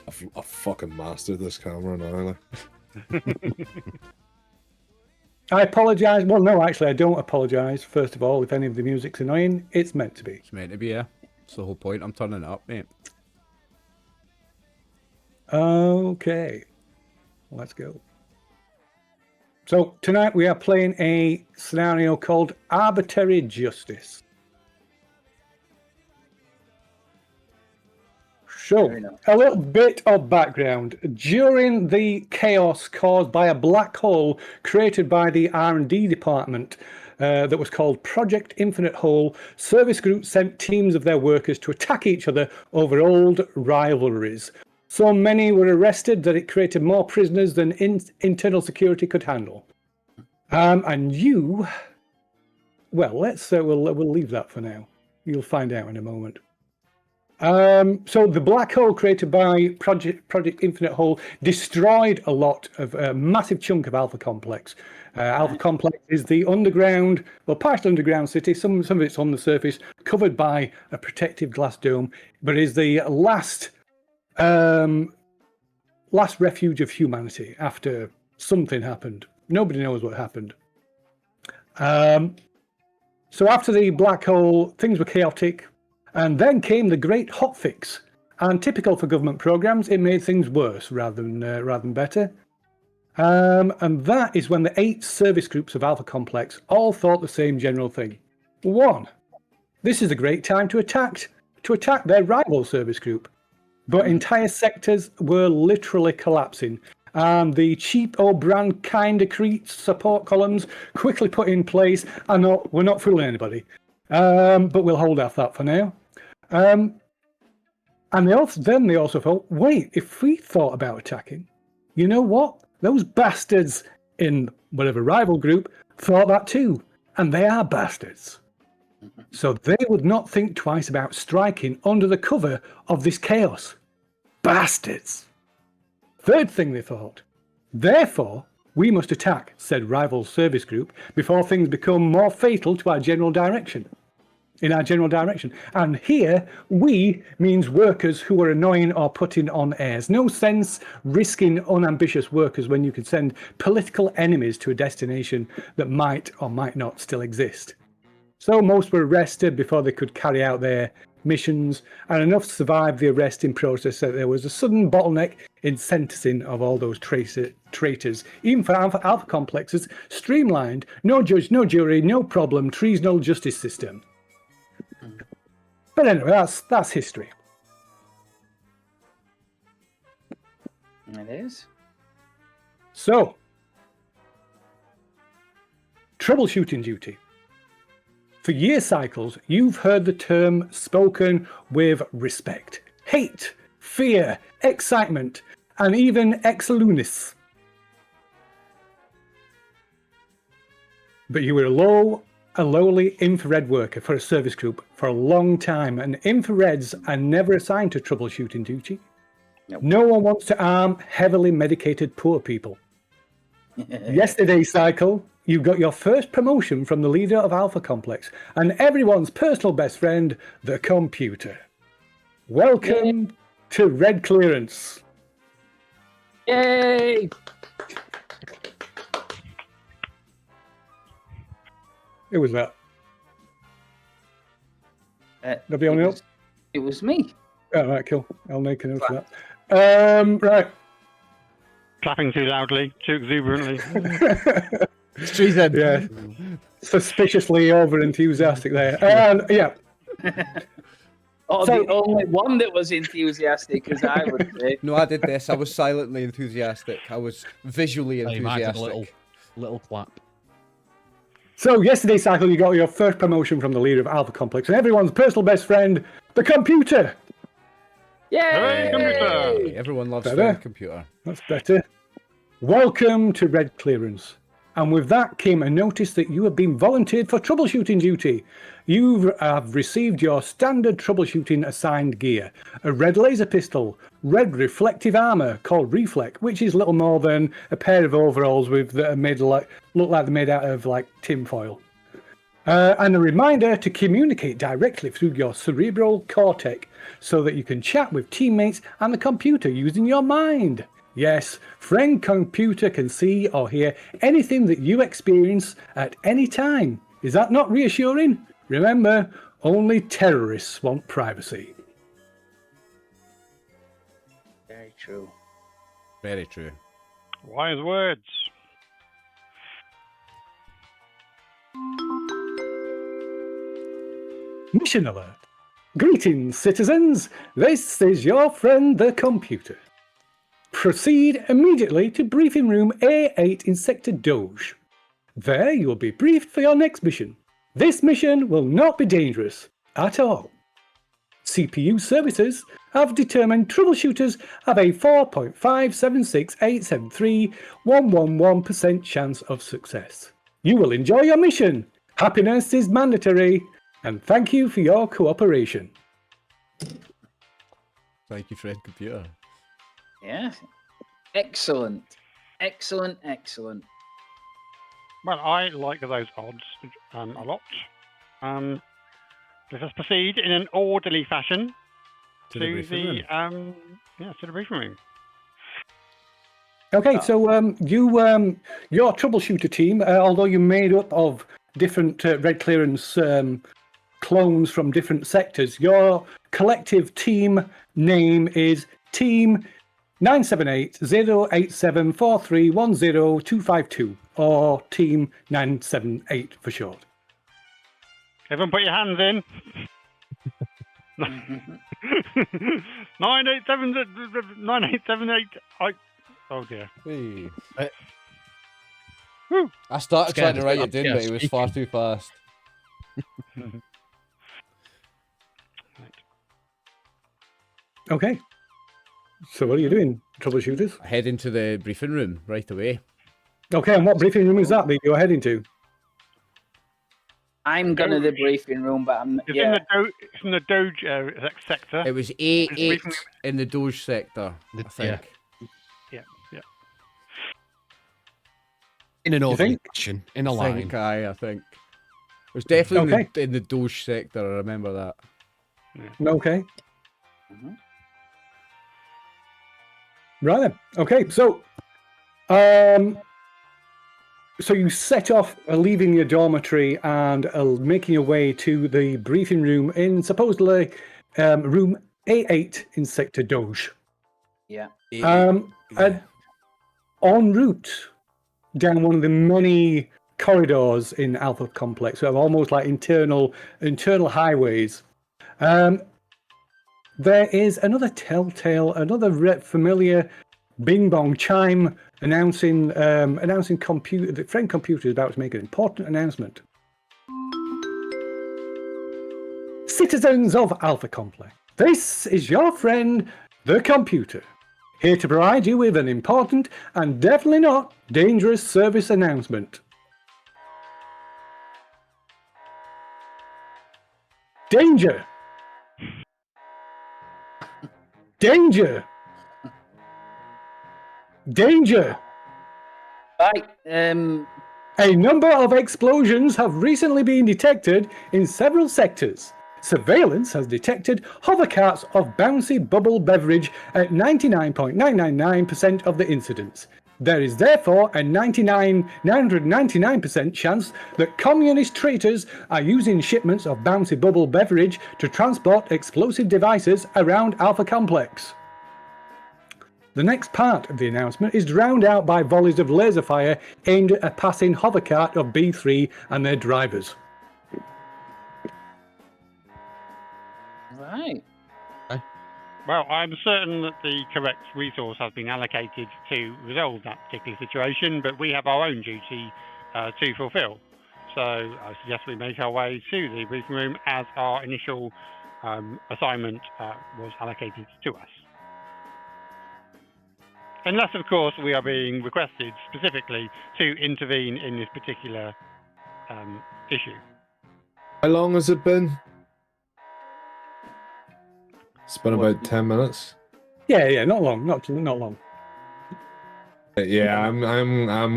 I've fucking mastered this camera now. Like. I apologise. Well, no, actually, I don't apologise. First of all, if any of the music's annoying, it's meant to be. It's meant to be, yeah. That's the whole point. I'm turning it up, mate. Okay. Let's go. So, tonight we are playing a scenario called Arbitrary Justice. So, a little bit of background. During the chaos caused by a black hole created by the R&D department that was called Project Infinite Hole, service groups sent teams of their workers to attack each other over old rivalries. So many were arrested that it created more prisoners than internal security could handle. And you, well, we'll leave that for now. You'll find out in a moment. So the black hole created by Project Infinite Hole destroyed a lot of a massive chunk of Alpha Complex. Alpha Complex is the underground, well, partial underground city. Some of it's on the surface, covered by a protective glass dome, but is the last refuge of humanity after something happened. Nobody knows what happened. So after the black hole, things were chaotic. And then came the great hotfix, and typical for government programs, it made things worse rather than better. And that is when the 8 service groups of Alpha Complex all thought the same general thing. 1, this is a great time to attack their rival service group. But entire sectors were literally collapsing, and the cheap old brand Kindacrete support columns quickly put in place. We're not fooling anybody, but we'll hold off that for now. And they also thought, wait, if we thought about attacking, you know what? Those bastards in whatever rival group thought that too, and they are bastards. So they would not think twice about striking under the cover of this chaos. Bastards. Third thing they thought, therefore, we must attack said rival service group before things become more fatal to our general direction. And here, we means workers who are annoying or putting on airs. No sense risking unambitious workers when you could send political enemies to a destination that might or might not still exist. So most were arrested before they could carry out their missions, and enough survived the arresting process that there was a sudden bottleneck in sentencing of all those traitors. Even for Alpha Complexes, streamlined, no judge, no jury, no problem, treasonal justice system. But anyway, that's history. It is. So, troubleshooting duty. For year cycles, you've heard the term spoken with respect, hate, fear, excitement, and even exalunis. But you were a lowly infrared worker for a service group for a long time, and infrareds are never assigned to troubleshooting duty. Nope. No one wants to arm heavily medicated poor people. Yesterday's cycle, you got your first promotion from the leader of Alpha Complex and everyone's personal best friend, the computer. Welcome to Red Clearance. Yay! Who was that? Nobody else? It was me. Oh, right, cool. I'll make a note of that. Right. Clapping too loudly, too exuberantly. Treason. Yeah. Suspiciously over enthusiastic there. Yeah. The only one that was enthusiastic, as I would say. No, I did this. I was silently enthusiastic. I was visually enthusiastic. Little clap. So yesterday's cycle, you got your first promotion from the leader of Alpha Complex and everyone's personal best friend, the computer. Yay! Hey, computer! Everyone loves Better. the computer. That's better. Welcome to Red Clearance. And with that came a notice that you have been volunteered for troubleshooting duty. You have received your standard troubleshooting assigned gear. A red laser pistol, red reflective armor called Reflect, which is little more than a pair of overalls that are made look like they're made out of like tin foil. And a reminder to communicate directly through your cerebral cortex so that you can chat with teammates and the computer using your mind. Yes, friend computer can see or hear anything that you experience at any time. Is that not reassuring? Remember, only terrorists want privacy. Very true. Very true. Wise words. Mission alert. Greetings, citizens. This is your friend, the computer. Proceed immediately to briefing room A8 in Sector Doge. There you will be briefed for your next mission. This mission will not be dangerous at all. CPU services have determined troubleshooters have a 4.576873,111% chance of success. You will enjoy your mission. Happiness is mandatory. And thank you for your cooperation. Thank you, friend computer. Yeah. Excellent. Excellent, excellent. Well, I like those odds a lot. Let us proceed in an orderly fashion to the briefing room. Okay, so your troubleshooter team, although you're made up of different red clearance clones from different sectors, your collective team name is Team 978-087-4310-252, or Team 978 for short. Everyone put your hands in. 9878. Oh dear. Hey. Woo. I started Scared trying to write of it down, yeah, but it was far too fast. Okay. So what are you doing, troubleshooters? Head into the briefing room right away. Okay, and what briefing room is that you're heading to? I'm gonna the briefing room, but I'm It's in the Doge sector. It was A8 in the Doge sector, I think. Yeah. In an orderly think? fashion, in a I line. think. It was definitely Okay. in the Doge sector, I remember that. Okay. Right then. Okay, so so you set off leaving your dormitory and making your way to the briefing room in supposedly room A8 in Sector Doge. yeah. And en route down one of the many corridors in Alpha Complex, so almost like internal highways, there is another familiar bing bong chime announcing the friend computer is about to make an important announcement. Citizens of Alpha Complex, this is your friend, the computer, here to provide you with an important and definitely not dangerous service announcement. Danger! Danger! Danger! Right. A number of explosions have recently been detected in several sectors. Surveillance has detected hovercarts of bouncy bubble beverage at 99.999% of the incidents. There is therefore a 999% chance that communist traitors are using shipments of bouncy bubble beverage to transport explosive devices around Alpha Complex. The next part of the announcement is drowned out by volleys of laser fire aimed at a passing hovercart of B3 and their drivers. Right. Well, I'm certain that the correct resource has been allocated to resolve that particular situation, but we have our own duty to fulfill. So I suggest we make our way to the briefing room as our initial assignment was allocated to us. Unless, of course, we are being requested specifically to intervene in this particular issue. How long has it been? It's been about 10 minutes. Yeah, not long, not long. Yeah, I'm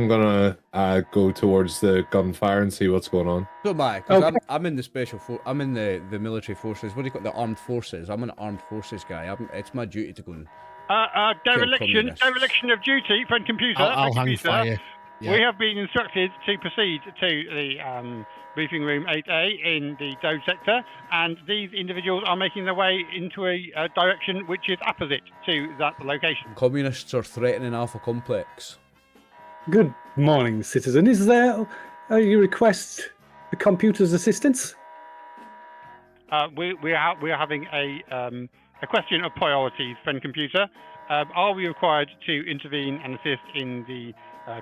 gonna go towards the gunfire and see what's going on. So am I, because Okay. I'm in the I'm in the military forces. What do you call the armed forces? I'm an armed forces guy. It's my duty to go and communists. dereliction of duty, friend computer. I'll friend hang computer. fire. Yeah. We have been instructed to proceed to the briefing room 8A in the Doge sector, and these individuals are making their way into a direction which is opposite to that location. Communists are threatening Alpha Complex. Good morning, citizen. Is there you request the computer's assistance? We are having a question of priorities, friend computer. Are we required to intervene and assist in the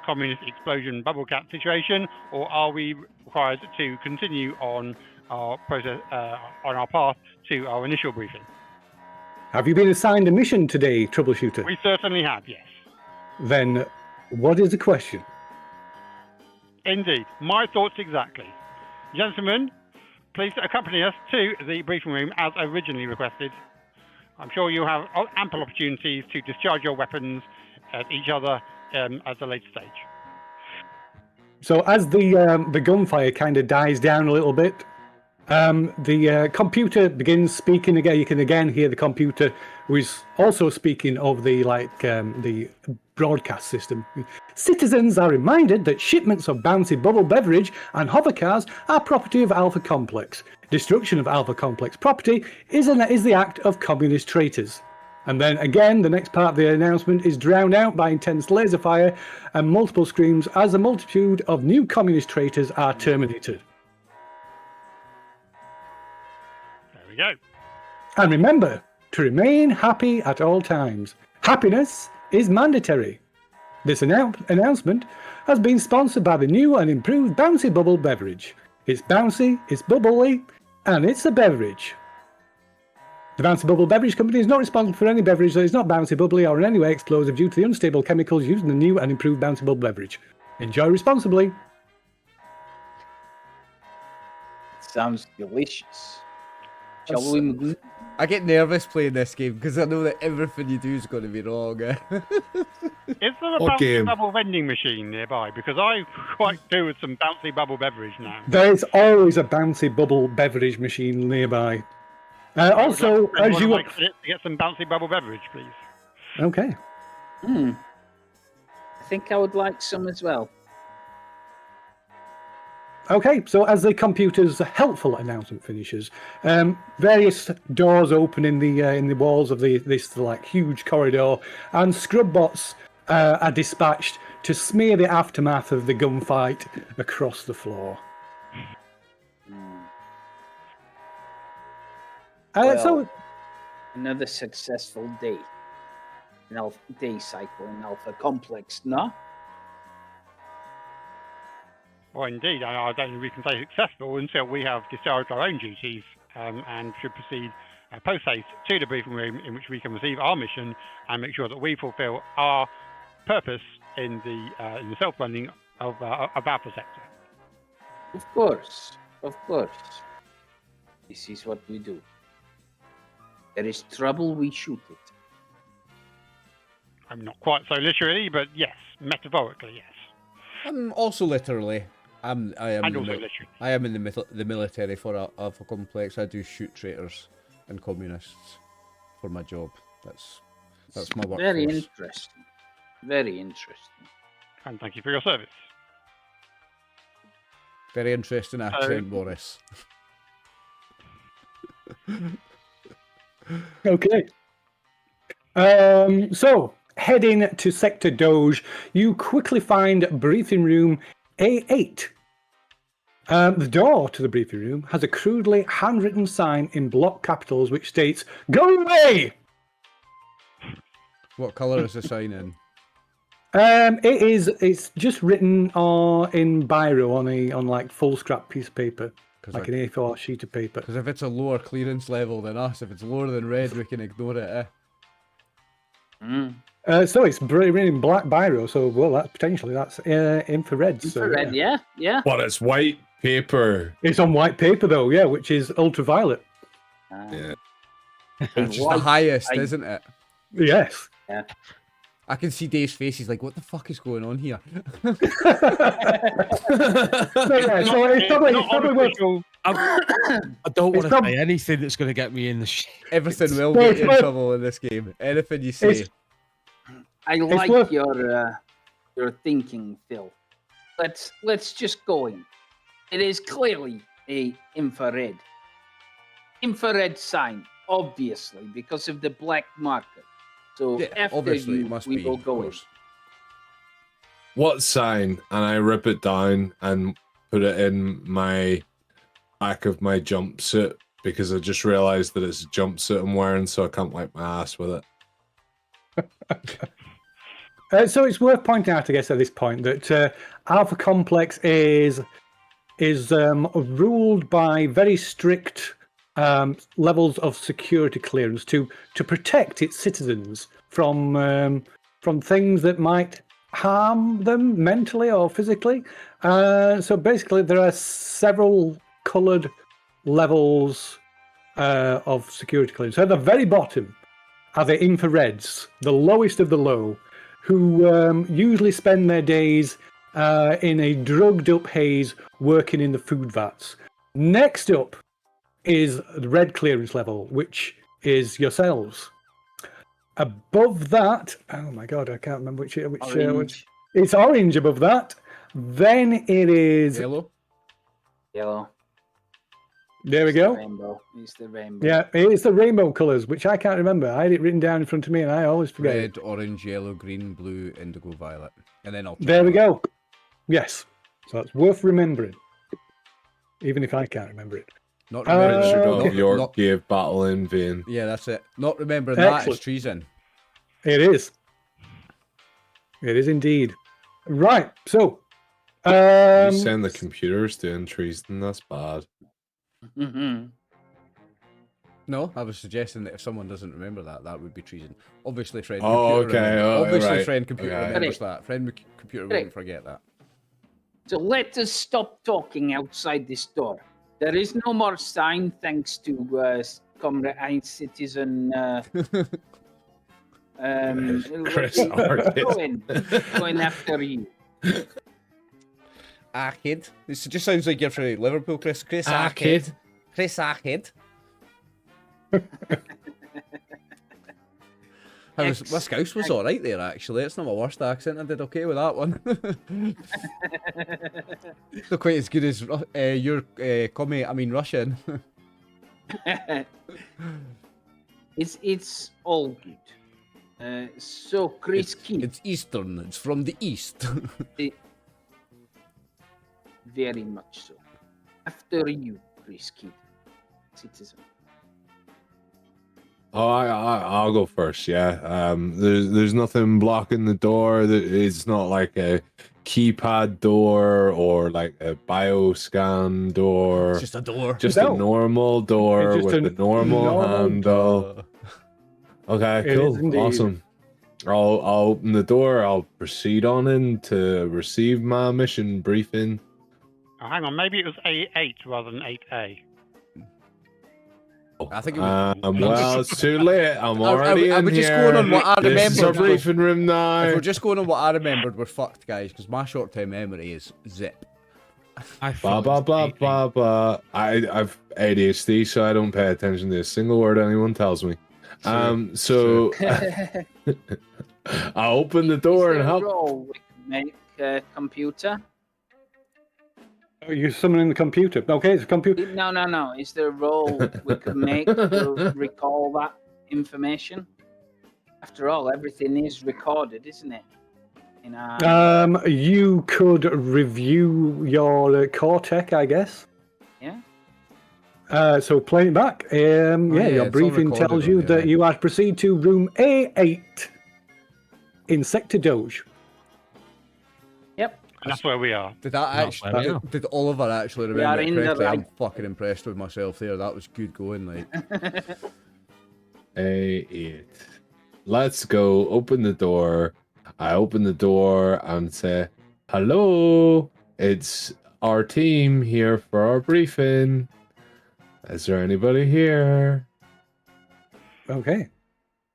communist explosion bubble cat situation, or are we required to continue on our process on our path to our initial briefing? Have you been assigned a mission today, troubleshooter? We certainly have, yes. Then, what is the question? Indeed, my thoughts exactly. Gentlemen, please accompany us to the briefing room as originally requested. I'm sure you have ample opportunities to discharge your weapons at each other at a later stage. So, as the gunfire kind of dies down a little bit, the computer begins speaking again. You can again hear the computer, who is also speaking over the broadcast system. Citizens are reminded that shipments of bouncy bubble beverage and hover cars are property of Alpha Complex. Destruction of Alpha Complex property is the act of communist traitors. And then again, the next part of the announcement is drowned out by intense laser fire and multiple screams as a multitude of new communist traitors are terminated. There we go. And remember to remain happy at all times. Happiness is mandatory. This announcement has been sponsored by the new and improved Bouncy Bubble beverage. It's bouncy, it's bubbly, and it's a beverage. The Bouncy Bubble Beverage Company is not responsible for any beverage that is not bouncy, bubbly, or in any way explosive due to the unstable chemicals used in the new and improved Bouncy Bubble beverage. Enjoy responsibly. Sounds delicious. Shall we? I get nervous playing this game because I know that everything you do is going to be wrong. Is there a What bouncy game? bubble vending machine nearby? Because I quite do with some bouncy bubble beverage now. There is always a Bouncy Bubble beverage machine nearby. Also, I would as you like to get some bouncy bubble beverage, please. okay. I think I would like some as well. Okay, so as the computer's helpful announcement finishes, various doors open in the walls of this like huge corridor, and scrub bots are dispatched to smear the aftermath of the gunfight across the floor. So Another successful day. Day cycle in Alpha Complex, no? Well, indeed, I don't think we can say successful until we have discharged our own duties and should proceed post-haste to the briefing room in which we can receive our mission and make sure that we fulfill our purpose in the self-running of Alpha Sector. Of course. This is what we do. There is trouble, we shoot it. I'm not quite so literally, but yes, metaphorically, yes. Also literally. I am And also literally. I am in the military for Alpha Complex. I do shoot traitors and communists for my job. That's my work. Very interesting. Very interesting. And thank you for your service. Very interesting accent, Boris. Okay. So, heading to Sector Doge, you quickly find briefing room A8. The door to the briefing room has a crudely handwritten sign in block capitals which states, "Go away!" What colour is the sign in? It's just written in biro on like full scrap piece of paper. Like an A4 sheet of paper. Because if it's a lower clearance level than us, if it's lower than red, we can ignore it, So it's written in black biro, so that's infrared. Infrared, so, yeah. But it's white paper. It's on white paper though, yeah, which is ultraviolet. Yeah. Which is the highest, isn't it? Yes. Yeah. I can see Dave's face. He's like, "What the fuck is going on here?" So, yeah, so it's probably worth. I don't It's want to prob- say anything that's going to get me in the shit. Everything will No, get it's you in worth- trouble in this game. Anything you say. I like worth- your thinking, Phil. Let's just go in. It is clearly a infrared sign, obviously, because of the black marker. So Yeah, after obviously you, it must we be. will Of go in. course. What sign? And I rip it down and put it in my back of my jumpsuit because I just realized that it's a jumpsuit I'm wearing, so I can't wipe my ass with it. So it's worth pointing out, I guess, at this point that Alpha Complex is ruled by very strict levels of security clearance to protect its citizens from things that might harm them mentally or physically. So basically, there are several coloured levels of security clearance. So at the very bottom are the infrareds, the lowest of the low, who usually spend their days in a drugged up haze working in the food vats. Next up is the red clearance level, which is yourselves. Above that, oh my god, I can't remember which it's orange above that. Then it is Yellow. Yellow. there we It's the go. rainbow. It's the rainbow. Yeah, it's the rainbow colours, which I can't remember. I had it written down in front of me and I always forget it. Red, orange, yellow, green, blue, indigo, violet, and then ultraviolet. There we go. Yes. So that's worth remembering. Even if I can't remember it. Not remembering. Richard okay. of York not- gave battle in vain. Yeah, that's it. Not remembering that is Excellent. treason. It is. It is indeed. Right. So You send the computers doing treason, that's bad. Mm-hmm. No, I was suggesting that if someone doesn't remember that, that would be treason. Obviously, friend Oh, computer. okay. remembers- Oh, obviously, right. friend computer Okay. remembers that. Friend computer wouldn't forget that. So let us stop talking outside this door. There is no more sign, thanks to Comrade Ein Citizen. Chris go Arquette. in after you. Arcade. This just sounds like you're from Liverpool, Chris. Chris Arcade. Chris Arcade. My Scouse was alright there, actually. It's not my worst accent. I did okay with that one. Not quite as good as your Russian. It's all good. So Chris Key, It's Eastern. It's from the East. very much so. After you, Chris Key, citizen. Oh, I'll go first. Yeah. There's nothing blocking the door. It's not like a keypad door or like a bioscan door. It's just a door. Just No. a normal door It's just with a a normal normal handle. Okay, It is cool, indeed. awesome. I'll open the door. I'll proceed on in to receive my mission briefing. Oh, hang on, maybe it was A8 rather than 8A. I think it was. Well, it's too late. I'm already I in was just here. going on what I This is our remembered. briefing room If now. we're just going on what I remembered, we're fucked, guys, because my short-term memory is zip. I Ba thought ba it was ba 18. ba ba. I've ADHD, so I don't pay attention to a single word anyone tells me. So I open the door and help. Roll we can make computer. You're summoning the computer. Okay, it's a computer. No. Is there a role we could make to recall that information? After all, everything is recorded, isn't it? In our... You could review your Cortec, I guess. Yeah. So playing it back. yeah, Your it's all briefing recorded tells on you there. that you are to proceed to room A8 in Sector Doge. Yep. And that's where we are. Did that Not actually? bad enough. Did Oliver actually We are remember it in the correctly? I'm right- fucking impressed with myself there. That was good going, like. A8. Let's go. Open the door. I open the door and say, "Hello, it's our team here for our briefing. Is there anybody here?" Okay.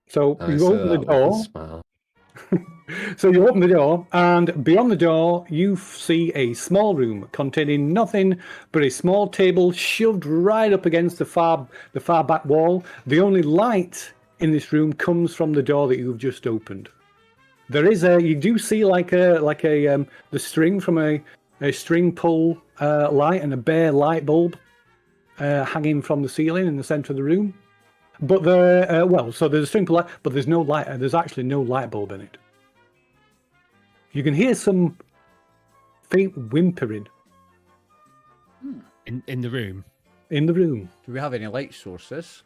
So And I you say open the that with a door. smile. So you open the door, and beyond the door, you see a small room containing nothing but a small table shoved right up against the far back wall. The only light in this room comes from the door that you've just opened. There is you do see the string from a string pull light and a bare light bulb hanging from the ceiling in the center of the room. But so there's a string pull light, but there's no light. There's actually no light bulb in it. You can hear some faint whimpering in the room. in the room. Do we have any light sources?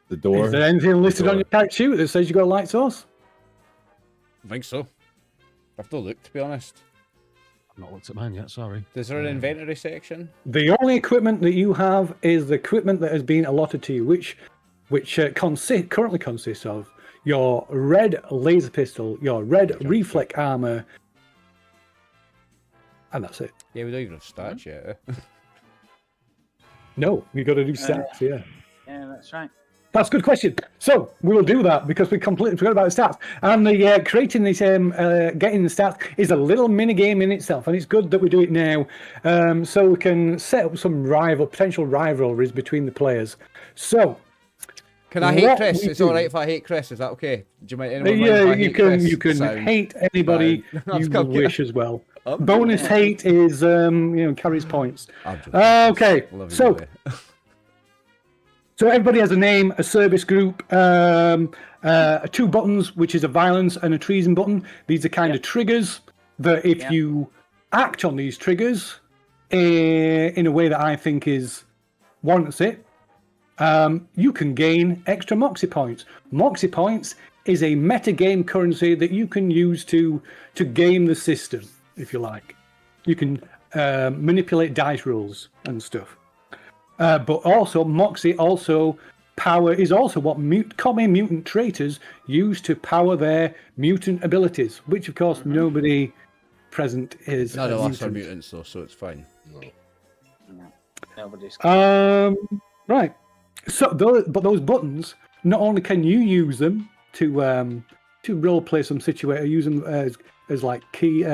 The door. Is there anything listed door. on your character sheet that says you got a light source? I think so. I've not looked, to be honest. I've not looked at mine yet. Sorry. Is there an inventory section? The only equipment that you have is the equipment that has been allotted to you, which currently consists of your red laser pistol, your red reflect armor, and that's it. Yeah, we don't even have stats yet. No, you got to do stats. Yeah, Yeah, that's right. that's a good question. So we will do that because we completely forgot about the stats. And the creating this, getting the stats is a little mini game in itself, and it's good that we do it now, so we can set up some potential rivalries between the players. So. Can I hate What Chris? we It's do- all right if I hate Chris. Is that okay? Do you mind anyone mind if I Yeah, hate you can Chris? you can Sound. hate anybody Fine. you wish as well. Oh. Bonus hate is carries points. I'm joking. Okay, Love you, so buddy. so everybody has a name, a service group, 2 buttons, which is a violence and a treason button. These are kind of triggers that if you act on these triggers in a way that I think warrants it, you can gain extra Moxie points. Moxie points is a metagame currency that you can use to game the system, if you like. You can manipulate dice rolls and stuff. But also, Moxie is also what common mutant traitors use to power their mutant abilities, which of course nobody present is. None a of us are mutant. mutants, though, so it's fine. Nobody's. Right. So, those buttons, not only can you use them to role play some situation, use them as like key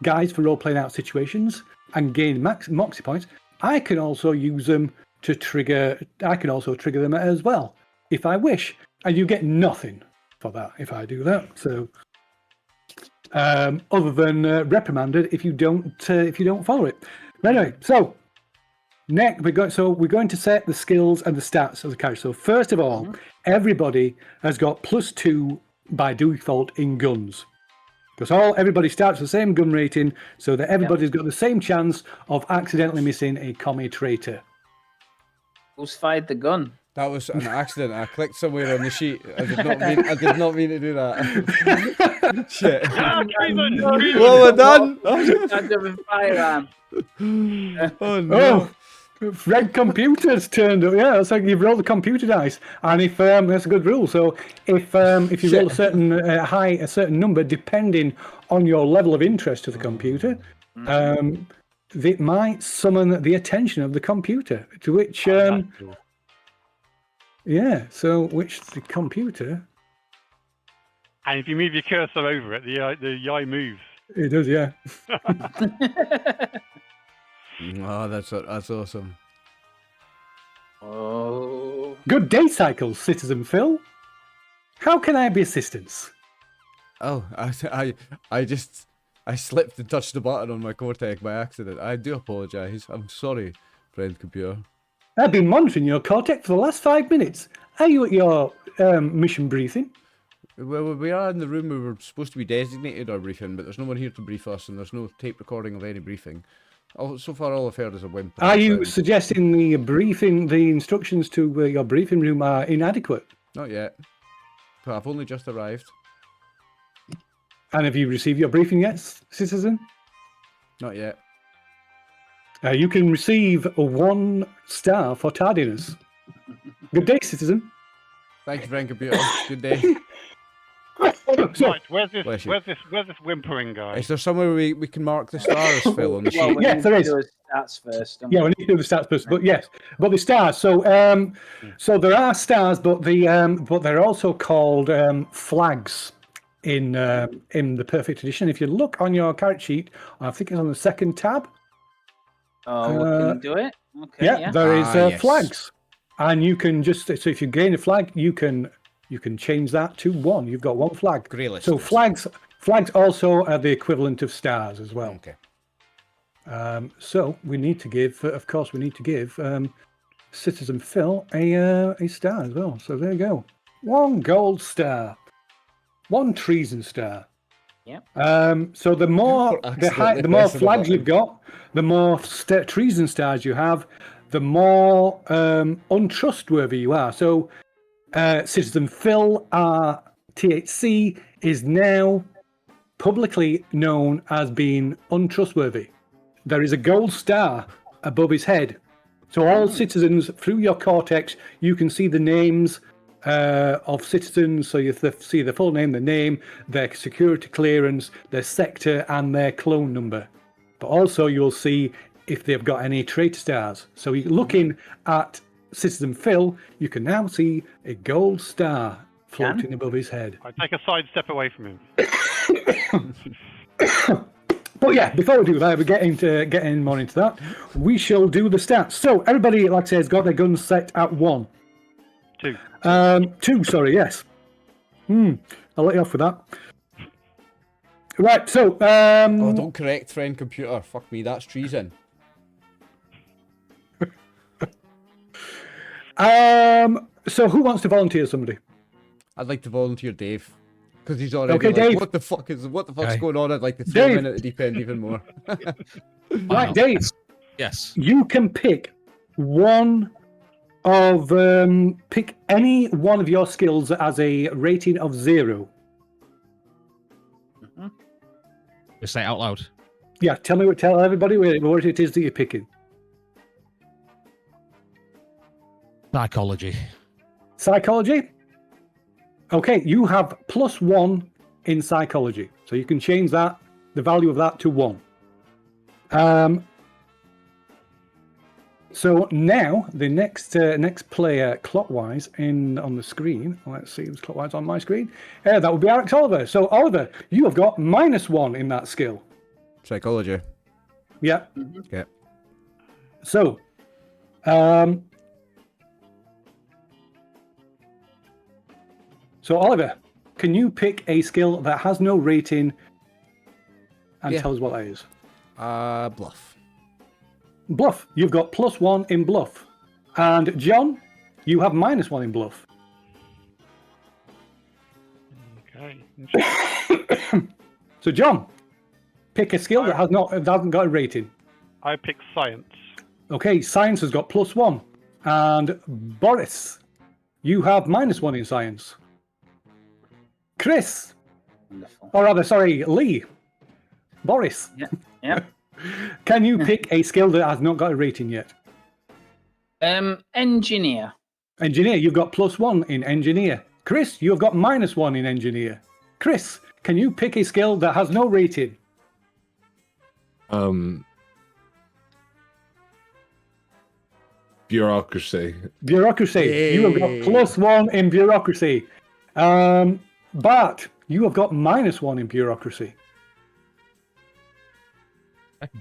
guides for role playing out situations and gain Moxie points. I can also use them to trigger. I can also trigger them as well if I wish, and you get nothing for that if I do that. So, other than reprimanded if you don't follow it. Anyway, so. Next, we're going to set the skills and the stats of the character. So first of all, everybody has got +2 by default in guns, because everybody starts with the same gun rating, so that everybody's got the same chance of accidentally missing a commie traitor. Who's fired the gun? That was an accident. I clicked somewhere on the sheet. I did not mean to do that. Shit. Treason! Well done. Charge of a firearm. Oh no. Oh, red computers turned up. Yeah, it's like you've rolled the computer dice, and if that's a good rule. So if you roll a certain number, depending on your level of interest to the computer, it might summon the attention of the computer. To which, which the computer. And if you move your cursor over it, the eye moves. It does, yeah. Oh, that's awesome. Oh. Good day cycles, Citizen Phil. How can I be assistance? Oh, I slipped and touched the button on my Cortec by accident. I do apologise. I'm sorry, friend computer. I've been monitoring your Cortex for the last 5 minutes. Are you at your mission briefing? Well, we are in the room we were supposed to be designated our briefing, but there's no one here to brief us, and there's no tape recording of any briefing. So far, all I've heard is a whimper. Are you suggesting the instructions to your briefing room are inadequate? Not yet. But I've only just arrived. And have you received your briefing yet, citizen? Not yet. You can receive a 1 star for tardiness. Good day, citizen. Thank you, friend computer. Good day. So, Right, where's this Bless you. whimpering guy? Is there somewhere we can mark the stars, Phil, on the sheet? Well, we Yes, need there to is. do his stats first. don't yeah, we? we need to do the stats first, but yes, but the stars. So, so there are stars, but they're also called flags. in the Perfect Edition. If you look on your character sheet, I think it's on the second tab. Oh, we can do it. Okay. Yeah, there is yes. flags, and you can just so if you gain a flag, you can change that to 1. You've got 1 flag. Grey list. So flags also are the equivalent of stars as well. Okay. So we need to give, of course, Citizen Phil a star as well. So there you go. 1 gold star, 1 treason star. Yep. So the more accidentally the more pressing a flags button. you've got, the more treason stars you have, the more untrustworthy you are. So Citizen Phil THC is now publicly known as being untrustworthy. There is a gold star above his head. So all citizens, through your cortex, you can see the names of citizens. So you see the full name, the name, their security clearance, their sector, and their clone number. But also you'll see if they've got any traitor stars. So you're looking at Citizen Phil, you can now see a gold star floating above his head. I take a side step away from him. But yeah, before we do that, we're getting more into that. We shall do the stats. So everybody, like I say, has got their guns set at 1. 2. 2, sorry, yes. I'll let you off with that. Right, so Oh, don't correct, friend computer. Fuck me, that's treason. So who wants to volunteer somebody? I'd like to volunteer Dave. Because he's already Okay, like, Dave. what the fuck's Okay. going on? I'd like to throw him Dave. in at the deep end even more. Right, Dave, Yes. you can pick pick any one of your skills that has a rating of 0. Just say it out loud. Yeah, tell everybody what it is that you're picking. Psychology. Psychology? Okay, you have +1 in psychology. So you can change the value of that to 1. So now the next player clockwise on the screen. Let's see who's clockwise on my screen. That would be RxOliver. So Oliver, you have got -1 in that skill. Psychology. Yeah. Okay. So, Oliver, can you pick a skill that has no rating and Yeah. tell us what that is? Bluff. Bluff. You've got +1 in bluff. And John, you have -1 in bluff. Okay. So John, pick a skill that hasn't got a rating. I pick science. Okay, science has got +1. And Boris, you have -1 in science. Chris, Wonderful. or rather, sorry, Lee. Boris, Yeah. can you pick a skill that has not got a rating yet? Engineer. Engineer, you've got +1 in engineer. Chris, you've got -1 in engineer. Chris, can you pick a skill that has no rating? Bureaucracy. Bureaucracy, you have got Yay. +1 in bureaucracy. Bart, you have got -1 in bureaucracy.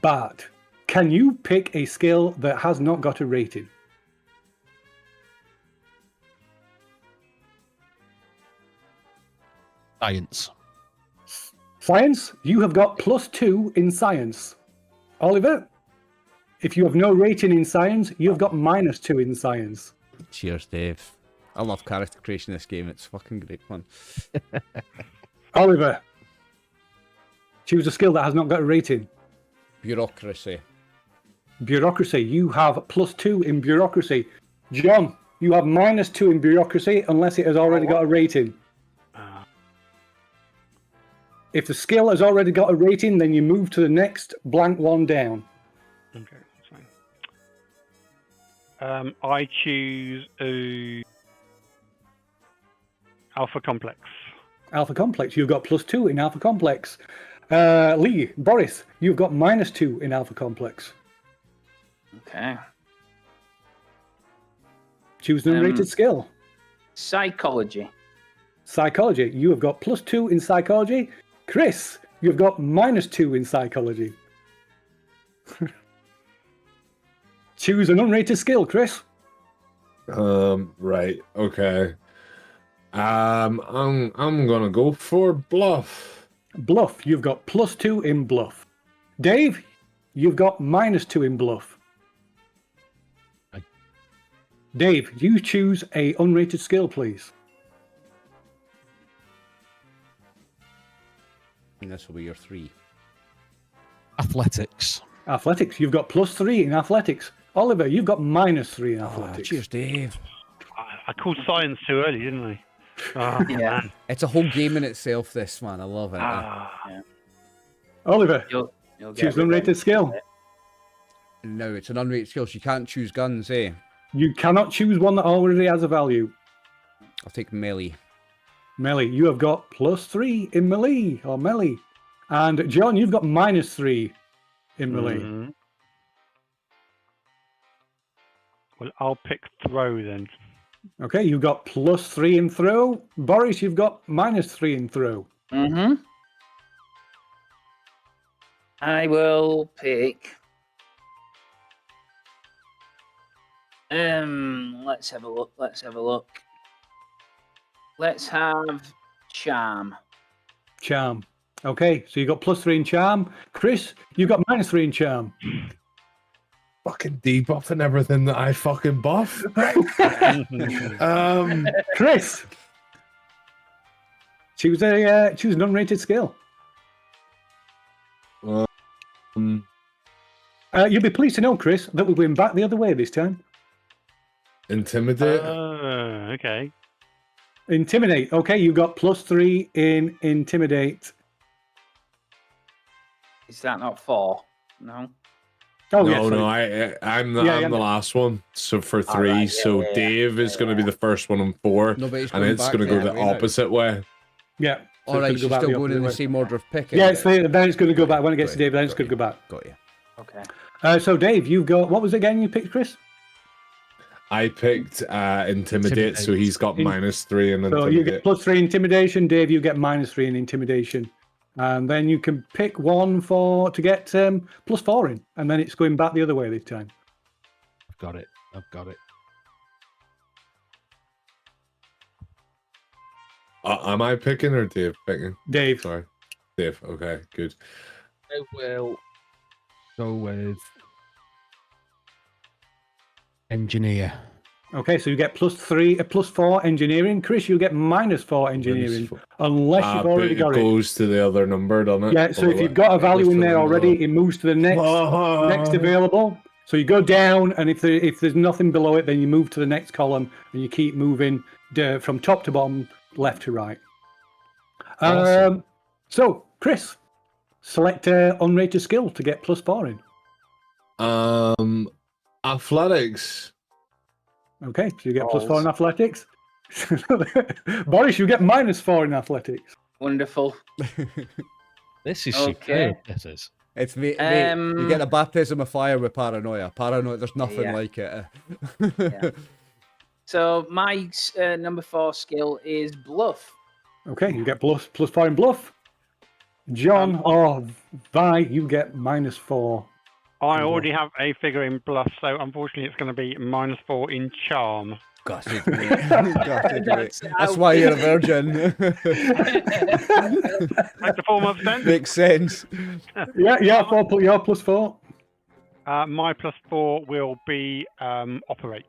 Bart, can you pick a skill that has not got a rating? Science. Science, you have got +2 in science. Oliver, if you have no rating in science, you've got -2 in science. Cheers, Dave. I love character creation in this game. It's fucking great fun. Oliver, choose a skill that has not got a rating. Bureaucracy. Bureaucracy, you have +2 in bureaucracy. John, you have -2 in bureaucracy unless it has already got a rating. If the skill has already got a rating, then you move to the next blank one down. Okay, that's fine. I choose Alpha Complex. Alpha Complex, you've got +2 in Alpha Complex. Lee, Boris, you've got -2 in Alpha Complex. Okay. Choose an unrated skill. Psychology. Psychology. You have got +2 in psychology. Chris, you've got -2 in psychology. Choose an unrated skill, Chris. Right. Okay. I'm gonna go for bluff. Bluff. You've got +2 in bluff. Dave, you've got -2 in bluff. Aye. Dave, you choose a unrated skill, please. And this will be your 3. Athletics. Athletics. You've got +3 in athletics. Oliver, you've got -3 in athletics. Cheers, Dave. I called science too early, didn't I? Oh, Yeah. man. It's a whole game in itself, this, man. I love it. Oliver, You'll get choose an unrated skill. No, it's an unrated skill, so you can't choose guns, eh? You cannot choose one that already has a value. I'll take melee. Melee, you have got +3 in melee, or melee. And John, you've got -3 in melee. Mhm. Well, I'll pick throw then. Okay, you've got +3 in throw. Boris, you've got -3 in throw. Mm-hmm. I will pick. Let's have a look. Let's have charm. Charm. Okay, so you got +3 in charm. Chris, you've got -3 in charm. Fucking debuffing everything that I fucking buff. Chris, choose an unrated skill. You'll be pleased to know, Chris, that we're going back the other way this time. Intimidate. Okay. Intimidate. Okay, you've got +3 in intimidate. Is that not 4? No. Oh, no, yeah, sorry. no, I'm the, Yeah, I'm yeah. the last one. So for 3, right, yeah, so yeah, Dave is yeah, going to be the first one on 4, No, but it's and going it's back going to go that the way now. opposite way. Yeah. So All right, it's you're gonna go back still the going in opposite the way. same order of picking. Yeah, then it's going to go back. When it gets to Got you, Dave, then it's got going to go you, back. Got you. Okay. So Dave, you've got, what was it again you picked, Chris? I picked intimidate, so he's got In- -3 in So you intimidate. get +3 intimidation. Dave, you get -3 in intimidation. And then you can pick one to get +4 in. And then it's going back the other way this time. I've got it. I've got it. Am I picking or Dave picking? Dave. Sorry, Dave. Okay, good. I will go with engineer. Okay, so you get +4 engineering. Chris, you get -4 engineering. Unless you've already but got it it. goes to the other number, doesn't it? Yeah, so if Below you've it? got a value goes in to there the already, below. it moves to the next available. So you go down, and if there's nothing below it, then you move to the next column, and you keep moving from top to bottom, left to right. Awesome. So, Chris, select unrated skill to get +4 in. Athletics. Okay, so you get +4 in athletics. Boris, you get -4 in athletics. Wonderful. This is Okay. superb. This is. It's mate, you get a baptism of fire with paranoia. Paranoia, there's nothing Yeah. like it. Yeah. So my number 4 skill is bluff. Okay, you get +4 in bluff. John or Vi, you get -4. I already have a figure in bluff, so unfortunately it's going to be -4 in charm. Gutted, mate. Gutted, mate. That's why you're a virgin. Like the 4 months then? Makes sense. Yeah, you're +4. My +4 will be operate.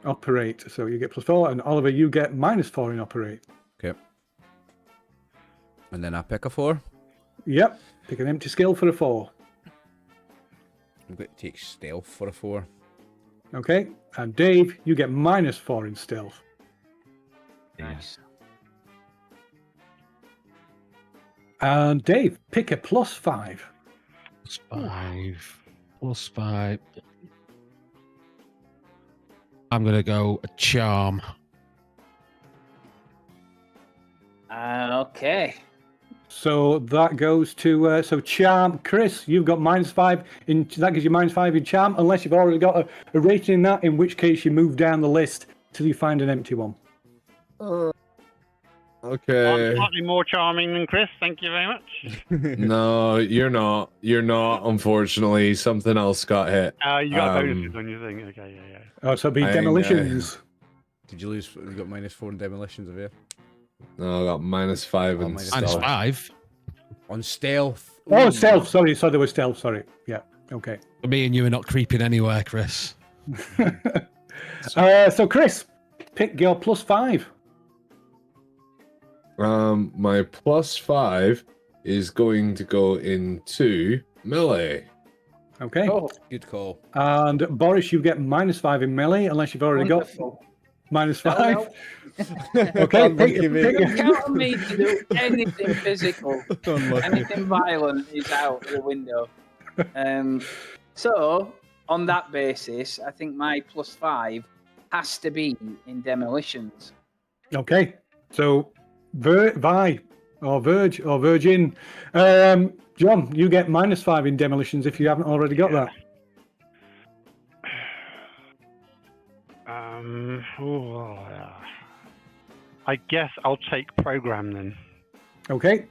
Operate. So you get +4, and Oliver, you get -4 in operate. Okay. And then I pick a 4. Yep. Pick an empty skill for a 4. I'm going to take stealth for a 4. Okay. And Dave, you get -4 in stealth. Nice. And Dave, pick a +5. +5. I'm gonna go a charm. Okay. So that goes to charm. Chris, you've got -5 in that gives you -5 in charm, unless you've already got a rating in that, in which case you move down the list till you find an empty one. Okay. I'm slightly more charming than Chris. Thank you very much. No, you're not. You're not. Unfortunately, something else got hit. You got bonuses on your thing. Okay, yeah. Oh, so it'll be I- demolitions. Did you lose? You got -4 in demolitions of you No, I got -5 Oh, and minus Minus stuff. 5. on stealth. Oh, Ooh. stealth. Sorry, there was stealth. Sorry. Yeah. Okay. Me and you are not creeping anywhere, Chris. So, Chris, pick your +5. My +5 is going to go into melee. Okay. Oh, Good call. And Boris, you get -5 in melee, unless you've already wonderful. got -5. No, Okay. Unlucky, Pick, mate. pick, count on me to do anything physical. Unlucky. Anything violent is out the window. So, on that basis, I think my +5 has to be in demolitions. Okay. So, Virgin. John, you get -5 in demolitions if you haven't already got that. I guess I'll take program then. Okay.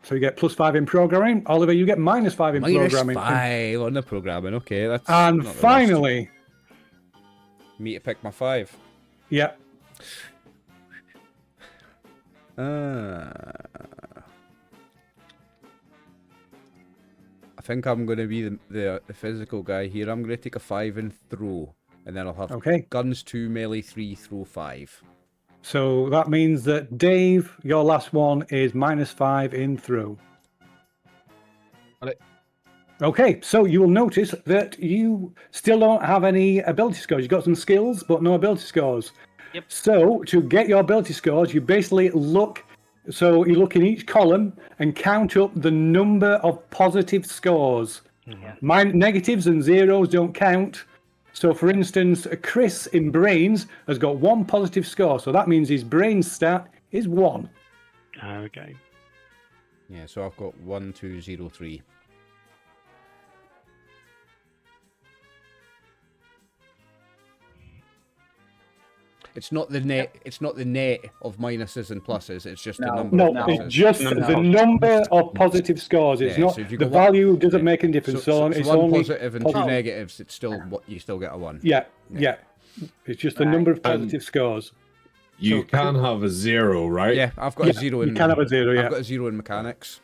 So you get +5 in programming. Oliver, you get -5 in programming. -5 on the programming. Okay, that's. And not the worst. finally, Me to pick my 5. yeah. I think I'm going to be the physical guy here. I'm going to take a 5 and throw, and then I'll have Okay. guns 2, melee 3, throw 5. So that means that Dave, your last one is -5 in throw. Got it. Okay, so you will notice that you still don't have any ability scores. You've got some skills, but no ability scores. Yep. So to get your ability scores, you basically look. So you look in each column and count up the number of positive scores. Yeah. Negatives and zeros don't count. So, for instance, Chris in brains has got 1 positive score. So that means his brain stat is 1. Okay. Yeah, so I've got 1, 2, 0, 3. It's not the net. It's not the net of minuses and pluses. It's just the No. number. No, of No. it's pluses. just No. the number of positive scores. It's Yeah, not so if you the got one- value doesn't make any difference. So, it's one only positive and positive. 2 negatives. It's still what you still get a 1. Yeah. It's just the Right. number of positive scores. You can have a 0, right? Yeah, I've got a 0 in. You can have a 0. I've Yeah. got a 0 in mechanics.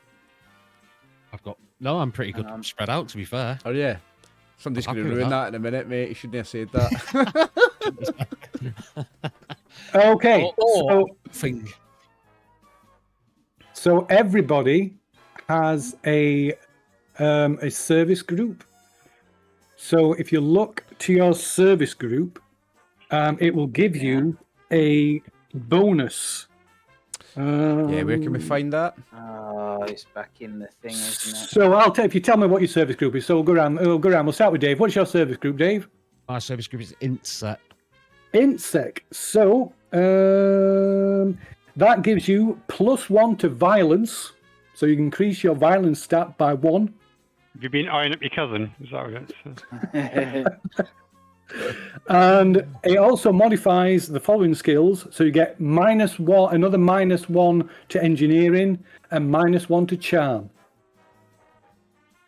I'm pretty good spread out, to be fair. Oh yeah. Somebody's going to Happy with ruin that. that in a minute, mate. You shouldn't have said that. Okay. Or- Thing. So everybody has a service group. So if you look to your service group, it will give you a bonus. Yeah, where can we find that? Oh, it's back in the thing, isn't it? So if you tell me what your service group is, so we'll go around. We'll start with Dave. What's your service group, Dave? My service group is INTSEC. INSEC. So that gives you +1 to violence. So you can increase your violence stat by 1. You've been eyeing up your cousin. Is that what it's? And it also modifies the following skills. So you get -1, another -1 to engineering, and -1 to charm.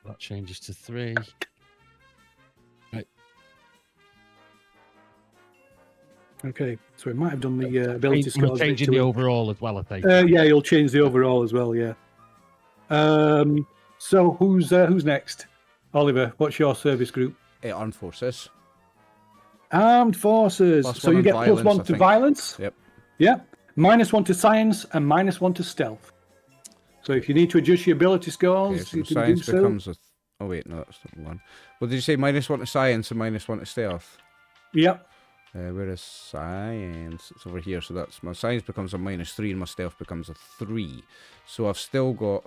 That changes to 3. Okay, so we might have done the ability You're scores. changing the overall as well, I think. Yeah, you'll change the overall as well. Yeah. So who's next? Oliver, what's your service group? Armed Forces. Armed Forces. Plus So one you on get violence, +1 I to think. violence. Yep. Yeah. -1 to science and -1 to stealth. So if you need to adjust your ability scores, Okay, so you can science do so. becomes a. Oh wait, no, that's not one. What did you say? -1 to science and -1 to stealth. Yep. Where is science? It's over here. So that's my science becomes a -3 and my stealth becomes a 3. So I've still got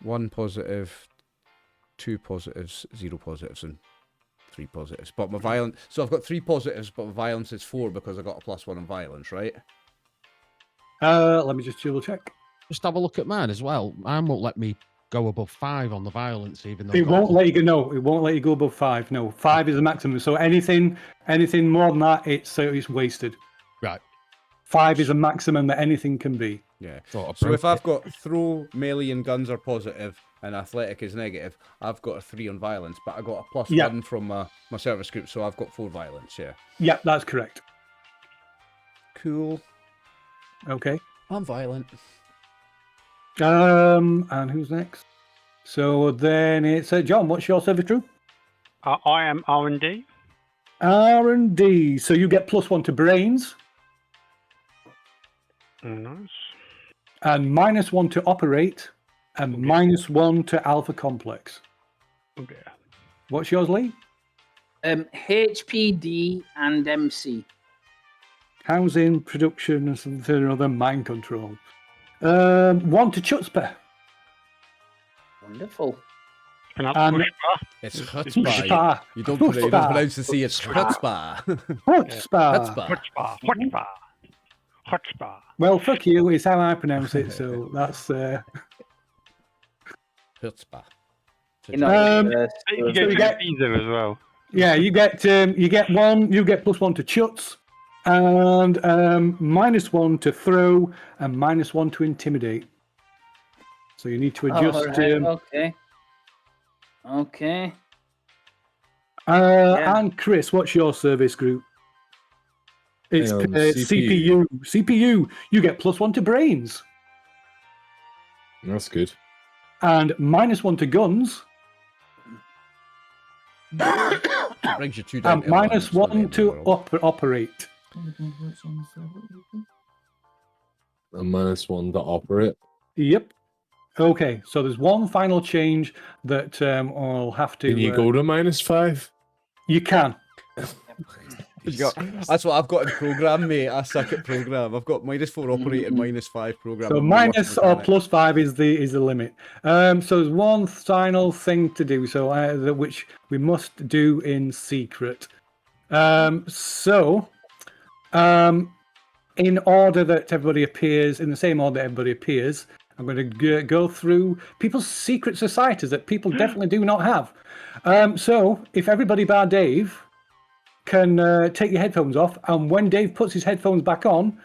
1 positive, 2 positives, 0 positives, and 3 positives. But my violence. So I've got 3 positives, but my violence is 4 because I got a +1 in violence, right? Let me just double check. Just have a look at mine as well. Mine won't let me go above 5 on the violence, even though It I've got won't let you go. No, it won't let you go above 5. No, 5 is the maximum. So anything more than that, it's wasted. Right. 5 is a maximum that anything can be. Yeah. Thought So if appropriate. I've got throw, melee, and guns are positive, and athletic is negative, I've got a 3 on violence, but I got a plus Yeah. 1 from my service group, so I've got 4 violence. Yeah. Yeah, that's correct. Cool. Okay. I'm violent. And who's next? So then it's John. What's your service group? I am R&D. R&D. So you get +1 to brains Nice. and -1 to operate and -1 to alpha complex. Okay. What's yours, Lee? HPD and MC. Housing, production, and something or other, mind control. 1 to chutzpah. Wonderful. Pronounce And- pushbar. It's Chutzpah. chutzpah. You don't Chutzpah. pronounce the C. It's chutzpah. Chutzpah. Chutzpah. Chutzpah. Chutzpah. Chutzpah. Well, fuck you. It's how I pronounce it. So that's. Chutzpah. You know, You So get you get- Caesar as well. Yeah, you get one. You get +1 to chutz, and -1 to throw, and -1 to intimidate. So you need to adjust. okay. Okay. And Chris, what's your service group? It's CPU. CPU. You get +1 to brains That's good. and -1 to guns Brings you 2 down. and to 1, it's not the -1 end of the to world. operate. A -1 to operate. Yep. Okay, so there's one final change that I'll have to. Can you go to -5? You can. That's what I've got in program, mate. I suck at program. I've got -4 operate and -5 program. So I'm the worst minus or mechanic. +5 is the limit. So there's one final thing to do. So which we must do in secret. In order that everybody appears in the same order that everybody appears, I'm going to go through people's secret societies that people definitely do not have. So if everybody bar Dave can take your headphones off, and when Dave puts his headphones back on,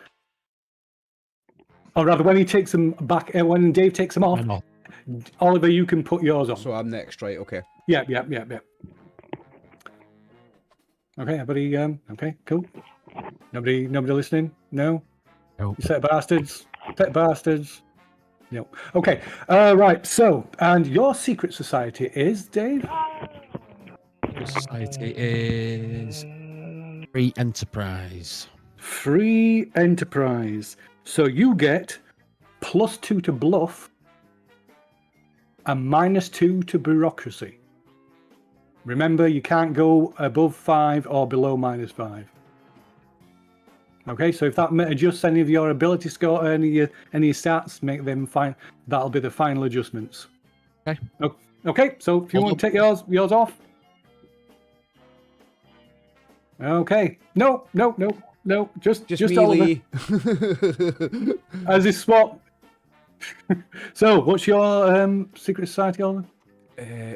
or rather when he takes them back, when Dave takes them off, I'm off. Oliver, you can put yours on. So I'm next, right? Okay. Yeah. Okay, everybody. Okay, cool. Nobody listening? No. Nope. You set bastards. Pet bastards. No. Okay. Right. So, and your secret society is, Dave? Society is Free Enterprise. Free Enterprise. So you get +2 to bluff and -2 to bureaucracy. Remember, you can't go above 5 or below -5. Okay, so if that adjusts any of your ability score, any of your stats, make them fine. That'll be the final adjustments. Okay. Okay, so if you Hold want to take yours off. Okay. No. Just me, Oliver. Lee. As is swap. So, what's your secret society, Oliver?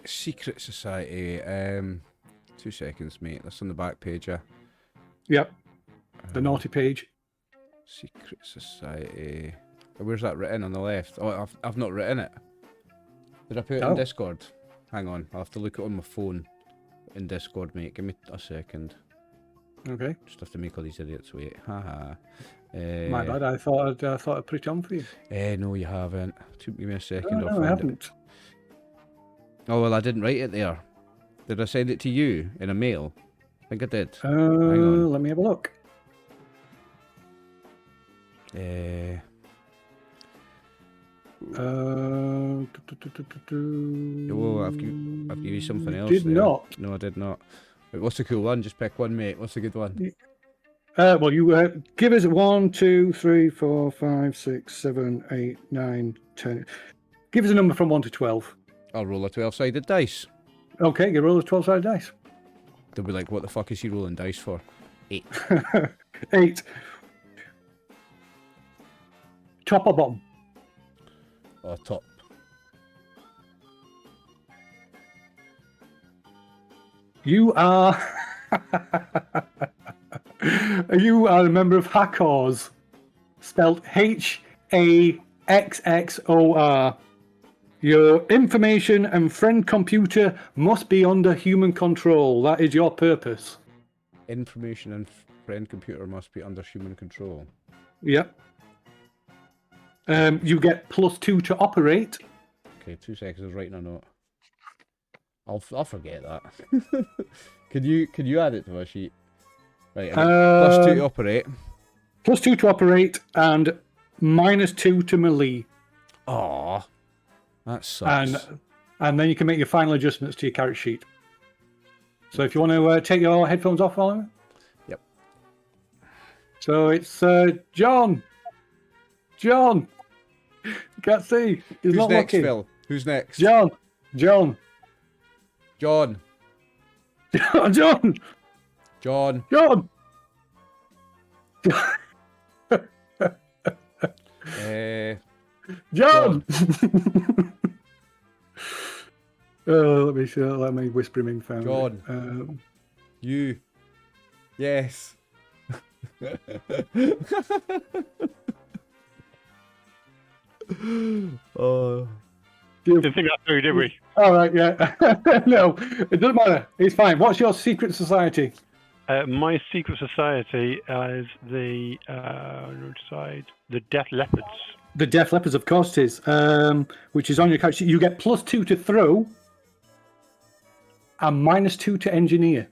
Secret society. 2 seconds, mate. That's on the back page. Yep. The naughty page. Secret society. Where's that written on the left? Oh, I've not written it. Did I put it in Oh. Discord? Hang on, I'll have to look it on my phone. In Discord, mate. Give me a second. Okay. Just have to make all these idiots wait. Haha. My bad. I thought I'd put it on for you. No, you haven't. Give me a second. No, I'll I find it. haven't. Oh well, I didn't write it there. Did I send it to you in a mail? I think I did. Let me have a look. Oh, I've given you something else. Did there. not. No, I did not. Wait, what's a cool one? Just pick one, mate. What's a good one? Well, you give us 1, 2, 3, 4, 5, 6, 7, 8, 9, 10. Give us a number from 1 to 12. I'll roll a 12-sided dice. Okay, you roll a 12-sided dice. They'll be like, what the fuck is he rolling dice for? 8. 8. Top or bottom? Oh, top. You are you are a member of Hackors, spelled HACKORS. RxOliver. Your information and friend computer must be under human control. That is your purpose. Information and friend computer must be under human control. Yep. You get +2 to operate. Okay, 2 seconds. I was writing a note. I'll forget that. Could you add it to my sheet? Right. +2 to operate. +2 to operate and -2 to melee. Aw, that sucks. And then you can make your final adjustments to your character sheet. So if you want to take your headphones off, Oliver. Yep. So it's John. John. You can't see. He's Who's not next, looking. Phil? Who's next? John. John. John. John. John. John. Let me see. Let me whisper him in. John. You. Yes. Oh. Didn't think that through, did we? All right, yeah. No, it doesn't matter. It's fine. What's your secret society? My secret society is the Death Leopards. The Death Leopards, of course, it is. Which is on your character sheet. You get +2 to throw and -2 to engineer.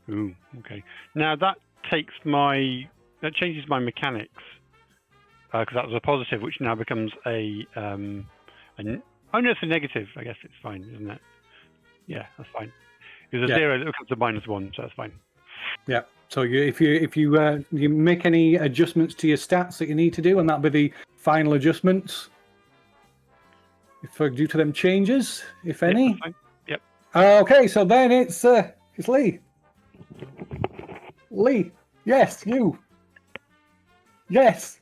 Ooh, okay. Now that changes my mechanics because that was a positive, which now becomes oh no, it's a negative. I guess it's fine, isn't it? Yeah, that's fine. It was a 0, it becomes a -1, so that's fine. Yeah. So if you make any adjustments to your stats that you need to do, and that'll be the final adjustments. Due to them changes, if any. That's fine. Yep. Okay, so then it's Lee. Lee, yes, you. Yes.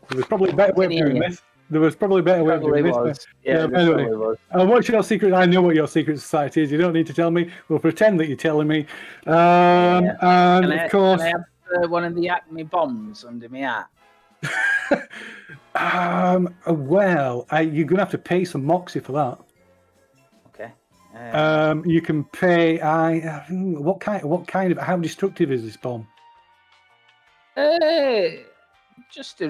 There was probably a better way of doing this. Yeah, anyway, what's your secret? I know what your secret society is. You don't need to tell me. We'll pretend that you're telling me. And of course, can I have one of the Acme bombs under my hat? Well, you're gonna have to pay some moxie for that. Okay. You can pay. What kind of? How destructive is this bomb? Just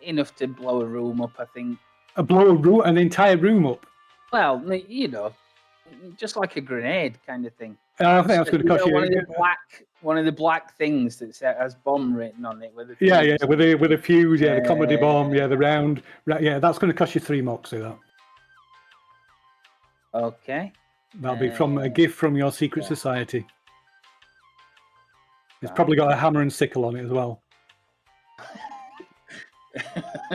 enough to blow a room up, I think. An entire room up? Well, you know, just like a grenade kind of thing. I think that's going to cost you. One of the black things that has bomb written on it. With a with a fuse. Yeah, the comedy bomb. Yeah, the round. Yeah, that's going to cost you 3 moxie. That. Okay. That'll be from a gift from your secret society. It's probably got a hammer and sickle on it as well.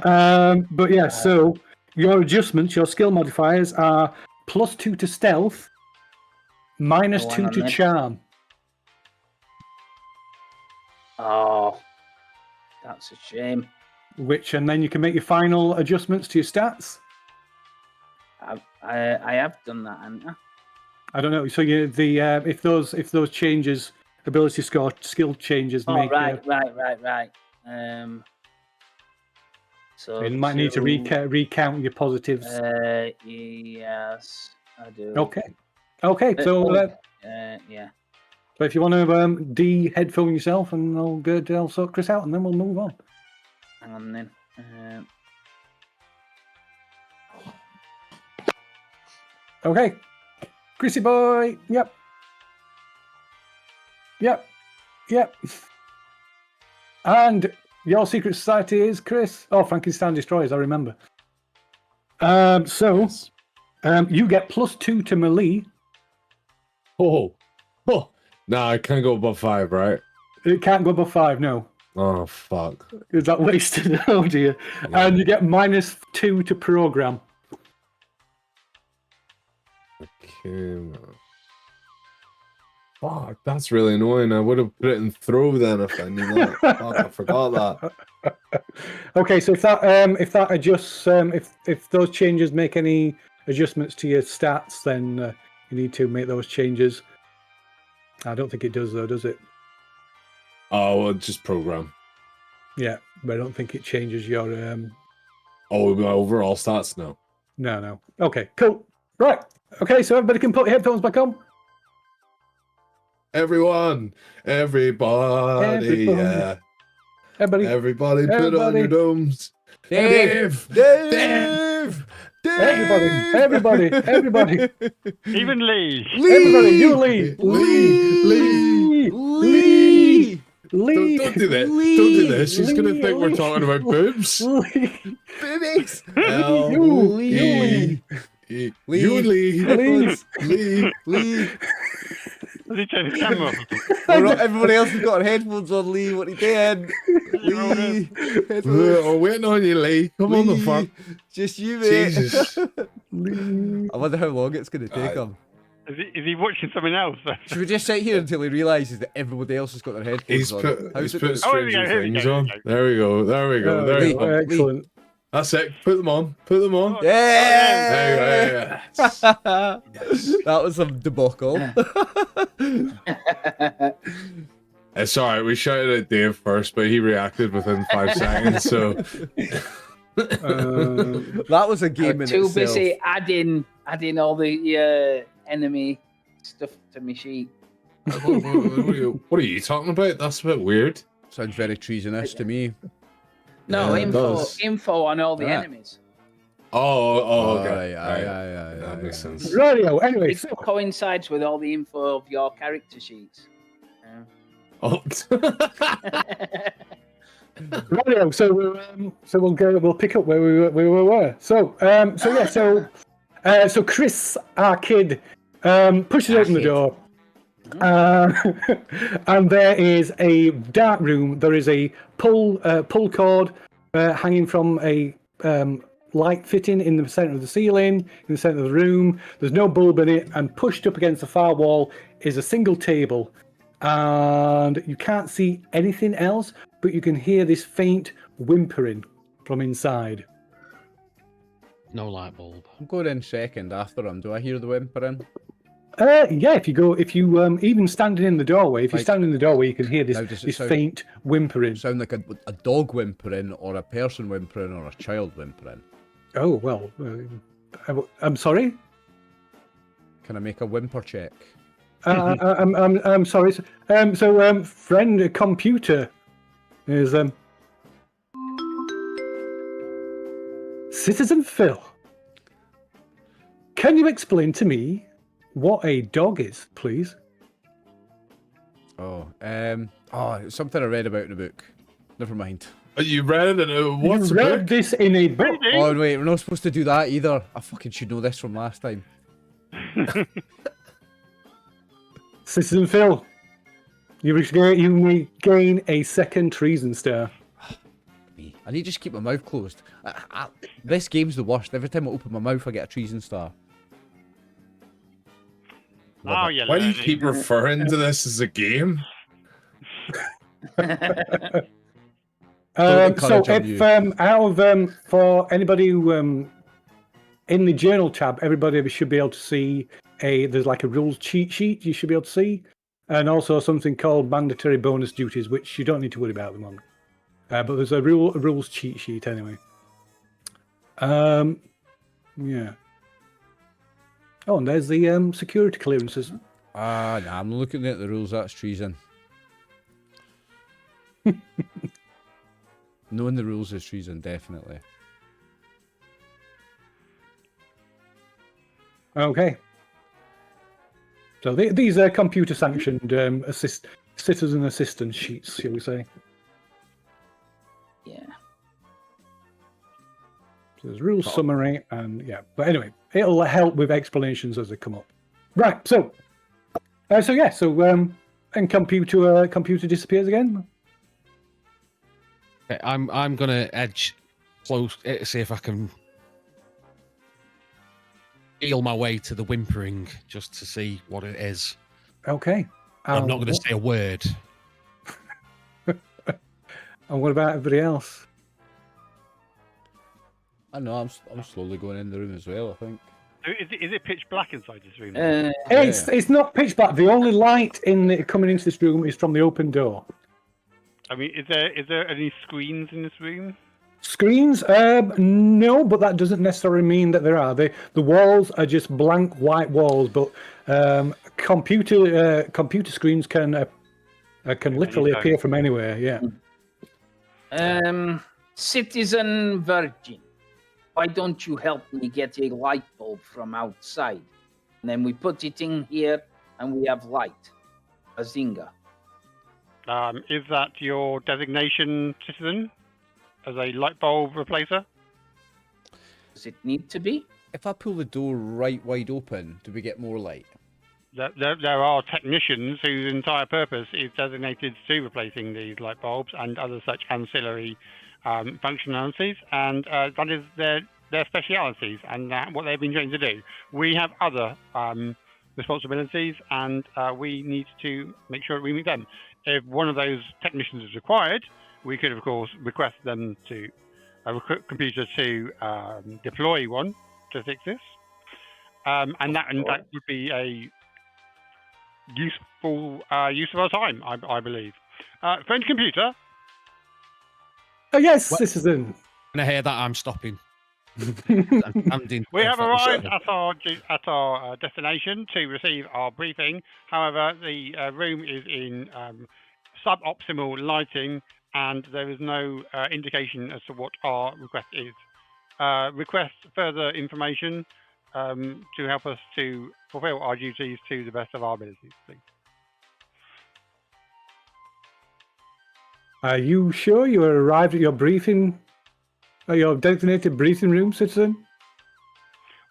But yeah, so your adjustments, your skill modifiers are +2 to stealth, -2 to charm. Oh, that's a shame. And then you can make your final adjustments to your stats. I have done that, haven't I? I don't know. So if those changes, ability score, skill changes. Right. So you might need to recount your positives. Yes, I do. Okay. So yeah. So if you want to de-headphone yourself, and I'll sort Chris out, and then we'll move on. Hang on then. Okay, Chrissy boy. Yep. And your secret society is, Chris? Oh, Frankenstein Destroyers, I remember. So you get +2 to melee. Oh. No, I can't go above 5, right? It can't go above 5, no. Oh, fuck. Is that wasted? Oh, dear. Yeah. And you get -2 to program. Okay. Fuck, that's really annoying. I would have put it in throw then if I knew that. Fuck, I forgot that. Okay, so if that adjusts, if those changes make any adjustments to your stats, then You need to make those changes. I don't think it does though, does it? Oh, well, just program. Yeah, but I don't think it changes your. Oh, my overall stats now. No. Okay, cool. Right. Okay, so everybody can put your headphones back on. Everybody, Everybody. yeah. Everybody. Put on your domes. Dave! Everybody. Even Lee. Everybody, you lead. Lee! Don't do that. Don't do this. She's going to think we're talking about boobs. Babies! Lee. You Lee. Has he turned his camera off? Everybody else has got their headphones on, Lee. What are you doing? Lee! We're waiting on you, Lee. Come on, the fuck. Just you, mate. Jesus. I wonder how long it's going to take him. Is he watching something else? Should we just sit here until he realises that everybody else has got their headphones on? He's How's it put going? Stranger Things on. There we go. There we go. Excellent. That's it. Put them on. Yeah! There you go. That was some debacle. It's alright. We shouted at Dave first, but he reacted within 5 seconds. So that was a game in Too itself. busy adding all the enemy stuff to my sheet. what are you talking about? That's a bit weird. Sounds very treasonous to me. No, Yeah, it does. info on all the enemies. Oh, okay. That makes sense. Radio. Anyway, It coincides with all the info of your character sheets. Oh. Radio. So we'll pick up where we were. So Chris, our kid, pushes open the door. And there is a dark room. There is a pull cord hanging from a light fitting in the center of the ceiling, in the center of the room. There's no bulb in it, and pushed up against the far wall is a single table. And you can't see anything else, but you can hear this faint whimpering from inside. No light bulb. I'm going in second after him. Do I hear the whimpering? Yeah, if you even standing in the doorway, if you stand in the doorway, you can hear Now, this does it sound- faint whimpering. Sound like a dog whimpering, or a person whimpering, or a child whimpering? Oh well, I'm sorry. Can I make a whimper check? I'm sorry. Friend computer is Citizen Phil. Can you explain to me what a dog is, please? It's something I read about in the book. Never mind. You read it? What's You read this in a book? Oh wait, we're not supposed to do that either. I fucking should know this from last time. Citizen Phil, you may gain a second treason star. I need to just keep my mouth closed. This game's the worst. Every time I open my mouth, I get a treason star. Oh, yeah. Why do you keep referring to this as a game? So if for anybody who in the journal tab, everybody should be able to see there's like a rules cheat sheet you should be able to see, and also something called mandatory bonus duties, which you don't need to worry about at the moment. But there's a rules cheat sheet anyway. Yeah. Oh, and there's the security clearances. Nah, I'm looking at the rules. That's treason. Knowing the rules is treason, definitely. Okay. So these are computer-sanctioned citizen assistance sheets, shall we say? Yeah. So there's rules summary, and yeah. But anyway, it'll help with explanations as they come up. Right. And computer disappears again. Okay, I'm gonna edge close, see if I can feel my way to the whimpering, just to see what it is. Okay. I'm not going to say a word. And what about everybody else? I know. I'm slowly going in the room as well. I think. So is it pitch black inside this room? It's not pitch black. The only light coming into this room is from the open door. I mean, is there any screens in this room? Screens? No, but that doesn't necessarily mean that there are. The walls are just blank white walls, but computer screens can literally appear from anywhere. Yeah. Citizen Virgin, why don't you help me get a light bulb from outside? And then we put it in here, and we have light. Bazinga. Is that your designation, citizen, as a light bulb replacer? Does it need to be? If I pull the door right wide open, do we get more light? There are technicians whose entire purpose is designated to replacing these light bulbs and other such ancillary functionalities, and that is their specialities and what they've been trained to do. We have other responsibilities, and we need to make sure we meet them. If one of those technicians is required, we could, of course, request them to a computer to deploy one to fix this, and that would be a useful use of our time, I believe. Friend computer. Oh yes, citizen. When I hear that, I'm stopping. We have arrived at our destination to receive our briefing. However, the room is in suboptimal lighting, and there is no indication as to what our request is. Request further information to help us to fulfill our duties to the best of our abilities, please. Are you sure you arrived at your briefing, your designated briefing room, citizen?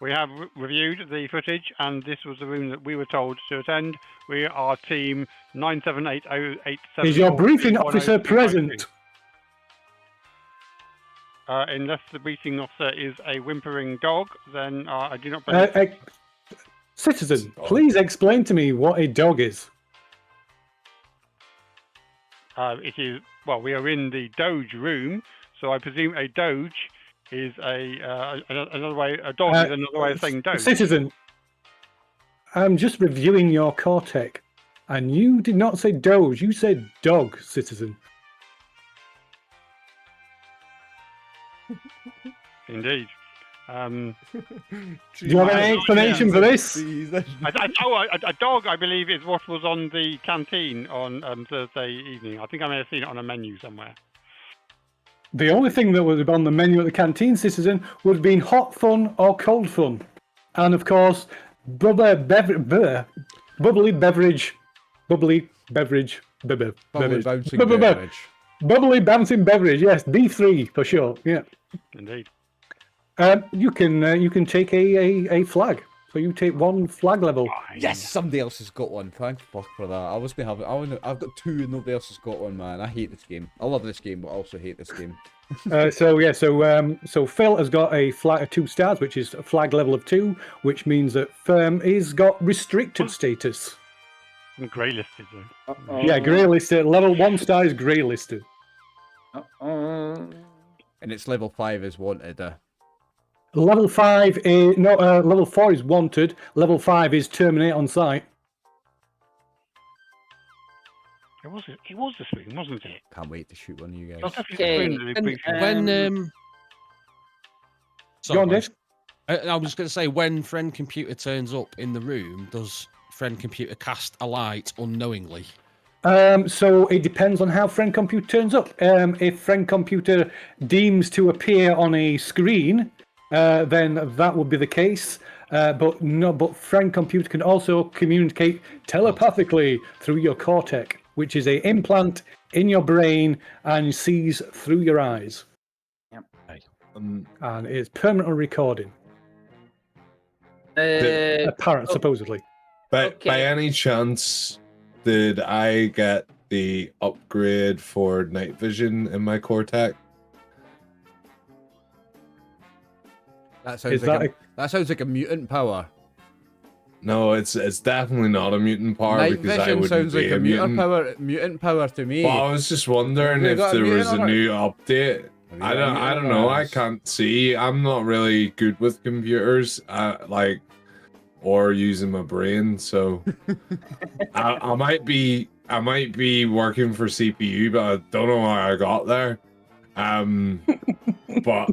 We have reviewed the footage, and this was the room that we were told to attend. We are team 9780874. Is your briefing officer present? Unless the briefing officer is a whimpering dog, then I do not believe... Citizen, please explain to me what a dog is. It is... Well, we are in the Doge room, so I presume a Doge is another way... A dog is another way of saying Doge. Citizen, I'm just reviewing your Cortec, and you did not say Doge, you said dog, citizen. Indeed. Do you have any explanation for this? A dog, I believe, is what was on the canteen on Thursday evening. I think I may have seen it on a menu somewhere. The only thing that was on the menu at the canteen, citizen, would have been hot fun or cold fun. And of course, bubbly beverage. Bubbly bouncing beverage, yes, B3 for sure, yeah. Indeed. You can take a flag. So you take one flag level. Yes, somebody else has got one. Thank fuck for that. I've got two and nobody else has got one, man. I hate this game. I love this game, but I also hate this game. So Phil has got a flag of 2 stars, which is a flag level of 2, which means that he's got restricted status. Grey listed, though. Yeah, grey listed. Level 1 star is grey listed. And it's level 5 is wanted. Level 5 is level 4 is wanted. Level 5 is terminate on site. It was the stream, wasn't it? Can't wait to shoot one of you guys. Okay. Go on, Dave. I was going to say, when friend computer turns up in the room, does friend computer cast a light unknowingly? So it depends on how friend computer turns up. If friend computer deems to appear on a screen, then that would be the case. But friend computer can also communicate telepathically through your Cortec, which is an implant in your brain and sees through your eyes. Yep. And it's permanently recording. Apparent, supposedly. By any chance, did I get the upgrade for night vision in my Cortec? That sounds like a mutant power. No, it's definitely not a mutant power. Night because vision I would sounds be like a mutant power to me. Well, I was just wondering if there was a new update. I don't know. I can't see. I'm not really good with computers. or using my brain. So I might be working for CPU, but I don't know how I got there. But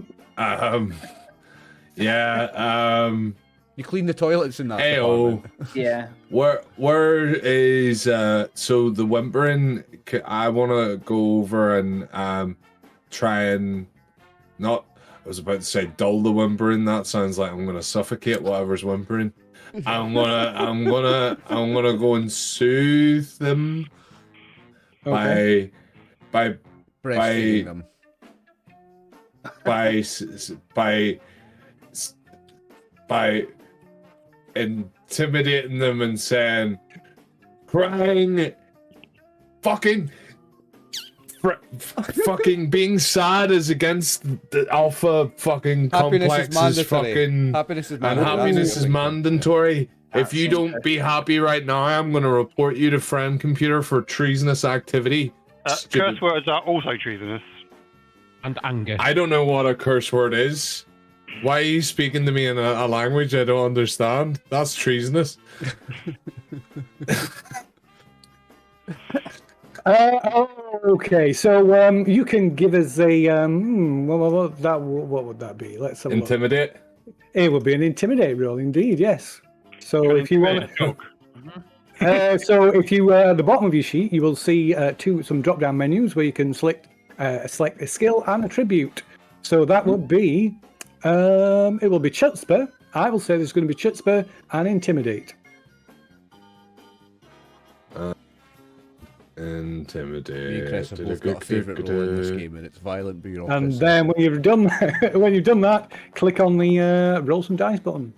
yeah. You clean the toilets in that Ayo. department. Yeah. Where is so the whimpering? I want to go over and try and not. I was about to say dull the whimpering. That sounds like I'm gonna suffocate whatever's whimpering. I'm gonna go and soothe them Okay. by Breastfeeding them. by intimidating them and saying, crying, fucking being sad is against the alpha fucking complexes. Fucking happiness is and mandatory. happiness is mandatory. That's If you don't be happy right now, I'm going to report you to Friend Computer for treasonous activity. Curse words are also treasonous. And anger. I don't know what a curse word is. Why are you speaking to me in a language I don't understand? That's treasonous. Okay, so you can give us a what would that be? Let's have a look. Intimidate. It would be an intimidate roll, indeed. Yes. So if you want, so if you at the bottom of your sheet, you will see some drop-down menus where you can select a skill and a tribute. So that would be it will be chutzpah. I will say there's going to be chutzpah and intimidate. Intimidate. Chris have both got a favourite role in this game, and it's violent bureaucracy. And then when you've done that, click on the roll some dice button.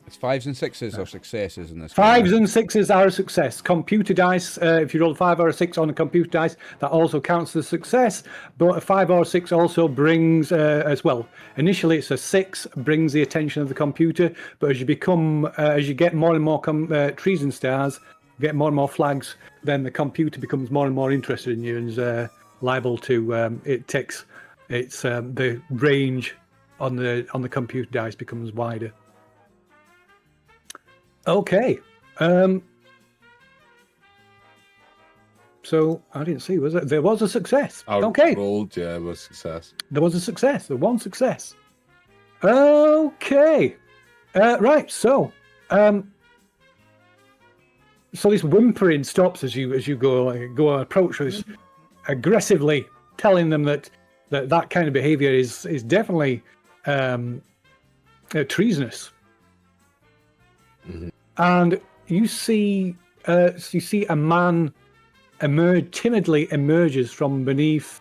It's 5s and 6s or successes in this. 5s and 6s are a success. Computer dice, if you roll a 5 or a 6 on a computer dice, that also counts as success. But a 5 or a 6 also brings, as well. Initially, it's a 6, brings the attention of the computer. But as you get more and more treason stars, get more and more flags, then the computer becomes more and more interested in you and is liable to. It takes its the range on the computer dice becomes wider. Okay. So I didn't see. Was it? There was a success. Okay. Rolled, yeah, it was success. There was a success. There one success. Okay. Right. So, so this whimpering stops as you go approach this, aggressively telling them that kind of behaviour is definitely treasonous. Mm-hmm. And you see a man timidly emerges from beneath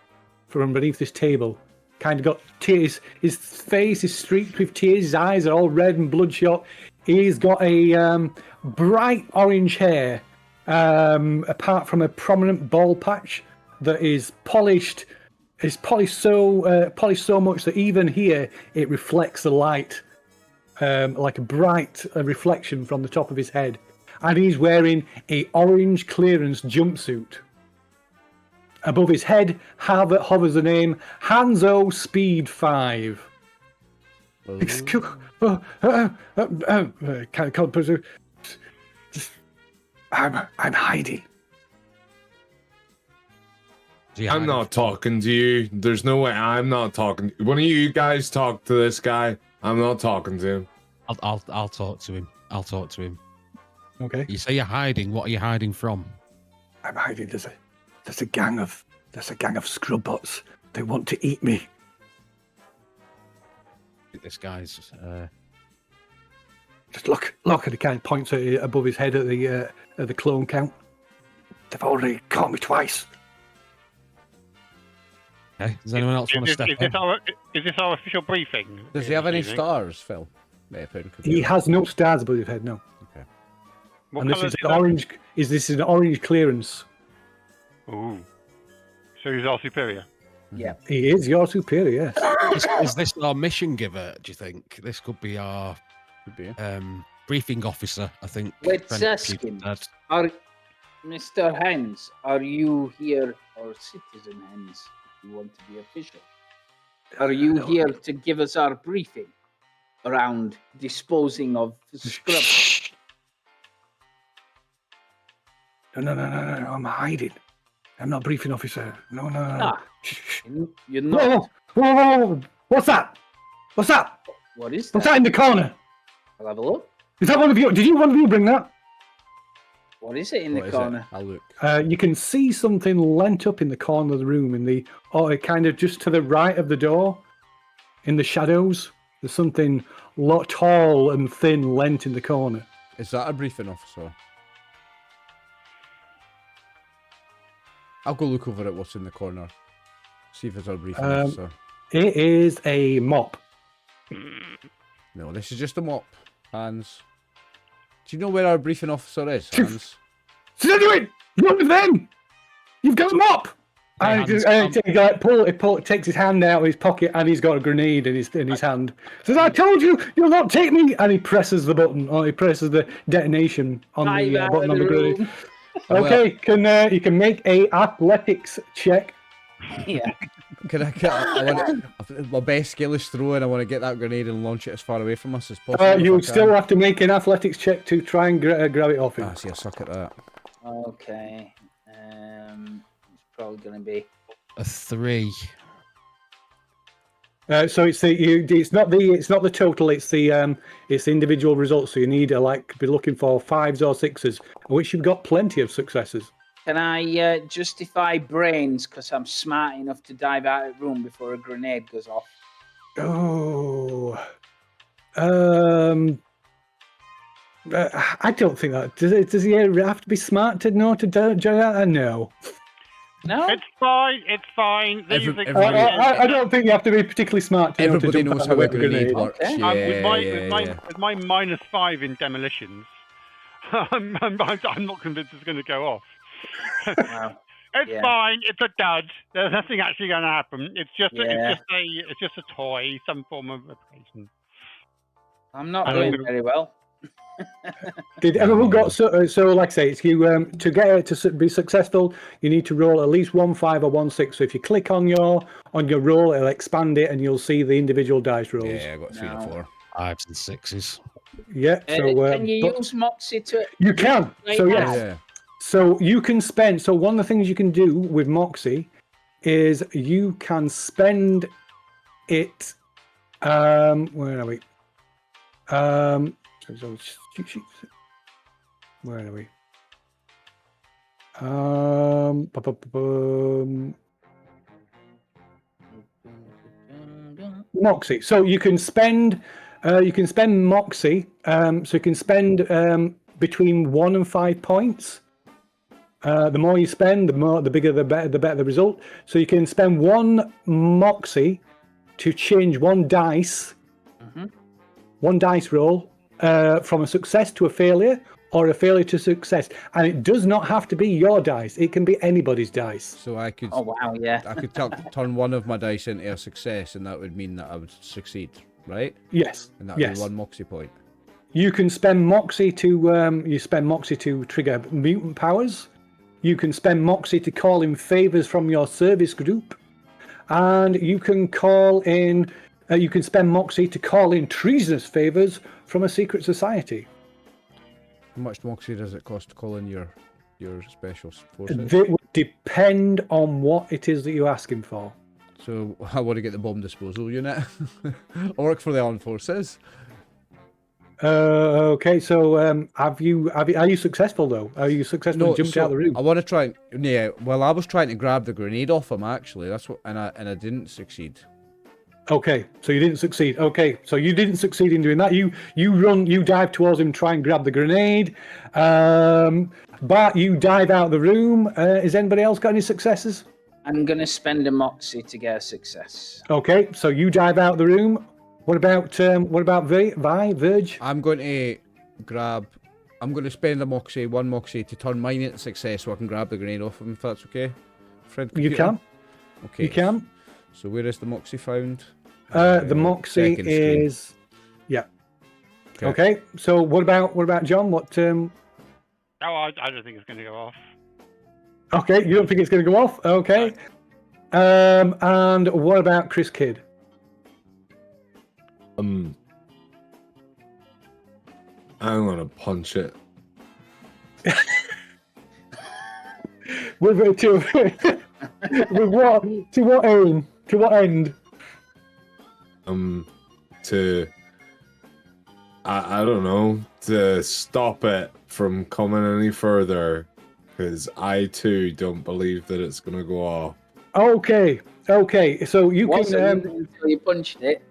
this table. Kind of got tears. His face is streaked with tears. His eyes are all red and bloodshot. He's got a bright orange hair, apart from a prominent bald patch that is polished. It's polished so much that even here it reflects the light. Like a bright reflection from the top of his head. And he's wearing a orange clearance jumpsuit. Above his head hovers the name Hanzo Speed 5. I'm hiding. I'm not talking to you. There's no way I'm not talking. One of you guys talk to this guy. I'm not talking to him. I'll talk to him. I'll talk to him. Okay. You say you're hiding. What are you hiding from? I'm hiding. There's a gang of scrubbots. They want to eat me. This guy's. Just look, and he kind of points above his head at the clone count. They've already caught me twice. Okay. Does anyone else want to step in? Is this our official briefing? Does he have any stars, Phil? He has no stars above his head, no. Okay. And this is an orange. This is an orange clearance. Ooh. So he's our superior. Yeah. He is your superior. Yes. Is this our mission giver? Do you think this could be our briefing officer? I think. Let's ask him. Mr. Hens, are you here, or Citizen Hens, if you want to be official? Are you here to give us our briefing? around disposing of scrub. No, I'm hiding. I'm not a briefing officer. No. Ah, Shh. you're not. Whoa. What's that? What's that? What is What's that? that in the corner? I'll have a look. Is that one of you? Did one of you bring that? What is it in What the is it? corner? I'll look. You can see something lent up in the corner of the room, kind of just to the right of the door, in the shadows. There's something tall and thin lent in the corner. Is that a briefing officer? I'll go look over at what's in the corner. See if it's our briefing officer. It is a mop. No, this is just a mop. Hans. Do you know where our briefing officer is, Hans? So anyway, you're with them. You've got a mop. Hey, And Hans, he takes his hand out of his pocket and he's got a grenade in his hand. Says, "I told you, you'll not take me." And he presses the button, or he presses the detonation on the button on the grenade. room. Okay, you can make a athletics check. Yeah. My best skill is throwing. I want to get that grenade and launch it as far away from us as possible. You would still have to make an athletics check to try and grab it off him. Ah, see, I suck at that. Okay. It's probably going to be. A 3. So it's not the total. It's the individual results. So you need to be looking for 5s or 6s, which you've got plenty of successes. Can I justify brains because I'm smart enough to dive out of the room before a grenade goes off? Oh, I don't think that does he have to be smart to know to do that? No. No. It's fine. It's fine. I don't think you have to be particularly smart to know to Everybody jump knows out how of a grenade works. Okay. Yeah, with my -5 in demolitions, I'm not convinced it's going to go off. Wow. It's fine. It's a dud. There's nothing actually going to happen. It's just a toy, some form of replacement. I'm not doing very well. Did everyone got so like I say, it's you to get it to be successful, you need to roll at least 1 5 or 1 6. So if you click on your roll, it'll expand it and you'll see the individual dice rolls. Yeah, I got 3 to 4. 5s and 6s. Yeah. So Can you use Moxie to? You can. So yes. Yeah. So you can spend. So one of the things you can do with Moxie is you can spend it. Where are we? Where are we? Moxie. So you can spend. Moxie. So you can spend between 1 and 5 points. The more you spend, the bigger the better the result. So you can spend 1 Moxie to change 1 dice, 1 dice roll from a success to a failure, or a failure to success. And it does not have to be your dice; it can be anybody's dice. So I could. Oh wow! Yeah. I could turn one of my dice into a success, and that would mean that I would succeed, right? Yes. And that would be 1 Moxie point. You can spend Moxie to trigger mutant powers. You can spend Moxie to call in favors from your service group, and you can call in. You can spend Moxie to call in treasonous favors from a secret society. How much Moxie does it cost to call in your special forces? It would depend on what it is that you're asking for. So I want to get the bomb disposal unit. I work for the armed forces. Okay, so are you successful though? Are you successful in jumping out of the room? I want to try. Yeah, well, I was trying to grab the grenade off him actually. That's what, and I didn't succeed. Okay, so you didn't succeed. Okay, so you didn't succeed in doing that. You dive towards him, try and grab the grenade. But you dive out of the room. Has anybody else got any successes? I'm gonna spend a Moxie to get a success. Okay, so you dive out of the room. What about Verge? I'm going to spend a Moxie, 1 Moxie to turn mine into success so I can grab the grenade off him, if that's okay. Fred, You can. Okay. You can. So where is the Moxie found? The Moxie is. Yeah. Okay. So what about John? What? Oh, I don't think it's going to go off. Okay, you don't think it's going to go off? Okay. And what about Chris Kidd? I'm gonna punch it. With what? To what aim? To what end? To I don't know, to stop it from coming any further, because I too don't believe that it's gonna go off. Okay. So you Wasn't can. until you punched it.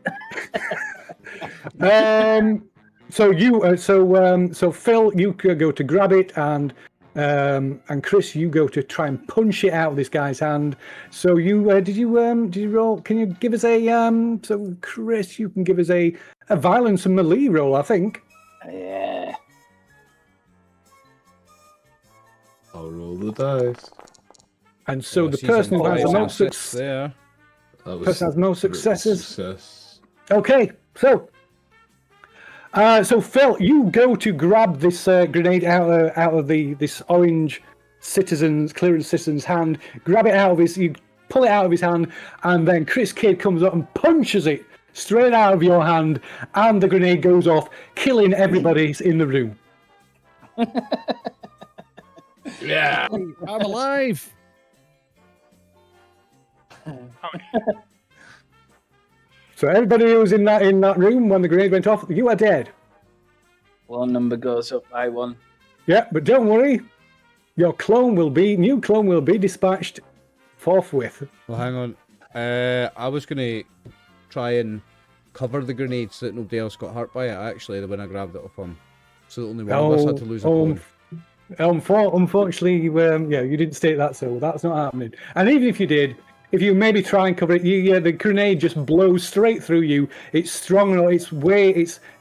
So Phil, you could go to grab it, and Chris, you go to try and punch it out of this guy's hand. So did you roll? Can you give us a So Chris, you can give us a violence and melee roll, I think. Yeah. I'll roll the dice. And so the Season person who has the five, most six success. there. That was Person has most a critical successes. success. Okay, so Phil, you go to grab this grenade out of this orange clearance citizen's hand. Grab it you pull it out of his hand, and then Chris Kidd comes up and punches it straight out of your hand, and the grenade goes off, killing everybody in the room. Yeah. I'm alive. So everybody who was in that room when the grenade went off, you are dead. One number goes up by one. Yeah, but don't worry, your new clone will be dispatched forthwith. Well, hang on. I was going to try and cover the grenade so that nobody else got hurt by it, actually, when I grabbed it off him. So that only one of us had to lose a clone. Unfortunately, you didn't state that, so that's not happening. And even if you did, if you maybe try and cover it, the grenade just blows straight through you. It's strong enough.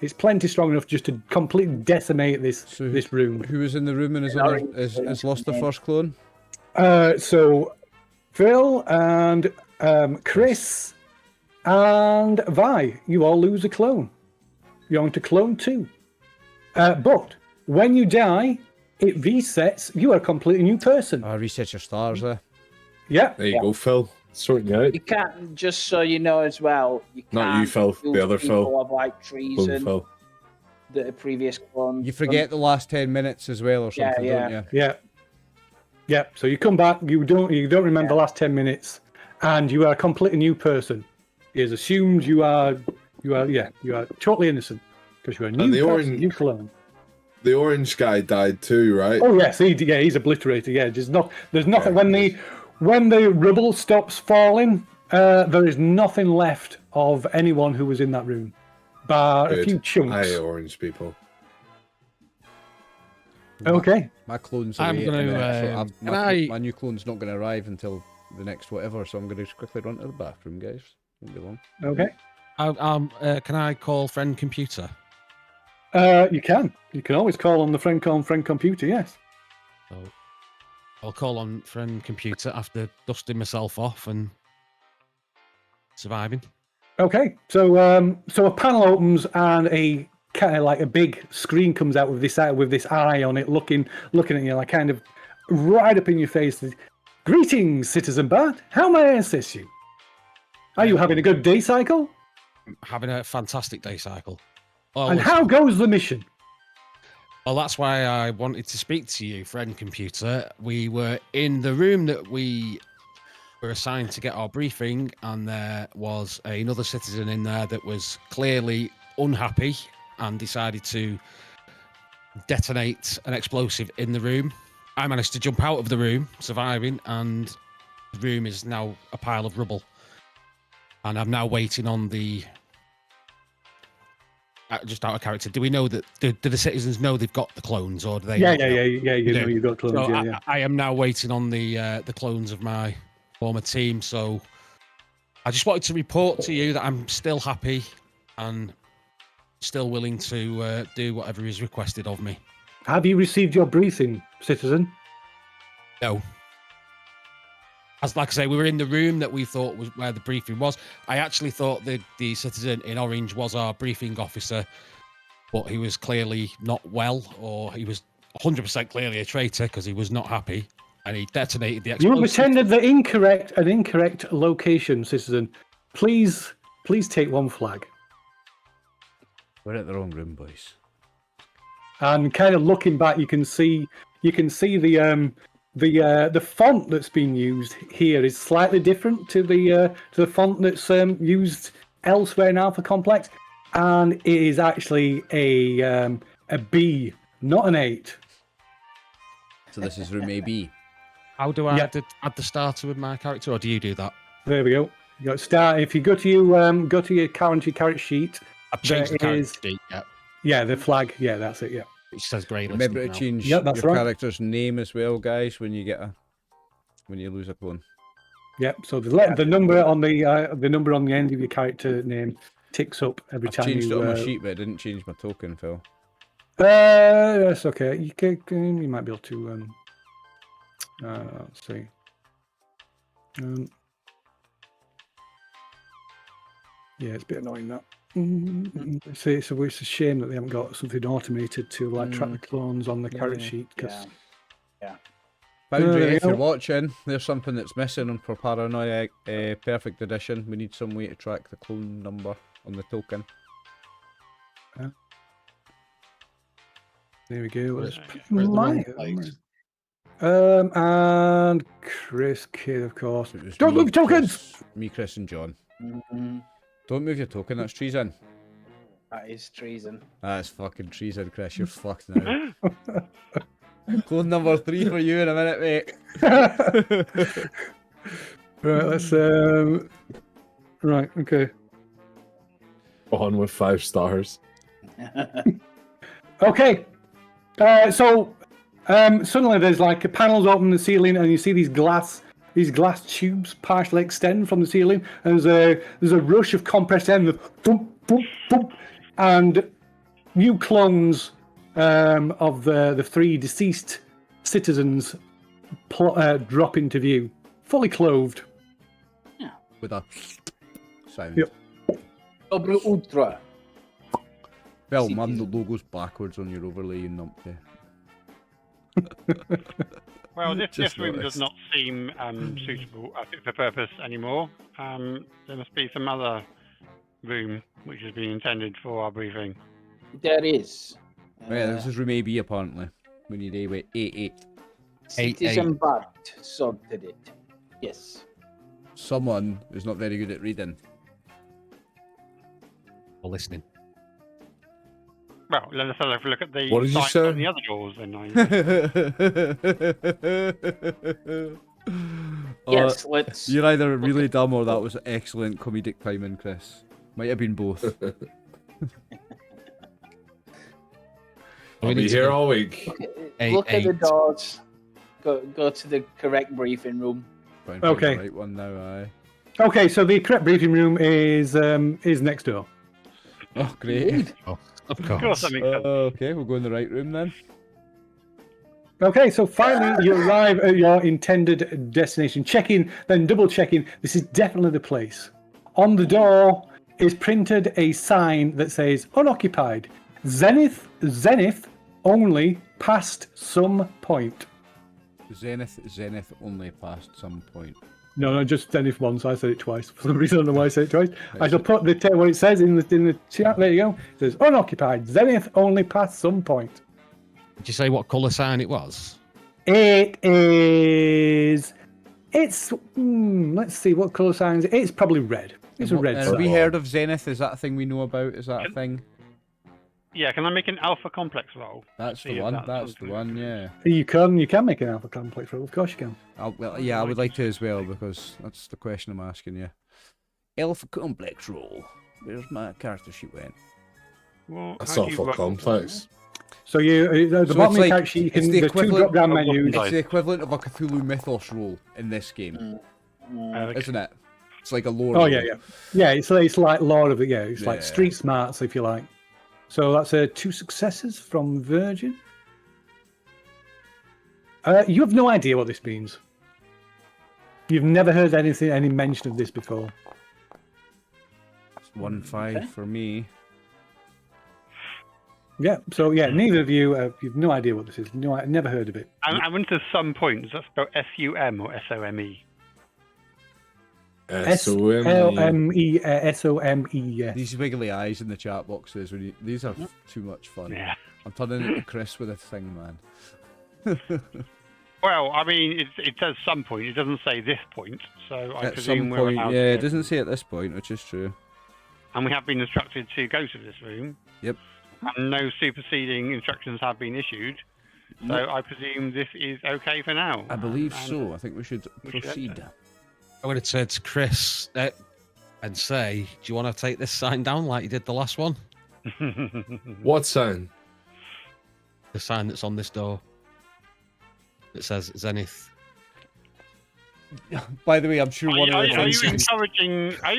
It's plenty strong enough just to completely decimate this room. Who was in the room and has lost the first clone? So Phil and Chris and Vi, you all lose a clone. You're on to clone 2. But when you die, it resets. You are a completely new person. Reset your stars there. Yeah. There you go, Phil. Sorting you out. You can't, just so you know as well, you can't. Not you, Phil. The other Phil. Of like trees Clone and Phil. the previous clone. You forget the last 10 minutes as well, or something, don't you? Yeah. So you come back. You don't remember the last 10 minutes, and you are a completely new person. It is assumed you are totally innocent because you are a new clone. The orange guy died too, right? Oh yes, he's obliterated. Yeah, there's nothing when the rubble stops falling. There is nothing left of anyone who was in that room, bar a few chunks. I hate orange people. Okay. My clone's I'm away. gonna, My new clone's not going to arrive until the next whatever, so I'm going to quickly run to the bathroom, guys. Won't be long. Okay. Can I call friend computer? You can. You can always call on the friend computer. Yes. So I'll call on friend computer after dusting myself off and surviving. Okay. So a panel opens and a kind of like a big screen comes out with this eye on it, looking at you, like kind of right up in your face. Greetings, Citizen Bart. How may I assist you? Are you having a good day cycle? Having a fantastic day cycle. And how goes the mission? Well, that's why I wanted to speak to you, friend computer. We were in the room that we were assigned to get our briefing, and there was another citizen in there that was clearly unhappy and decided to detonate an explosive in the room. I managed to jump out of the room, surviving, and the room is now a pile of rubble. And I'm now waiting on the... just out of character, do we know that... Do the citizens know they've got the clones, or do they... Yeah, you know you've got clones, so yeah. I am now waiting on the clones of my former team, so I just wanted to report to you that I'm still happy and still willing to do whatever is requested of me. Have you received your briefing, citizen? No. As like I say, we were in the room that we thought was where the briefing was. I actually thought the citizen in orange was our briefing officer, but he was clearly not well, or he was 100% clearly a traitor because he was not happy, and he detonated the explosive. You have attended an incorrect location, citizen. Please take one flag. We're at the wrong room, boys. and kind of looking back, you can see the font that's being used here is slightly different to the font that's used elsewhere in Alpha Complex, and it is actually a B, not an 8. So this is room AB. How do I Yeah. add the starter with my character, or do you do that? There we go. You got start. If you go to your character sheet, I've changed the there character is- sheet, yeah. yeah, the flag. Yeah, that's it. Yeah. It says grey. Remember to now. change Yep, that's your right. character's name as well, guys, when you lose a clone. Yep. So the number on the end of your character name ticks up every I've time changed you. it on my sheet, but I didn't change my token, Phil. That's okay. You might be able to. Let's see. Yeah, it's a bit annoying that. So it's a shame that they haven't got something automated to like track the clones on the character sheet. Cause, Boundary, there you if you're go. watching, there's something that's missing for Paranoia Perfect Edition. We need some way to track the clone number on the token. There we go. Where's- Let's where's the wrong mine. place? And Chris Kidd, of course. It was Don't me, move tokens. Chris, and John. Mhm. Don't move your token, that's treason. That is treason. That's fucking treason, Chris. You're fucked now. Clone number 3 for you in a minute, mate. Right, let's. Right, okay. On with 5 stars. Okay. So suddenly there's like panels open in the ceiling, and you see these glass tubes partially extend from the ceiling, and there's a rush of compressed air, and the thump, thump, thump, and new clones of the 3 deceased citizens drop into view, fully clothed. With a sound. Yep. Double Ultra. Well, man, the logo's backwards on your overlay, you numpty. Well, this Just room noticed. does not seem suitable fit for purpose anymore. There must be some other room which has been intended for our briefing. There is. Yeah, this is room AB apparently. We need A8. Citizen Bart sorted it. Yes. Someone who's not very good at reading. Or listening. Well, let us have a look at the What did you signs say? on the other doors then. Yes, let's. You're either really dumb or that was excellent comedic timing, Chris. Might have been both. I'll be here all week. Look at the doors. Go to the correct briefing room. Try and find Okay. the right one now, aye. Okay, so the correct briefing room is next door. Oh, great. Oh, of Of course, course. that makes sense. Okay, we'll go in the right room then. Okay, so finally you arrive at your intended destination. Checking, then double checking. This is definitely the place. On the door is printed a sign that says unoccupied. Zenith only past some point. Zenith only past some point. No, just Zenith once. I said it twice. For some reason, I don't know why I said it twice. I shall put what it says in the chat. There you go. It says unoccupied. Zenith only past some point. Did you say what colour sign it was? It is. It's. Let's see what colour sign is it. It's probably red. It's a red Have sign. we heard of Zenith? Is that a thing we know about? Is that a thing? Yeah, can I make an alpha complex roll? That's See the if one. that's That's the something. one. Yeah. You can make an alpha complex roll. Of course you can. Well, yeah, I would like to as well because that's the question I'm asking you. Alpha complex roll. Where's my character sheet went? Well, That's how do you awful roll? complex. So you at the So bottom it's of the like- character sheet, you it's can the the two equivalent drop down of- menus. It's the equivalent of a Cthulhu Mythos roll in this game, Okay. isn't it? It's like a lore. Oh roll. yeah. It's like Lord of it. Yeah, it's like Yeah. street smarts, if you like. So that's 2 successes from Virgin. You have no idea what this means. You've never heard any mention of this before. It's 1-5 for me. Yeah. So yeah, neither of you you've no idea what this is. No, I've never heard of it. I went to some point. Does that spell SUM or SOME? SOME. SOME. Yeah. These wiggly eyes in the chat boxes. These are too much fun. Yeah. I'm turning into Chris with this thing, man. Well, I mean, it says some point. It doesn't say this point, so I At presume some we're point, allowed yeah, to it doesn't say at this point, which is true. And we have been instructed to go to this room. Yep. And no superseding instructions have been issued. So I presume this is okay for now. I believe And so. I think we should we should proceed. enter. I'm going to turn to Chris and say, do you want to take this sign down like you did the last one? What sign? The sign that's on this door. It says Zenith. By the way, I'm sure one of the Are things you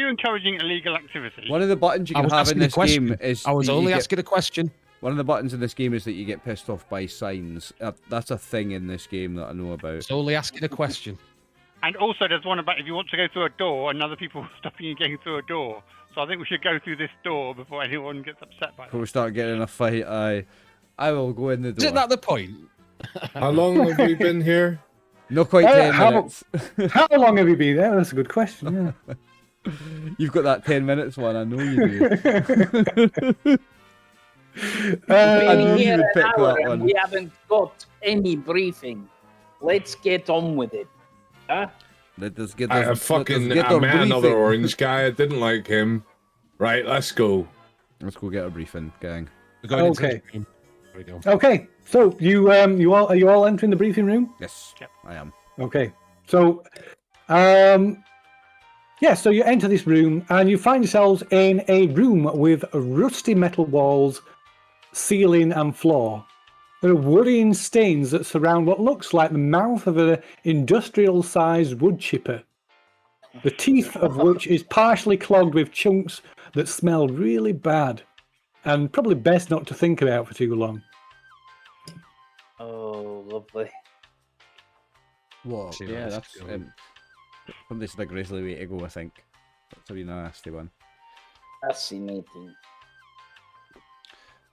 encouraging illegal activity? one of the buttons you I can was have in asking a this question. game is I was you only get- asking a question. One of the buttons in this game is that you get pissed off by signs. That's a thing in this game that I know I about. was only asking a question. And also, there's one about if you want to go through a door and other people stopping you getting through a door. So I think we should go through this door before anyone gets upset by Before it. we start getting in a fight, I will go in the door. Isn't that the point? How long have we been here? Not quite 10 how- minutes. How long have you been there? That's a good question. Yeah. You've got that 10 minutes one, I know you do. I Been knew you here would an pick hour that and one. we haven't got any briefing. Let's get on with it. Huh? Let us get I this, fucking let us get I our met another briefing. orange guy. I didn't like him. Right, let's go. Let's go get our briefing, gang. We're going into Okay. this room. There we go. Okay, so you all are you all entering the briefing room? Yes, Yep. I am. Okay, so so you enter this room and you find yourselves in a room with rusty metal walls, ceiling, and floor. There are worrying stains that surround what looks like the mouth of an industrial-sized wood chipper, the teeth of which is partially clogged with chunks that smell really bad, and probably best not to think about for too long. Oh, lovely. Whoa, See where yeah, this that's is going. probably a grisly way to go, I think. That's a really nasty one. Fascinating.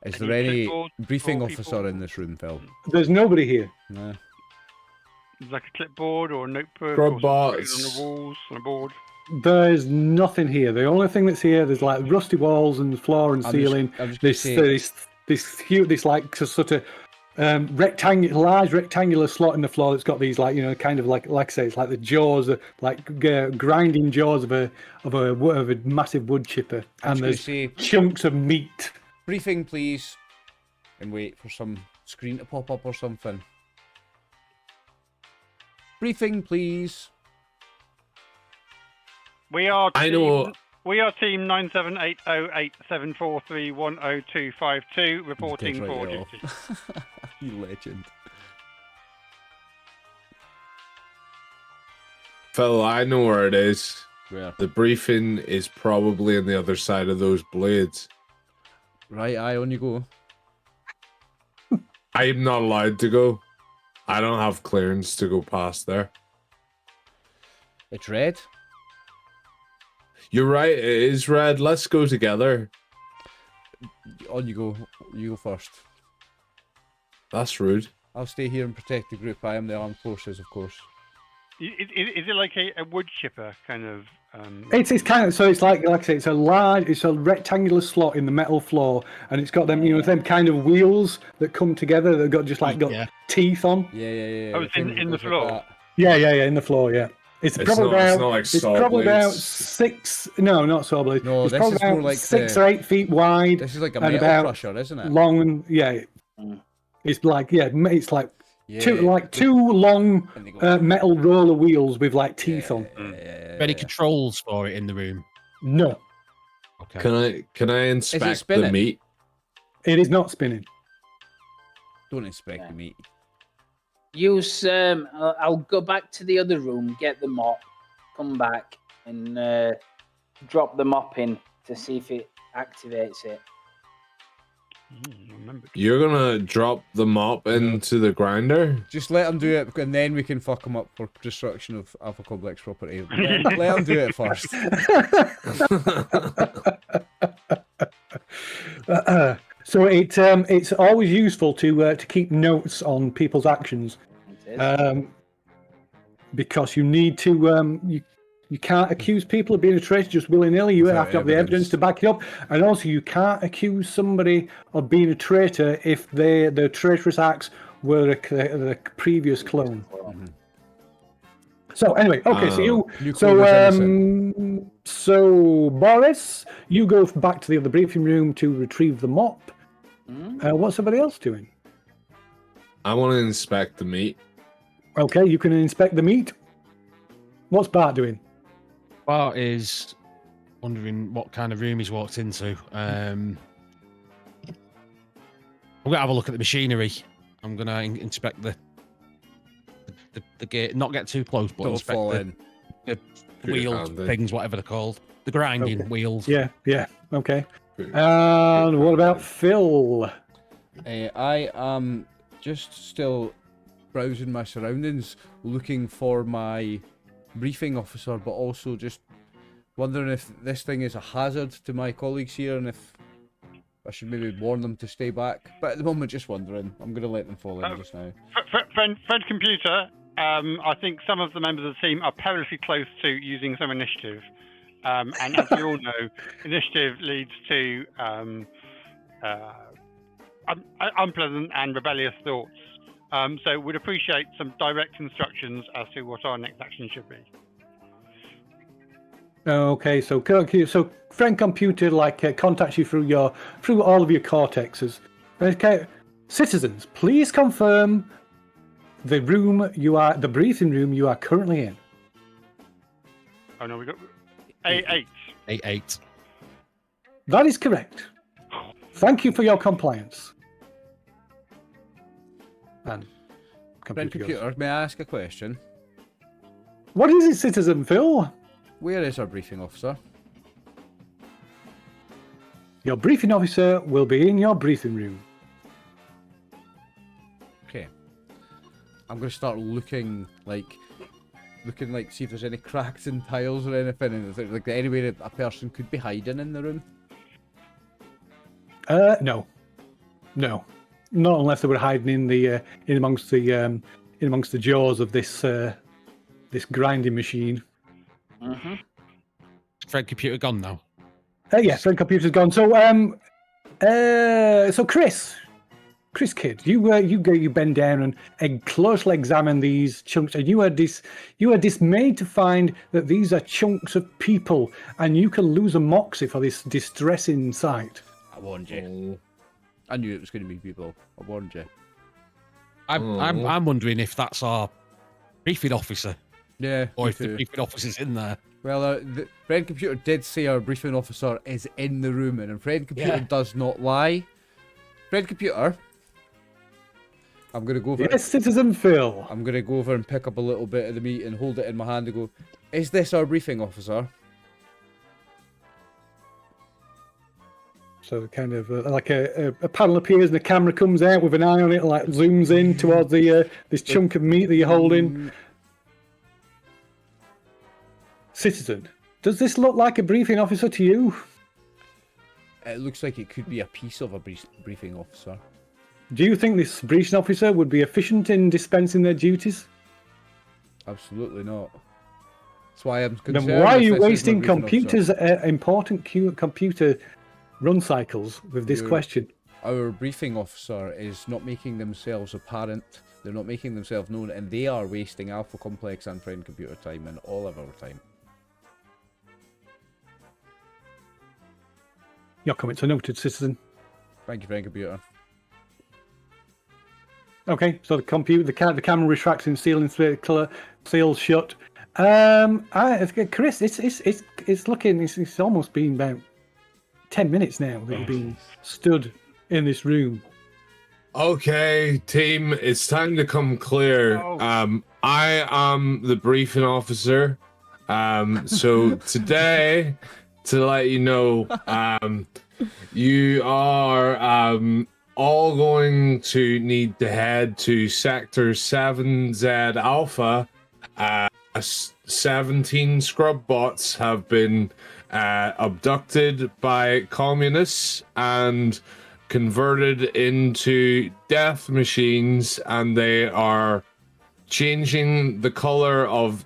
Is Any there any clipboard briefing for officer people? in this room, Phil? There's nobody here. No. Like a clipboard or a notebook Grub or something bots. on the walls, on a board. There's nothing here. The only thing that's here, there's like rusty walls and floor and ceiling. I'm just gonna say, This like sort of large rectangular slot in the floor that's got these kind of like I say, it's like the jaws, grinding jaws of a massive wood chipper, I'm and just gonna there's say, chunks of meat. briefing, please, and wait for some screen to pop up or something. Briefing, please. We are. I know. We are team 97808743102252 reporting Dead for right duty. off. You legend. Phil, I know where it is. Where? The briefing is probably on the other side of those blades. Right, on you go. I'm not allowed to go. I don't have clearance to go past there. It's red. You're right, it is red. Let's go together. On you go. You go first. That's rude. I'll stay here and protect the group. I am the armed forces, of course. Is it like a wood chipper kind of? It's kind of, so it's like I say, it's a rectangular slot in the metal floor, and it's got them them kind of wheels that come together that got Yeah. teeth on. Yeah. Oh, the it's in thing the that goes like floor? that. Yeah, in the floor. Yeah, it's probably it's not like saw probably about blades. 6. No, not saw blades. No, it's this probably is more about like 6 the- or 8 feet wide. This is like a And metal about crusher, isn't it? long and it's like it's like Yeah. two long And they go- metal roller wheels with like teeth on. Any controls for it in the room? No, Okay. Can I inspect the spinning? meat? it is not spinning. Don't inspect the meat. Use. I'll go back to the other room, get the mop, come back, and drop the mop in to see if it activates it. Remember. You're gonna drop the mop into the grinder? Just let him do it, and then we can fuck him up for destruction of Alpha Complex property. Let him do it first. So it's always useful to keep notes on people's actions, It is. because you need to You can't accuse people of being a traitor just willy-nilly. You Without have to have the evidence to back it up. And also, you can't accuse somebody of being a traitor if their traitorous acts were the previous clone. So anyway, okay, so Boris, you go back to the other briefing room to retrieve the mop. What's somebody else doing? I want to inspect the meat. Okay, you can inspect the meat. What's Bart doing? Bart is wondering what kind of room he's walked into. I'm gonna have a look at the machinery. I'm gonna inspect the gate, not get too close, but Don't inspect fall in. the wheels, things, whatever they're called, the grinding wheels. Yeah, okay. And what about Phil? I am just still browsing my surroundings, looking for my briefing officer, but also just wondering if this thing is a hazard to my colleagues here and if I should maybe warn them to stay back. But at the moment, just wondering. I'm going to let them fall in just now. Friend computer, I think some of the members of the team are perilously close to using some initiative. And as we all know, initiative leads to unpleasant and rebellious thoughts. So we'd appreciate some direct instructions as to what our next action should be. Okay, so friend computer contacts you through all of your cortexes. Okay, citizens, please confirm the briefing room you are currently in. Oh no, we got A8. A8. That is correct. Thank you for your compliance. And Friend computer, may I ask a question? What is it, citizen Phil? Where is our briefing officer? Your briefing officer will be in your briefing room. Okay. I'm going to start looking like, see if there's any cracks in tiles or anything, and like anywhere that a person could be hiding in the room. No, not unless they were hiding in amongst the jaws of this grinding machine. Mm-hmm. Friend computer gone now. Yeah, friend computer's gone. So so Chris Kid, you bend down and closely examine these chunks, and you are dismayed to find that these are chunks of people, and you can lose a moxie for this distressing sight. I warned you. I knew it was going to be people. I warned you. I'm wondering if that's our briefing officer. Yeah. Or if the briefing officer's in there. Well, the friend computer did say our briefing officer is in the room, and friend computer does not lie. Friend computer, I'm going to go over. Yes, citizen Phil. I'm going to go over and pick up a little bit of the meat and hold it in my hand and go, is this our briefing officer? So kind of like a panel appears and the camera comes out with an eye on it and like zooms in towards the this chunk of meat that you're holding. Citizen, does this look like a briefing officer to you? It looks like it could be a piece of a briefing officer. Do you think this briefing officer would be efficient in dispensing their duties? Absolutely not. That's why I'm concerned. Then why are you wasting computers, important computer run cycles with this question? Our briefing officer is not making themselves apparent. They're not making themselves known, and they are wasting Alpha Complex and friend computer time and all of our time. Your comments are noted, citizen. Thank you, friend computer. Okay, so the camera retracts and seals shut. Chris, it's looking. It's almost been about 10 minutes now that you've been stood in this room. Okay, team, it's time to come clear. I am the briefing officer. So today, to let you know, you are all going to need to head to Sector 7Z Alpha. 17 scrub bots have been abducted by communists and converted into death machines, and they are changing the color of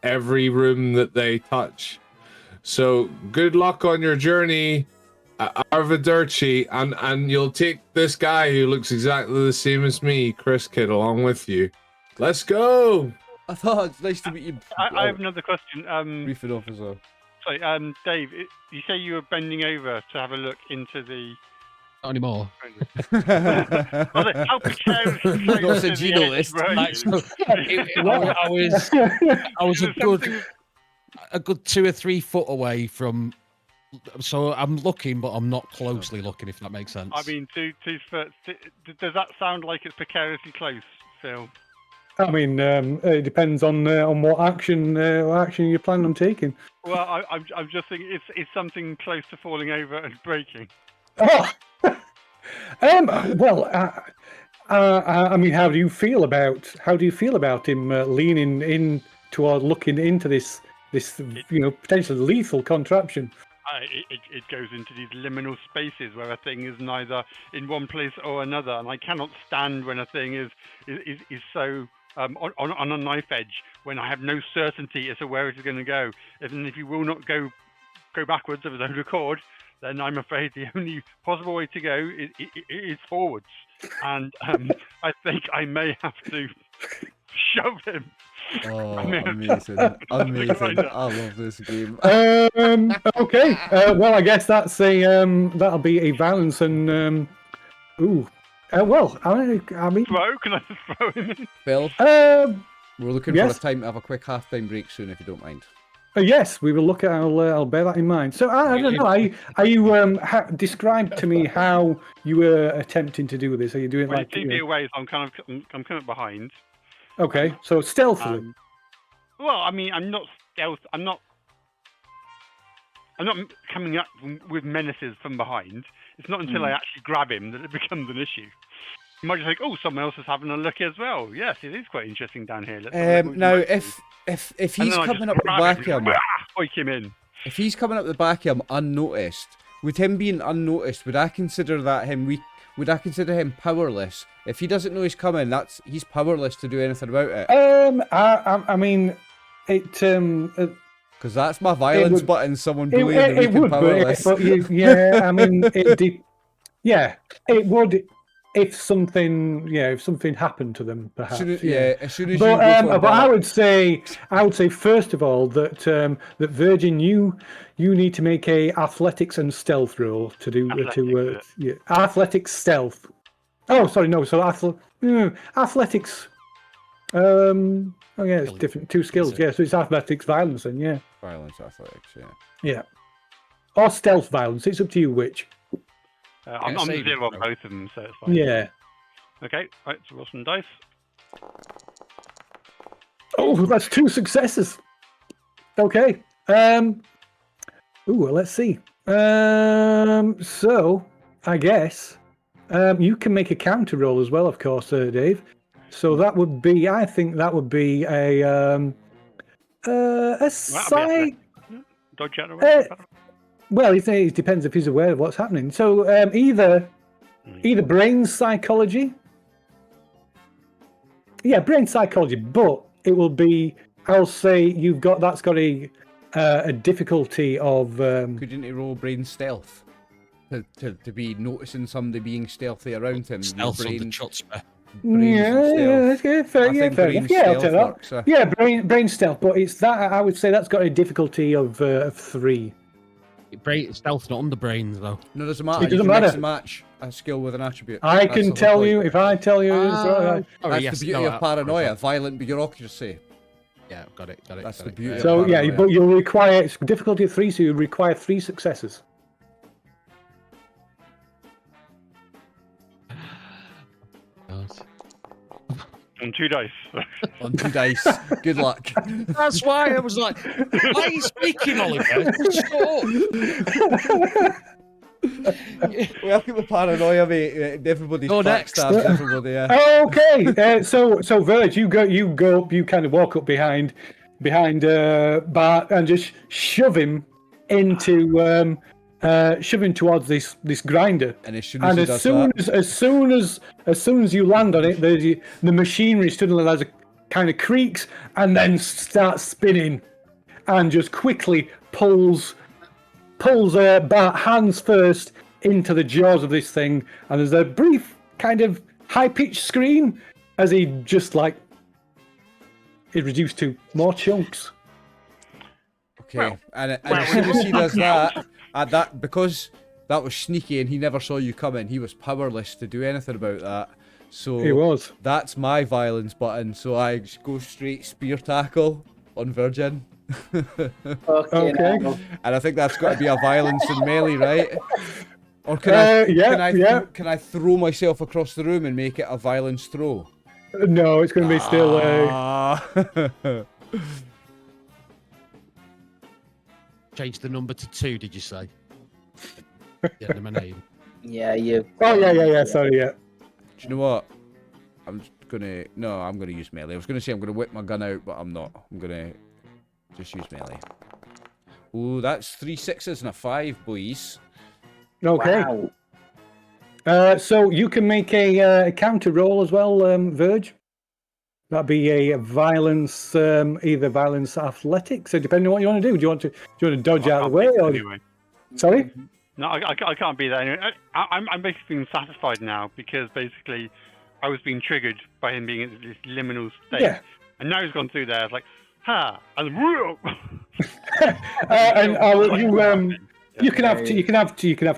every room that they touch. So good luck on your journey, Arbitrary, and you'll take this guy who looks exactly the same as me, Chris Kid, along with you. Let's go. I thought it's nice to meet you. I have another question. Briefing officer. Sorry, Dave, you say you were bending over to have a look into the... Not anymore. How precarious Not since you noticed. I was a good 2 or 3 foot away from. So I'm looking, but I'm not closely looking. If that makes sense. I mean, 2 foot. Does that sound like it's precariously close, Phil? I mean, it depends on what action you plan on taking. Well, I'm just thinking it's something close to falling over and breaking. Oh. Well, I mean, how do you feel about him leaning in toward looking into this potentially lethal contraption? It goes into these liminal spaces where a thing is neither in one place or another, and I cannot stand when a thing is so on a knife edge when I have no certainty as to where it is going to go. And if you will not go backwards of its own accord, then I'm afraid the only possible way to go is forwards. And I think I may have to shove him. Oh, amazing. Amazing. I love this game. Okay. Well, I guess that's that'll be a violence and well, I mean, Can I just throw him in? Phil, we're looking yes. for a time to have a quick half-time break soon, if you don't mind. Yes, we will look at. I'll bear that in mind. So I don't know. Are you describe to me how you were attempting to do this? Are you doing Well, like? you keep me away, so I'm kind of behind. Okay, so stealthily. Well, I mean, I'm not stealth. I'm not coming up with menaces from behind. It's not until I actually grab him that it becomes an issue. You might just think, oh, someone else is having a look as well. Yes, it is quite interesting down here. Now, if he's coming up the back of him, Poke him in. if he's coming up the back of him unnoticed, with him being unnoticed, would I consider that him weak? Would I consider him powerless? If he doesn't know he's coming, he's powerless to do anything about it. I mean, it. Because that's my violence button. Someone believing It weak and would, powerless. but yeah, I mean, it would if something happened to them, perhaps. As soon as But I would say first of all that Virgin, you need to make a athletics and stealth roll to do athletics stealth. Oh, sorry, no. So athletics. Oh yeah, it's different. 2 skills. Yeah, so it's athletics, violence, and yeah. Violence, athletics, yeah. Yeah. Or stealth violence. It's up to you which. I'm 0 on both of them, so it's fine. Yeah. Okay, right, so roll some dice. Oh, that's 2 successes. Okay. Let's see. So I guess you can make a counter roll as well, of course, Dave. So that would be, I think that would be a side. Dodge out of the way. Well, it depends if he's aware of what's happening. So either brain psychology. Yeah, brain psychology, but it will be. I'll say that's got a difficulty of. Couldn't he roll brain stealth to be noticing somebody being stealthy around him? Stealth of the chutzpah. That's good. Fair enough. Yeah, I'll take that. Yeah, brain stealth, but it's that. I would say that's got a difficulty of 3. Brain stealth, not on the brains though. No, doesn't matter. It doesn't you can matter. mix and match a skill with an attribute. I can tell you if I tell you. That's the beauty of paranoia, violent bureaucracy. Yeah, got it. That's the beauty. So yeah, but you'll require it's difficulty of 3, so you require 3 successes. On 2 dice. On 2 dice. Good luck. That's why I was like, why are you speaking, Oliver? Welcome to paranoia, mate. Everybody's backstabbed everybody. Yeah. Okay. So Verge, you kind of walk up behind Bart and just shove him into towards this grinder. And as soon as you land on it, the machinery suddenly kind of creaks and then starts spinning, and just quickly pulls Bart hands first into the jaws of this thing, and there's a brief kind of high-pitched scream as he just is reduced to more chunks. Okay, and as soon as he does that, because that was sneaky and he never saw you coming, he was powerless to do anything about that. So He was. That's my violence button. So I just go straight spear tackle on Virgin. Okay. Now. And I think that's got to be a violence in melee, right? Or can can I throw myself across the room and make it a violence throw? No, it's going to be still. Change the number to 2, did you say? Yeah, my name. Yeah, you. Oh yeah. Sorry, yeah. Do you know what? I'm gonna use melee. I was gonna say I'm gonna whip my gun out, but I'm not. I'm gonna just use melee. Ooh, that's 3 6s and a 5, boys. Okay. Wow. So you can make a counter roll as well, Verge. That'd be a violence, either violence athletics, so depending on what you want to do. Do you want to dodge out of the way, or Anyway. sorry? No, I can't be there anyway. I'm basically satisfied now because basically I was being triggered by him being in this liminal state. Yeah. And now he's gone through there. It's like, ha! And you can have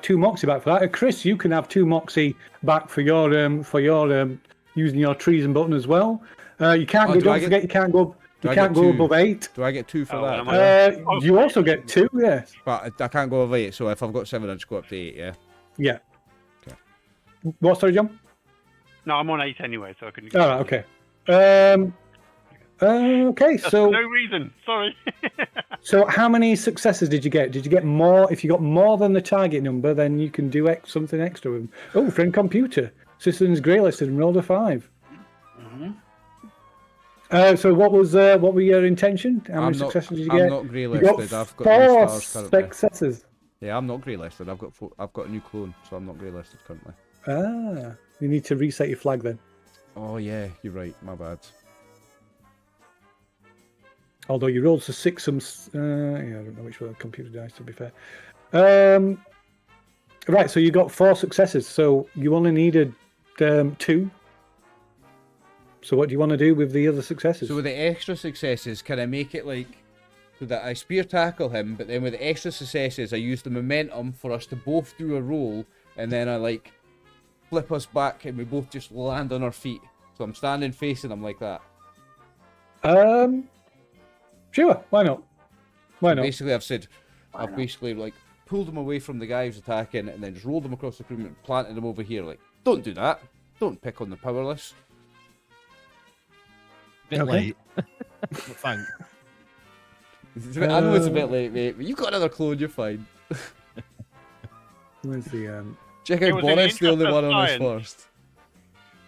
2 moxie back for that. Chris, you can have 2 moxie back for your using your treason button as well. You can't go. Don't forget, you can't go. You can't go above 8. Do I get 2 for that? You also get 2, yes. But I can't go above 8. So if I've got 7, I just go up to 8. Yeah. Yeah. Okay. What, sorry, John? No, I'm on 8 anyway, so I couldn't. All right. Okay. Okay. So no reason. Sorry. So how many successes did you get? Did you get more? If you got more than the target number, then you can do something extra with them. Oh, friend computer. Citizens greylisted and rolled a 5. So what were your intention? How many successes did you get? I'm not greylisted. I've got 4 stars currently. successes. Yeah, I'm not greylisted. I've got a new clone, so I'm not greylisted currently. Ah, you need to reset your flag then. Oh yeah, you're right. My bad. Although you rolled to 6 yeah, I don't know which one the computer dice, to be fair. Right, so you got 4 successes, so you only needed 2. So what do you want to do with the other successes? So with the extra successes, can I make it like so that I spear tackle him, but then with the extra successes, I use the momentum for us to both do a roll, and then I like flip us back, and we both just land on our feet. So I'm standing facing him like that. Sure, why not? Why not? Basically, I've basically like pulled him away from the guy who's attacking, and then just rolled him across the room and planted him over here. Like, don't do that. Don't pick on the powerless. Bit late. Thanks. I know it's a bit late, mate, but you've got another clone. You're fine. Where's the Check out Boris, the only one on this first.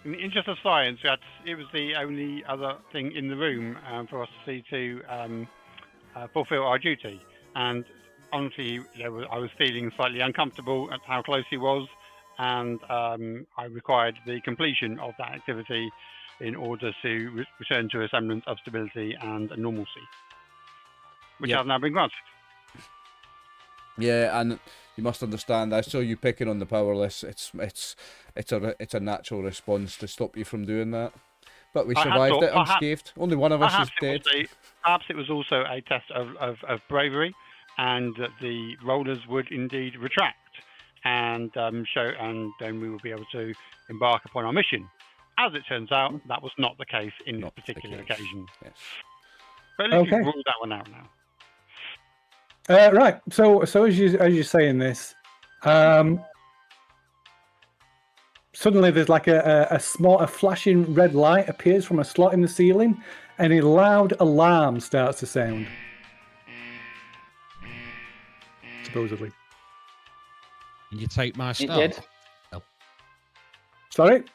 In the interest of science, it was the only other thing in the room for us to see to fulfill our duty. And honestly, I was feeling slightly uncomfortable at how close he was, and I required the completion of that activity in order to return to a semblance of stability and normalcy, which has now been granted. Yeah, and you must understand, I saw you picking on the powerless. It's a natural response to stop you from doing that. But we survived it unscathed. Only one of us is dead. Perhaps it was also a test of bravery, and that the rollers would indeed retract and show, and then we would be able to embark upon our mission. As it turns out, that was not the case in this particular occasion. Yes. But at least we've ruled that one out now. Right. So as you're saying this, suddenly there's like a flashing red light appears from a slot in the ceiling, and a loud alarm starts to sound. Supposedly. You take my star. It did. No. Sorry?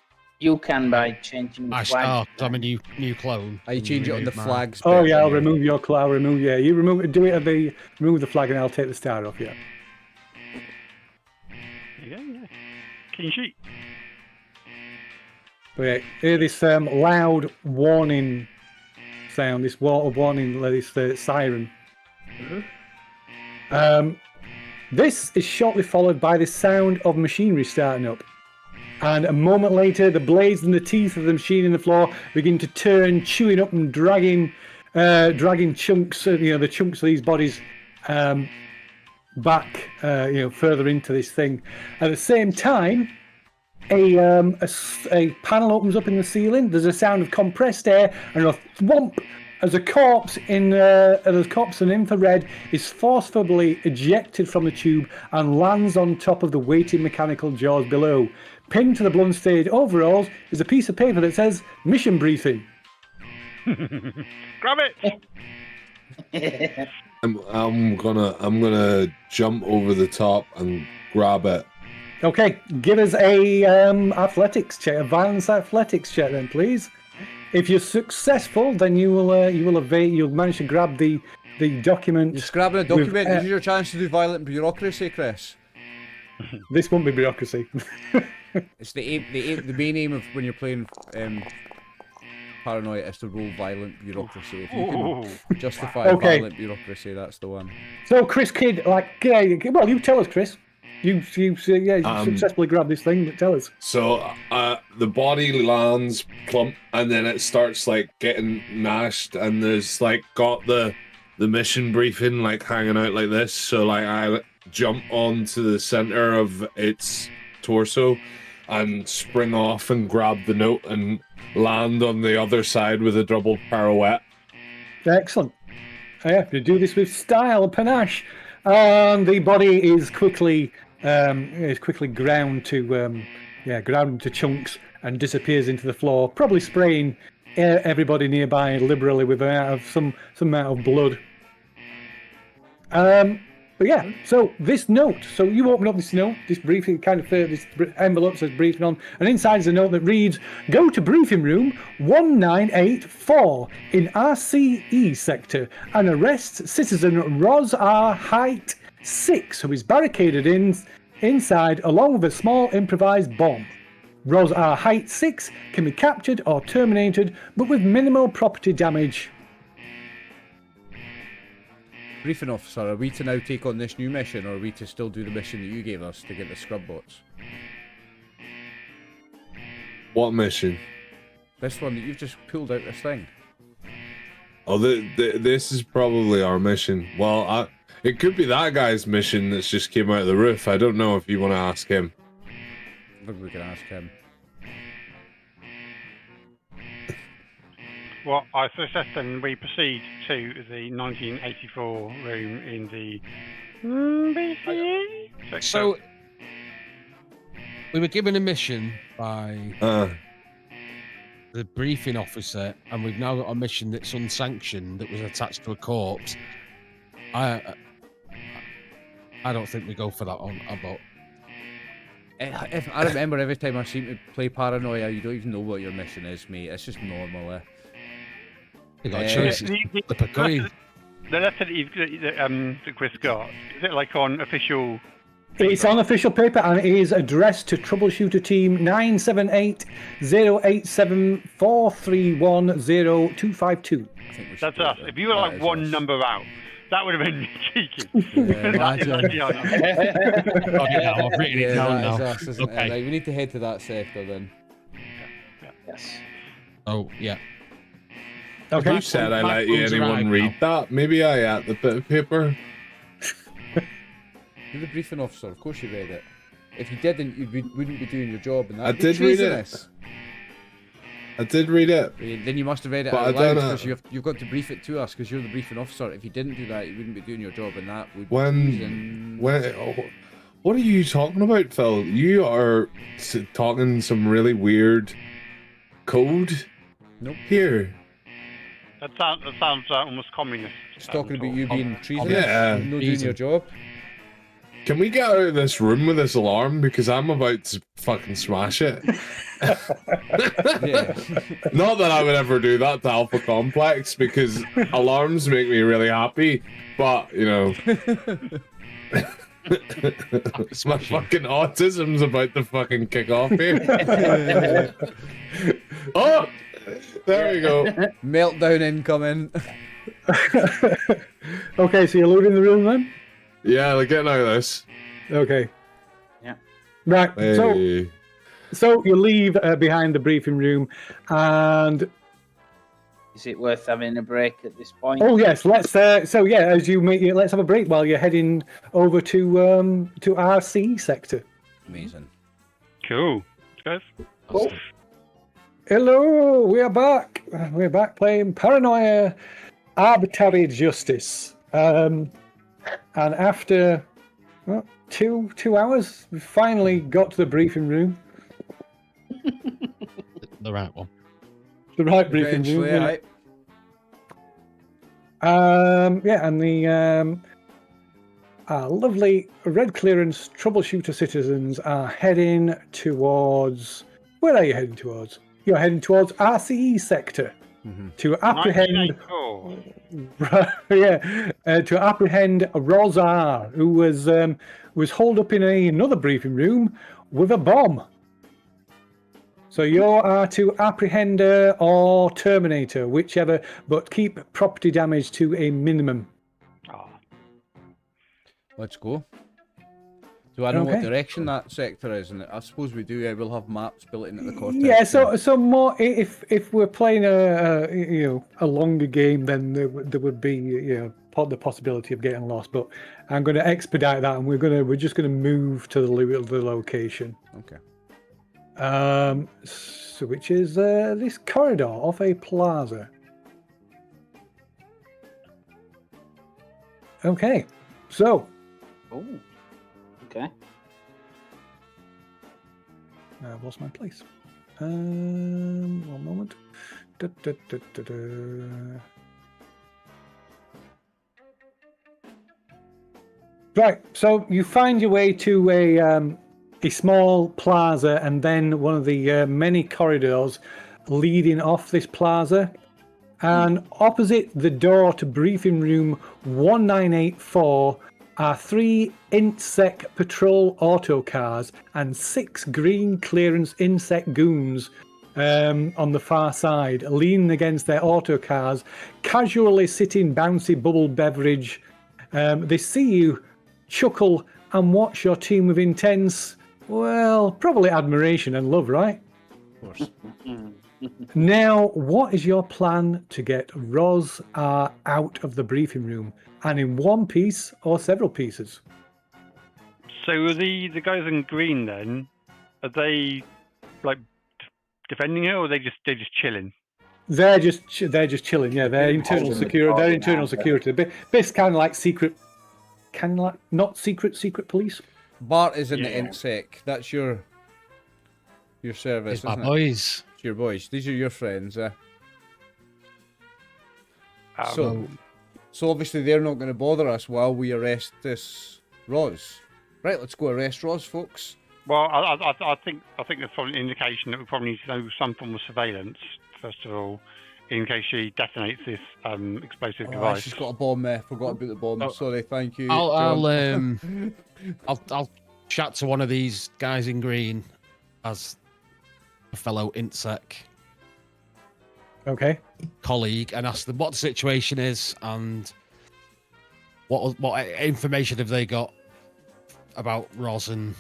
You can by changing the My flag. star, 'cause I'm a new clone. You change it on the flags. Oh bit, yeah, I'll yeah. remove your I'll remove you remove the flag and I'll take the star off, yeah. Yeah. Clean sheet. But yeah, hear this loud warning sound, this water warning, this siren. This is shortly followed by the sound of machinery starting up. And a moment later, the blades and the teeth of the machine in the floor begin to turn, chewing up and dragging chunks, the chunks of these bodies back, further into this thing. At the same time, a panel opens up in the ceiling. There's a sound of compressed air and a thwomp as a corpse in infrared is forcefully ejected from the tube and lands on top of the waiting mechanical jaws below. Pinned to the blunt stage overalls is a piece of paper that says "Mission Briefing." Grab it. I'm gonna jump over the top and grab it. Okay, give us a athletics check, a violence athletics check, then, please. If you're successful, then you'll manage to grab the document. Just grabbing a document. This is your chance to do violent bureaucracy, Chris. This won't be bureaucracy. It's the main aim of when you're playing Paranoia is to roll violent bureaucracy. If you can justify violent bureaucracy, that's the one. So, Chris Kidd, well, you tell us, Chris. You successfully grabbed this thing, but tell us. So the body lands plump, and then it starts like getting mashed, and there's like got the mission briefing like hanging out like this. So like I jump onto the center of its torso and spring off and grab the note and land on the other side with a double pirouette. Excellent. I have to do this with style and panache. And the body is quickly ground to chunks and disappears into the floor, probably spraying everybody nearby liberally with some amount of blood. But yeah, so this note. So you open up this note, this briefing this envelope says briefing on, and inside is a note that reads: "Go to briefing room 1984 in RCE sector and arrest citizen Roz R. Height 6, who is barricaded inside along with a small improvised bomb. Roz R. Height 6 can be captured or terminated, but with minimal property damage." Briefing officer, are we to now take on this new mission, or are we to still do the mission that you gave us to get the scrub bots? What mission? This one that you've just pulled out this thing. Oh, this is probably our mission. Well, it could be that guy's mission that's just came out of the roof. I don't know if you want to ask him. I think we can ask him. Well, I suggest then we proceed to the 1984 room in the BCE sector. So, we were given a mission by the briefing officer, and we've now got a mission that's unsanctioned that was attached to a corpse. I don't think we go for that one. If I remember every time I seem to play Paranoia, you don't even know what your mission is, mate. It's just normal. You got to choose. Flip a coin. The letter that Chris got, is it like on official? It's on official paper, and it is addressed to Troubleshooter Team 978-087-431-0252. That's us. If you were like one number out, that would have been cheeky. I've written it down now. Us, isn't it? Like, we need to head to that sector then. Yes. Oh, yeah. Okay. You said I let anyone read that. Maybe I had the bit of paper. You're the briefing officer. Of course you read it. If you didn't, you wouldn't be doing your job. And that I did read it. I did read it. Then you must have read it out loud because you've got to brief it to us because you're the briefing officer. If you didn't do that, you wouldn't be doing your job, and that would. What are you talking about, Phil? You are talking some really weird code. Nope. Here. That sounds almost communist. Just talking about you being treasonous. Yeah. Not doing your job. Can we get out of this room with this alarm? Because I'm about to fucking smash it. Yeah. Not that I would ever do that to Alpha Complex, because alarms make me really happy. But, you know... my fucking autism's about to fucking kick off here. Oh! There we go. Meltdown incoming. Okay, so you're leaving the room then? Yeah, we're getting out of this. Okay. Yeah. Right. Hey. So you leave behind the briefing room, and Is it worth having a break at this point? oh yes, let's. As you meet, let's have a break while you're heading over to RC sector. Amazing. Cool. Guys. Oh. Hello, we are back. We're back playing Paranoia, Arbitrary Justice. And after 2 hours, we finally got to the briefing room. The right one. The right briefing room. Eventually, Yeah, and the lovely red clearance troubleshooter citizens are heading towards. Where are you heading towards? You're heading towards RCE sector to apprehend. 1984. To apprehend Rozar, who was holed up in another briefing room with a bomb. So you are to apprehend her or terminate her, whichever, but keep property damage to a minimum. Ah, Let's go. Do I know what Okay. direction that sector is? And I suppose we do. Yeah, we'll have maps built into the cortex. Yeah, so more if we're playing a longer game, then there would be the possibility of getting lost. But I'm going to expedite that, and we're just going to move to the location. Okay. So which is this corridor off a plaza. Okay, so Oh, okay. I've lost my place. One moment. Da, da, da, da, da. Right, so you find your way to a small plaza, and then one of the many corridors leading off this plaza. And opposite the door to briefing room 1984 are 3 IntSec patrol autocars and 6 green clearance IntSec goons on the far side, leaning against their autocars, casually sipping bouncy bubble beverage. They see you, chuckle, and watch your team with intense, well, probably admiration and love, right? Of course. Now, what is your plan to get Roz out of the briefing room, and in one piece or several pieces? so are the guys in green then? Are they like defending it, or are they just chilling? They're just chilling. Yeah, they're internal Holding the security. fort They're now, internal but- security. Best kind of like secret, kind of like not secret police. Bart is in the Yeah. IntSec. That's your service, It's my isn't it? boys. It's your boys. These are your friends. Um, So obviously they're not going to bother us while we arrest this Roz. Right, let's go arrest Roz, folks. Well, I think there's probably an indication that we probably need to know some form of surveillance first of all, in case she detonates this explosive Oh, device. she's got a bomb there. Forgot about the bomb. Oh. Sorry, thank you. I'll John. I'll chat to one of these guys in green as a fellow IntSec Okay. colleague and ask them what the situation is and what information have they got about Roz and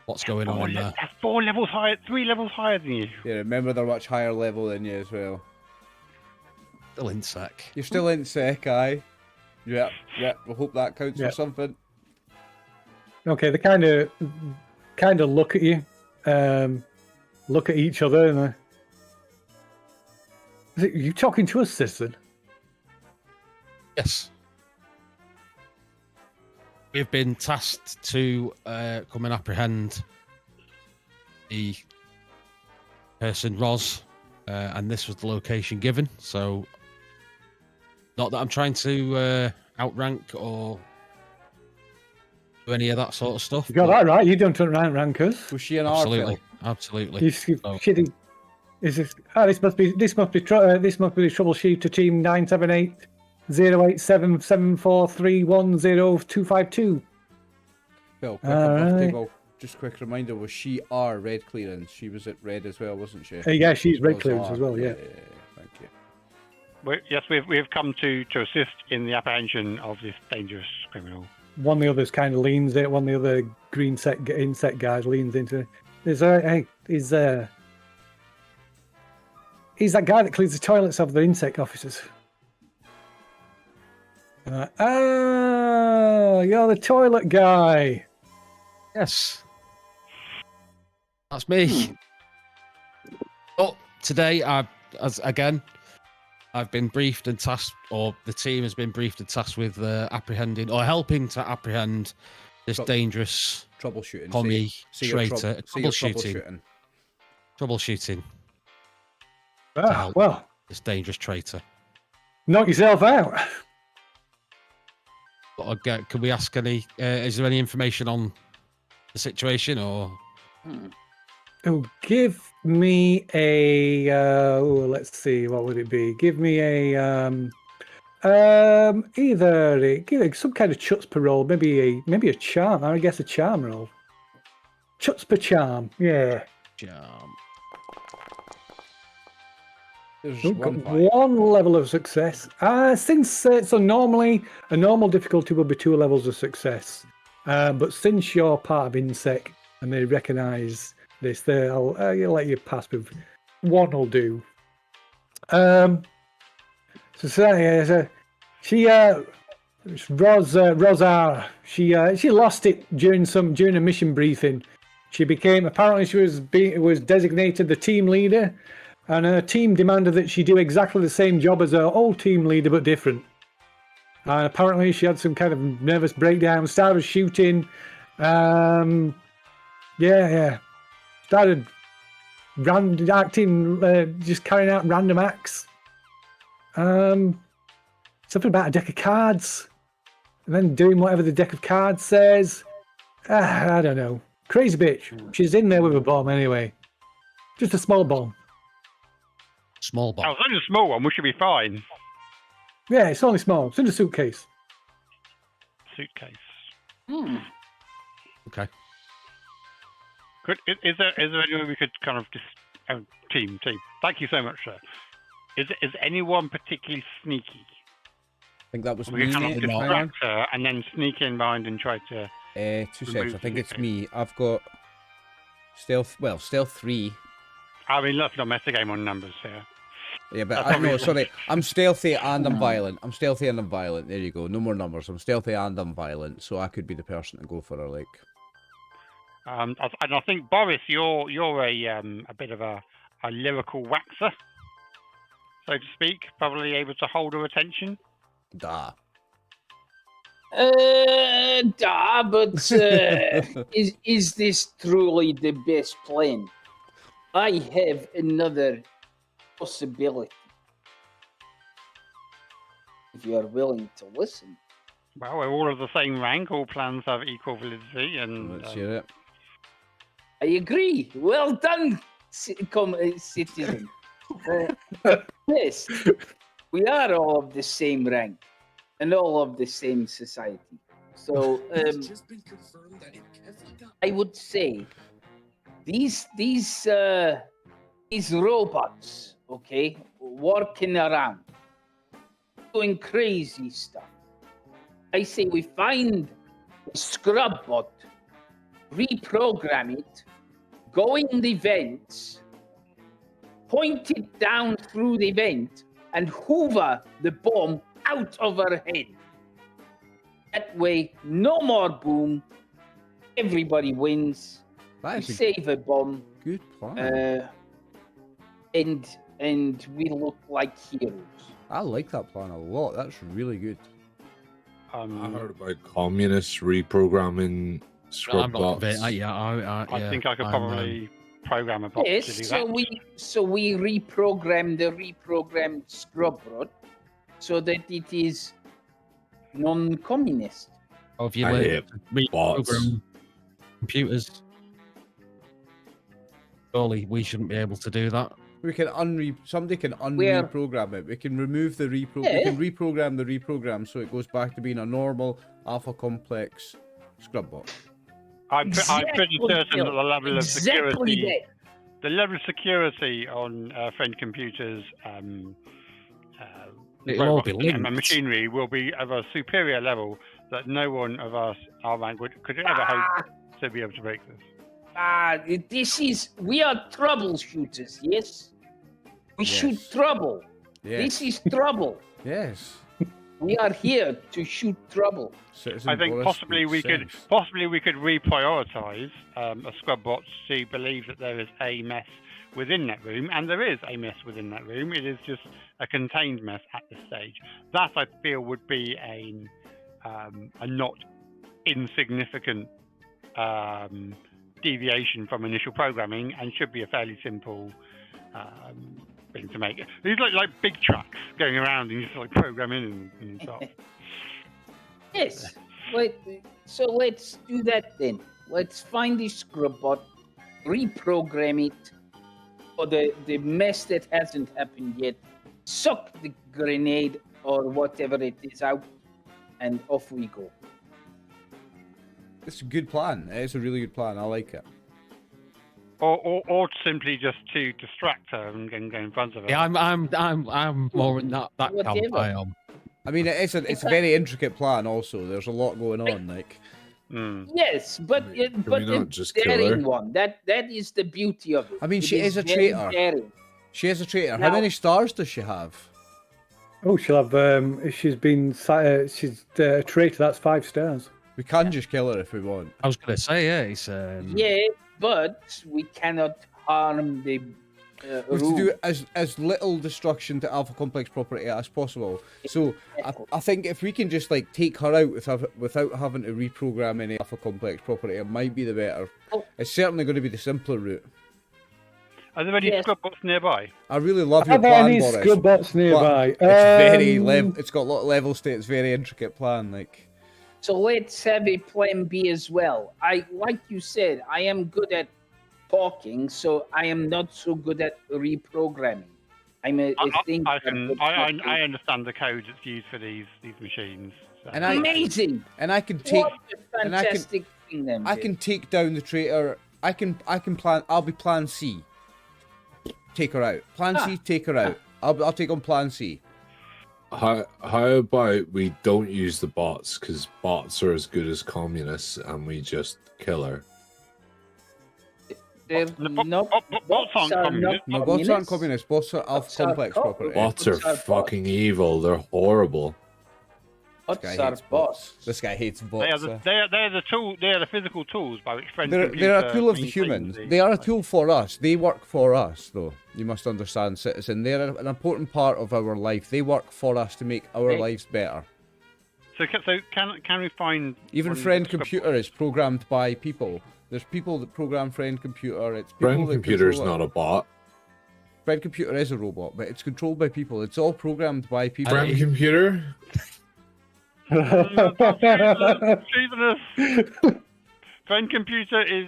what's going on in there. That's 4 levels higher, 3 levels higher than you. Yeah, remember they're much higher level than you as well. Still IntSec. You're still IntSec, aye? Yeah. We'll hope that counts Yeah. for something. Okay. They kind of look at you, look at each other, and are you talking to us, citizen? Yes. We've been tasked to come and apprehend the person, Roz, and this was the location given. So, not that I'm trying to outrank or do any of that sort of stuff. You got but that right. You don't turn around rankers. Was she an Absolutely, Arfil? absolutely. You Oh. shitty. Is this? This must be the troubleshooter team 978-087-743-10252. Phil, quick, above Alright. table. just quick reminder, was she our red clearance? She was at red as well, wasn't she? Yeah, she's red Was clearance R. as well. Yeah. Thank you. Yes, we've come to assist in the apprehension of this dangerous criminal. One of the others kind of leans it. One of the other green insect guys leans into it. He's that guy that cleans the toilets of the insect officers. You're the toilet guy. Yes. That's me. Oh, today I've been briefed and tasked, or the team has been briefed and tasked with apprehending or helping to apprehend this dangerous Troubleshooting. commie Say you're traitor. Troubleshooting. Well, This dangerous traitor. knock yourself out. But can we ask any? Is there any information on the situation, or? Oh, give me a. Let's see. What would it be? Give me a. Either some kind of chutzpah roll, maybe a charm. I guess a charm roll. Chutzpah charm. Yeah. Charm. There's one level of success. So normally a normal difficulty would be 2 levels of success, but since you're part of INSEC and they recognise this, I'll let you pass with 1 will do. Rosar. She lost it during a mission briefing. She was designated the team leader. And her team demanded that she do exactly the same job as her old team leader, but different. And apparently she had some kind of nervous breakdown, started shooting. Started just carrying out random acts. Something about a deck of cards. And then doing whatever the deck of cards says. I don't know. Crazy bitch. She's in there with a bomb anyway. Just a small bomb. Small bomb. Oh, it's only a small one. We should be fine. Yeah, it's only small. It's in a suitcase. Suitcase. Okay. Is there any way we could kind of just team? Thank you so much, sir. Is anyone particularly sneaky? I think that was We me. could kind of distract her and then sneak in behind and try to. 2 seconds. I think it's me. I've got stealth. Well, stealth 3. I mean, let's not mess the game on numbers here. Yeah, but sorry. I'm stealthy and I'm violent. There you go. No more numbers. I'm stealthy and I'm violent, so I could be the person to go for her. Like. And I think Boris, you're a bit of a lyrical waxer, so to speak. Probably able to hold her attention. Da. But is this truly the best plan? I have another possibility. If you are willing to listen. Well, we're all of the same rank. All plans have equal validity, and Let's hear it. I agree. Well done, citizen. Yes, we are all of the same rank and all of the same society. So I would say these robots, okay, working around, doing crazy stuff. I say we find a scrub bot, reprogram it, go in the vents, point it down through the vent, and hoover the bomb out of her head. That way, no more boom. Everybody wins. We save a bomb. Good plan. And we look like heroes. I like that plan a lot. That's really good. I heard about communists reprogramming scrub bots. I think I could probably program a bot to do that. So we reprogram the reprogrammed scrub bot so that it is non-communist. Or if you reprogram computers, surely we shouldn't be able to do that. We can somebody can unreprogram it. We can remove the We can reprogram the reprogram so it goes back to being a normal alpha complex scrub bot. I'm pretty Exactly, certain that the level of exactly security, that. the level of security on friend computers, It'll all robots be and linked. machinery will be of a superior level that no one of us, our rank, could ever hope to be able to break this. We are troubleshooters, yes? We shoot Yes. trouble. Yes. This is trouble. Yes. We are here to shoot trouble. Citizen I think Boris possibly we makes could reprioritize a scrub bot to believe that there is a mess within that room, and there is a mess within that room. It is just a contained mess at this stage. That I feel would be a not insignificant deviation from initial programming, and should be a fairly simple thing to make. These like big trucks going around and you just like program in and stuff. Yes. So let's do that then. Let's find this scrub bot, reprogram it for the mess that hasn't happened yet, suck the grenade or whatever it is out, and off we go. It's a good plan. It's a really good plan. I like it. Or simply just to distract her and go in front of her. Yeah, I'm more in that camp. Whatever. I am. I mean, it's a very intricate plan. Also, there's a lot going on. Like, Yes, but we not a just kill her? daring one. That is the beauty of it. I mean, It she is a very traitor. daring. she is a traitor. Now- How many stars does she have? Oh, she'll have. If she's been. She's a traitor. That's 5 stars. We can just kill her if we want. I was gonna say, yeah, it's Yeah, but we cannot harm the We have to room. do as little destruction to alpha complex property as possible. So I think if we can just like take her out without having to reprogram any alpha complex property, it might be the better. Oh. It's certainly going to be the simpler route. Are there any Yes. scrub bots nearby? I really love your Are there plan, any Boris. scrub bots nearby? It's very it's got a lot of levels to it. It's very intricate plan. Like, So let's have a plan B as well. Like you said, I am good at talking, so I am not so good at reprogramming. I think I understand the code that's used for these machines. So. And amazing. I can take What a fantastic thing, then. I can take down the traitor. I can plan. I'll be Plan C. Take her out. Plan C. Take her out. I'll take on Plan C. How about we don't use the bots, because bots are as good as communists, and we just kill her. They're not. Bots aren't communist. No, bots aren't communist. Bots are alpha Bots are complex property. Bots are Bots are fucking evil. They're horrible. Bots This are guy hates bots. bots. This guy hates They bots. are the tool. They are the physical tools by which friends. They're a tool of the humans. They are a tool for us. They work for us, though. You must understand, citizen. They're an important part of our life. They work for us to make our Right. lives better. So can we find Even one Friend scrub Computer is programmed by people. There's people that program Friend Computer. It's people Friend that computer's control it. not a bot. Friend Computer is a robot, but it's controlled by people. It's all programmed by people. Friend computer? Jesus. Friend computer is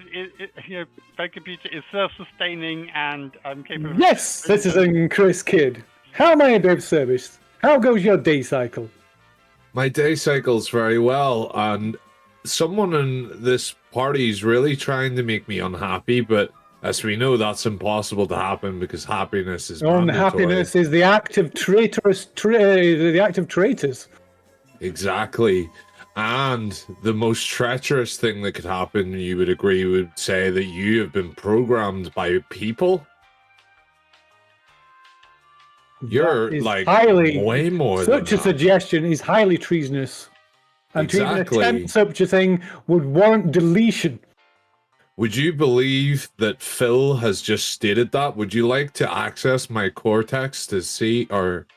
Friend computer is self-sustaining and capable. of- Yes, citizen Chris Kidd. How may I be of service? How goes your day cycle? My day cycles very well, and someone in this party is really trying to make me unhappy, but as we know, that's impossible to happen because happiness is Unhappiness is the act of traitors. The act of traitors. Exactly. And the most treacherous thing that could happen, you would agree, would say that you have been programmed by people. You're That is like highly, way more than such a that. suggestion is highly treasonous, and to even Exactly. attempt such a thing would warrant deletion. Would you believe that Phil has just stated that? Would you like to access my cortex to see, or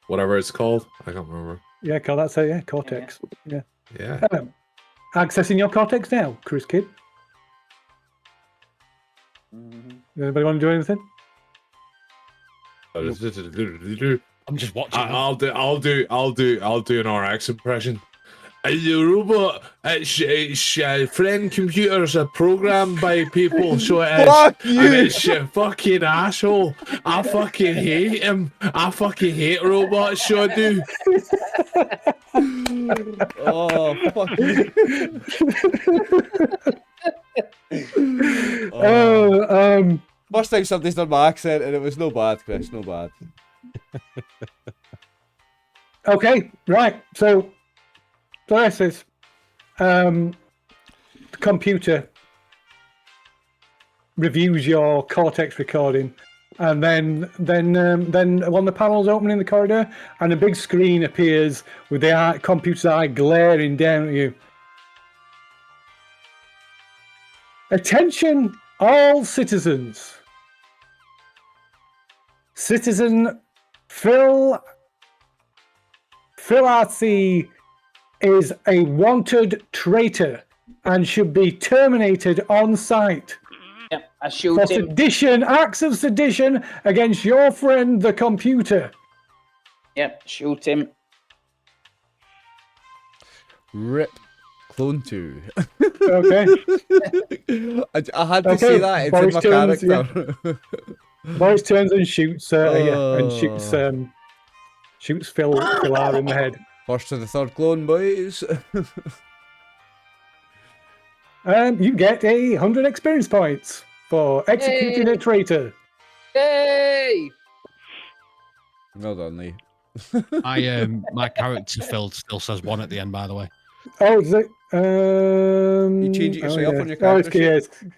whatever it's called? I can't remember. Yeah, Carl, that's it. Yeah, cortex. Yeah. Yeah. Accessing your cortex now, Chris Kidd. Anybody want to do anything? I'm just watching. I'll do an RX impression. The robot, it's friend computers are programmed by people, so it is. Fuck you! And it's a fucking asshole. I fucking hate him. I fucking hate robots, so I do. Oh, fuck you. First time somebody's done my accent and it was no bad, Chris, no bad. Okay, right. So this is the computer reviews your Cortex recording, and then one of the panels open in the corridor, and a big screen appears with the computer's eye glaring down at you. Attention, all citizens. Citizen Philar is a wanted traitor and should be terminated on sight Yep, I for shoot him. sedition, acts of sedition against your friend the computer. Yep, shoot him. Rip. Clone 2. Okay. I had to Okay, say that, it's in Boris my turns, character. Boris turns and shoots, and shoots Philar in the head. First to the third clone, boys. You get 100 experience points for executing a traitor. Yay! Well done, Lee. My character Phil still says 1 at the end, by the way. Oh, is it? You change it yourself on your character sheet?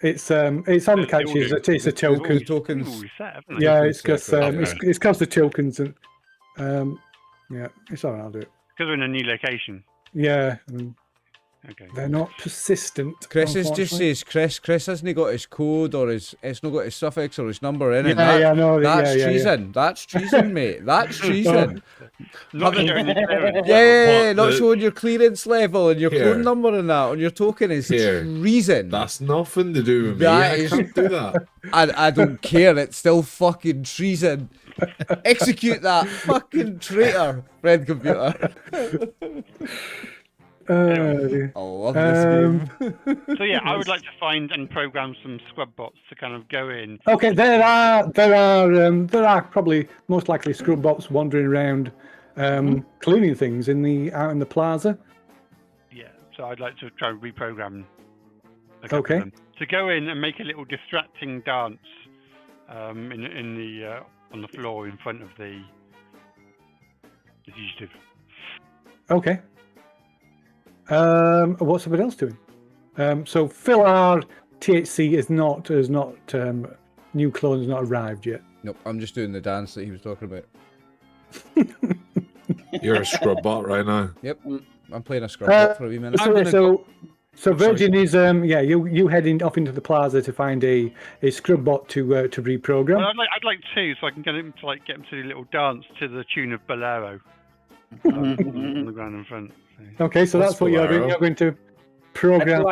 It's on the character sheet. It's a token. The tokens. Ooh, set, haven't I? Yeah, it's because Okay. it's the tokens and yeah, it's alright. I'll do it. Because we're in a new location. Yeah, Okay. they're not persistent. Chris just unfortunately. says Chris hasn't got his code or it's not got his suffix or his number in it. Yeah, no, That's yeah. treason. That's treason, mate. That's treason. Not Haven't- showing the clearance. Yeah, not the- showing your clearance level and your Here. phone number and that on your token is Here. treason. That's nothing to do with me. That I is- can't do that. I don't care. It's still fucking treason. Execute that fucking traitor, friend computer. Dear. I love this game. So yeah, I would like to find and program some scrub bots to kind of go in. Okay, there are probably most likely scrub bots wandering around, cleaning things out in the plaza. Yeah, so I'd like to try and reprogram a couple Okay. of them to go in and make a little distracting dance in the on the floor in front of the fugitive. Okay. What's somebody else doing? So Philar THC is not new clone has not arrived yet. Nope, I'm just doing the dance that he was talking about. You're a scrub bot right now. Yep, I'm playing a scrub bot for a wee minute. I'm gonna So Virgin is you heading off into the plaza to find a scrub bot to reprogram. Well, I'd like two, so I can get him to get him to do a little dance to the tune of Bolero on the ground in front. So. Okay, so What's that's what you're doing. Bolero? You're going to program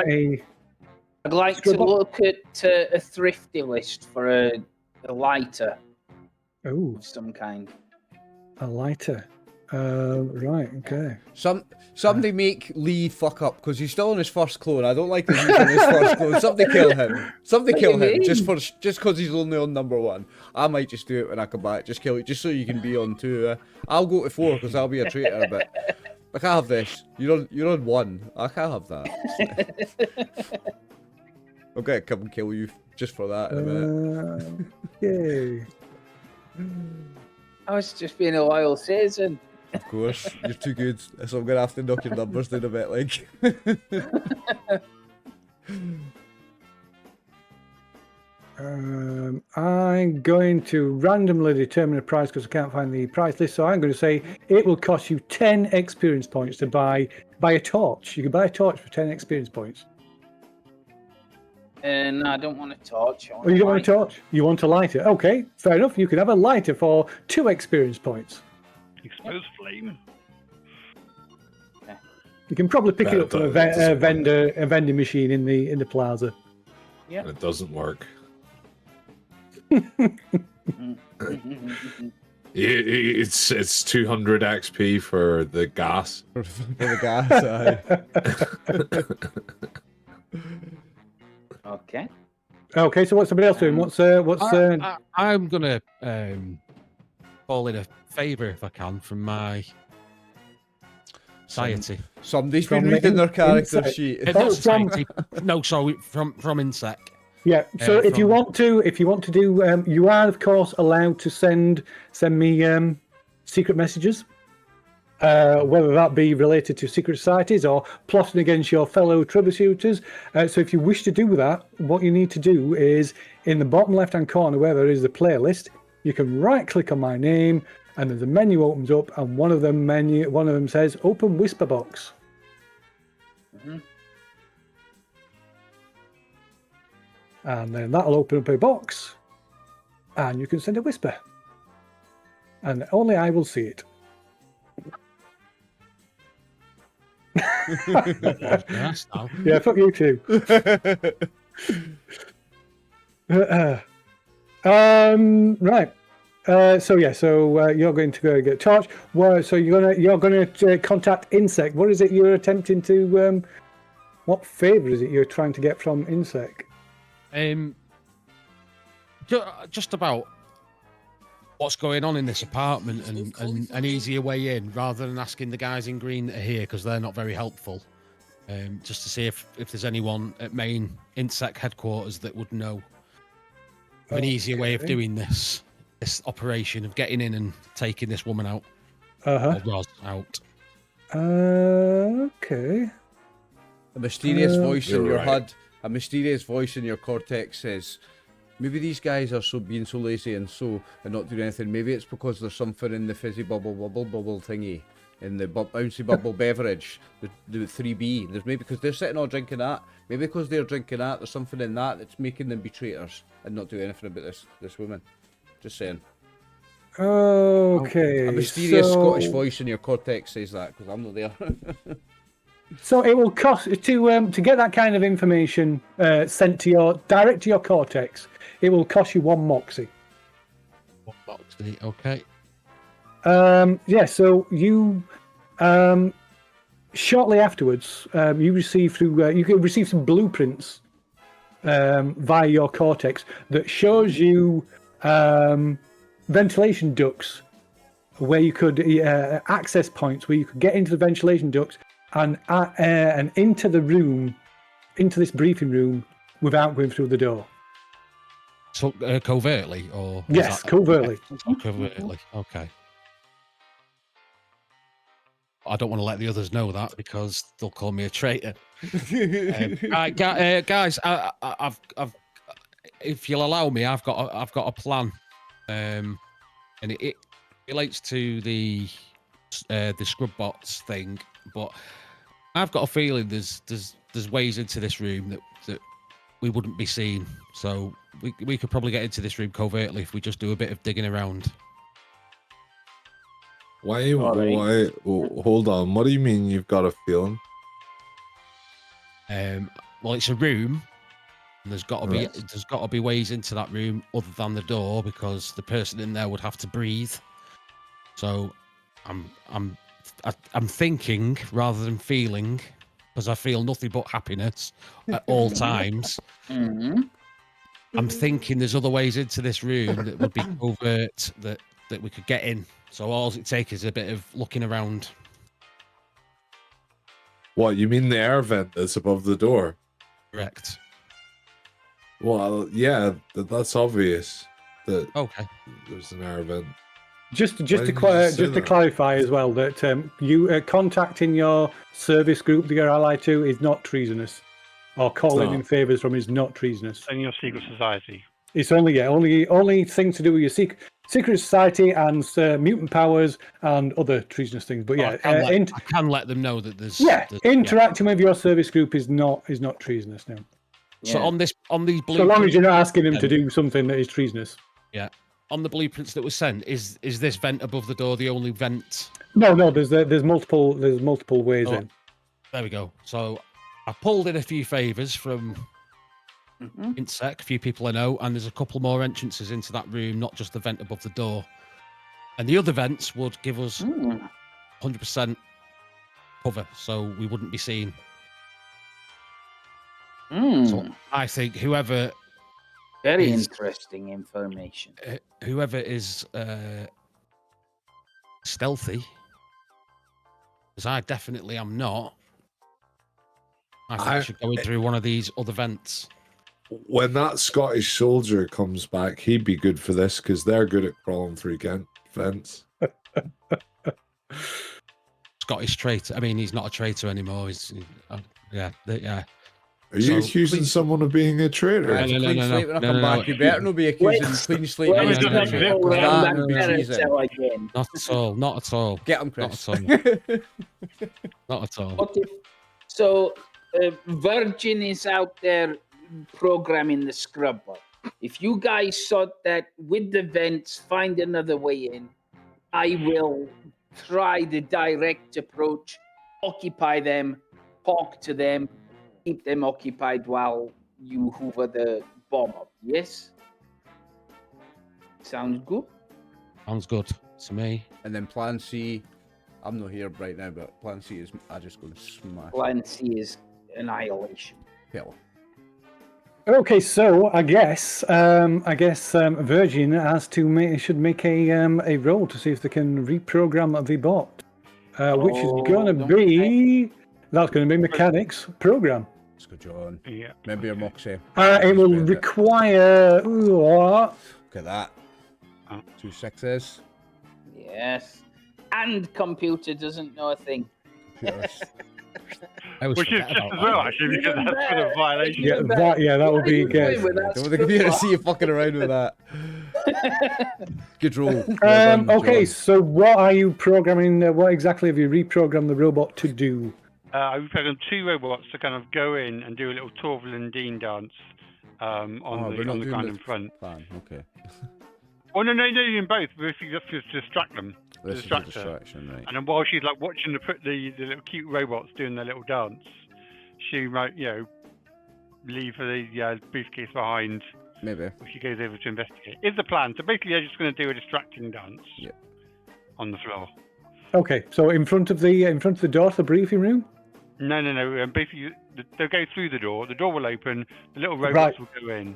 I'd like to Scrub bot? look at a thrifty list for a lighter of some kind. a lighter. Right. Okay. Somebody make Lee fuck up because he's still on his first clone. I don't like that he's on his first clone. Somebody kill him. Somebody kill him just because he's only on number 1. I might just do it when I come back. Just kill it just so you can be on 2. I'll go to 4 because I'll be a traitor. But I can't have this. You're on 1. I can't have that. I'm gonna come and kill you just for that in a minute. Yay. I was just being a loyal citizen. Of course, you're too good. So I'm gonna have to knock your numbers down a bit, like. I'm going to randomly determine a price because I can't find the price list. So I'm going to say it will cost you 10 experience points to buy a torch. You can buy a torch for 10 experience points. No, I don't want a torch. Oh, you don't want a torch? You want a lighter? Okay, fair enough. You can have a lighter for 2 experience points. Exposed flame. You can probably pick it up from a Doesn't work. vending machine in the plaza. Yeah. And it doesn't work. It's 200 XP for the gas. For the gas, aye. Okay. Okay, so what's somebody else doing? What's I'm gonna call in a favour if I can from my society. Somebody's From been reading their character Insight. sheet. Not from- society. No, sorry, from Insec. Yeah. So if you want to do, you are of course allowed to send me secret messages, whether that be related to secret societies or plotting against your fellow troubleshooters. So if you wish to do that, what you need to do is in the bottom left-hand corner where there is the playlist, you can right-click on my name, and then the menu opens up, and one of them says "Open Whisper Box." Mhm. And then that'll open up a box, and you can send a whisper, and only I will see it. Yes, now. Yeah, fuck you too. Right. So you're going to go get torch. Well, so you're gonna contact Insect. What is it you're attempting to? What favor is it you're trying to get from Insect? Just about what's going on in this apartment and an easier way in, rather than asking the guys in green that are here because they're not very helpful. Just to see if there's anyone at main Insect headquarters that would know of an easier way of doing this operation of getting in and taking this woman out. Or Roz out. Okay. A mysterious voice in your right. HUD, a mysterious voice in your cortex says, maybe these guys are being so lazy and not doing anything. Maybe it's because there's something in the fizzy bubble thingy, in the bouncy bubble beverage, the 3B. There's maybe because they're sitting all drinking that. Maybe because they're drinking that, there's something in that that's making them be traitors and not do anything about this woman. Just saying. Okay. A mysterious Scottish voice in your cortex says that because I'm not there. So it will cost to get that kind of information sent to direct to your cortex. It will cost you 1 moxie. Okay. Yeah. So you shortly afterwards you can receive some blueprints via your cortex that shows you ventilation ducts where you could access points where you could get into the ventilation ducts and into this briefing room without going through the door. So covertly, or yes, covertly. Covertly. Okay. I don't want to let the others know that because they'll call me a traitor. Guys, I've if you'll allow me, I've got a plan, and it relates to the scrub bots thing, but I've got a feeling there's ways into this room that we wouldn't be seen. So we could probably get into this room covertly if we just do a bit of digging around. Why? Hold on. What do you mean you've got a feeling? Well, it's a room, and there's got to be ways into that room other than the door because the person in there would have to breathe. So I'm thinking rather than feeling, because I feel nothing but happiness at all times. Mm-hmm. I'm thinking there's other ways into this room that would be covert that we could get in. So all it takes is a bit of looking around. What, you mean the air vent that's above the door? Correct. Well, yeah, that's obvious. That Okay. there's an air vent. Just to clarify as well that you contacting your service group that you're allied to is not treasonous, or calling in favors from is not treasonous. And your secret society. It's only things to do with your secret society and mutant powers and other treasonous things. But yeah, I can let them know that there's interacting with your service group is not treasonous now. Yeah. So on these blueprints, so long as you're not asking them to do something that is treasonous. Yeah. On the blueprints that were sent, is this vent above the door the only vent? No, there's multiple ways in. There we go. So I pulled in a few favors from Insect, a few people I know, and there's a couple more entrances into that room, not just the vent above the door. And the other vents would give us 100% cover, so we wouldn't be seen. So I think whoever... Very interesting information. Whoever is stealthy, because I definitely am not. I think I should go in through one of these other vents. when that Scottish soldier comes back, he'd be good for this because they're good at crawling through vents. Scottish traitor. I mean, he's not a traitor anymore. Yeah. Are you accusing someone of being a traitor? Right, No, clean no, slate when I come no, back. You better not be accusing Let's- clean slate. no, Let's no, not no, go no, around that that would be cheating. carousel again. Not at all. Not at all. Get him, Not Chris. at all. Not at all. Okay. So Virgin is out there programming the scrubber. If you guys thought that with the vents, find another way in, I will try the direct approach, occupy them, talk to them, keep them occupied while you hoover the bomb up. Yes? Sounds good? Sounds good to me. And then plan C, I'm not here right now, but plan C is I just go and smash Plan C is annihilation. Philar. Okay, so I guess Virgin has to should make a roll to see if they can reprogram the bot, which is going to be mechanics program. Let's go, John. Yeah. Maybe a Moxie. It will require. Look at that. 2 6s. Yes. And computer doesn't know a thing. Computers. I always Which is forget just about as that. well, actually, because that's sort of violation. That would be good. Don't want the computer to see you fucking around with that. Good roll. Well done, Okay, John. so what are you programming? What exactly have you reprogrammed the robot to do? I've programmed 2 robots to kind of go in and do a little Torval and Dean dance on we're the not doing ground the in front. Plan. Okay. Oh no, in both. But if you just to distract them, This is a distract her. distraction, right? And then while she's like watching the little cute robots doing their little dance, she might leave the briefcase behind. Maybe. If she goes over to investigate, is the plan. So basically, they're just going to do a distracting dance. Yep. On the floor. Okay, so in front of the door to the briefing room. No. Basically, they'll go through the door. The door will open. The little robots will go in.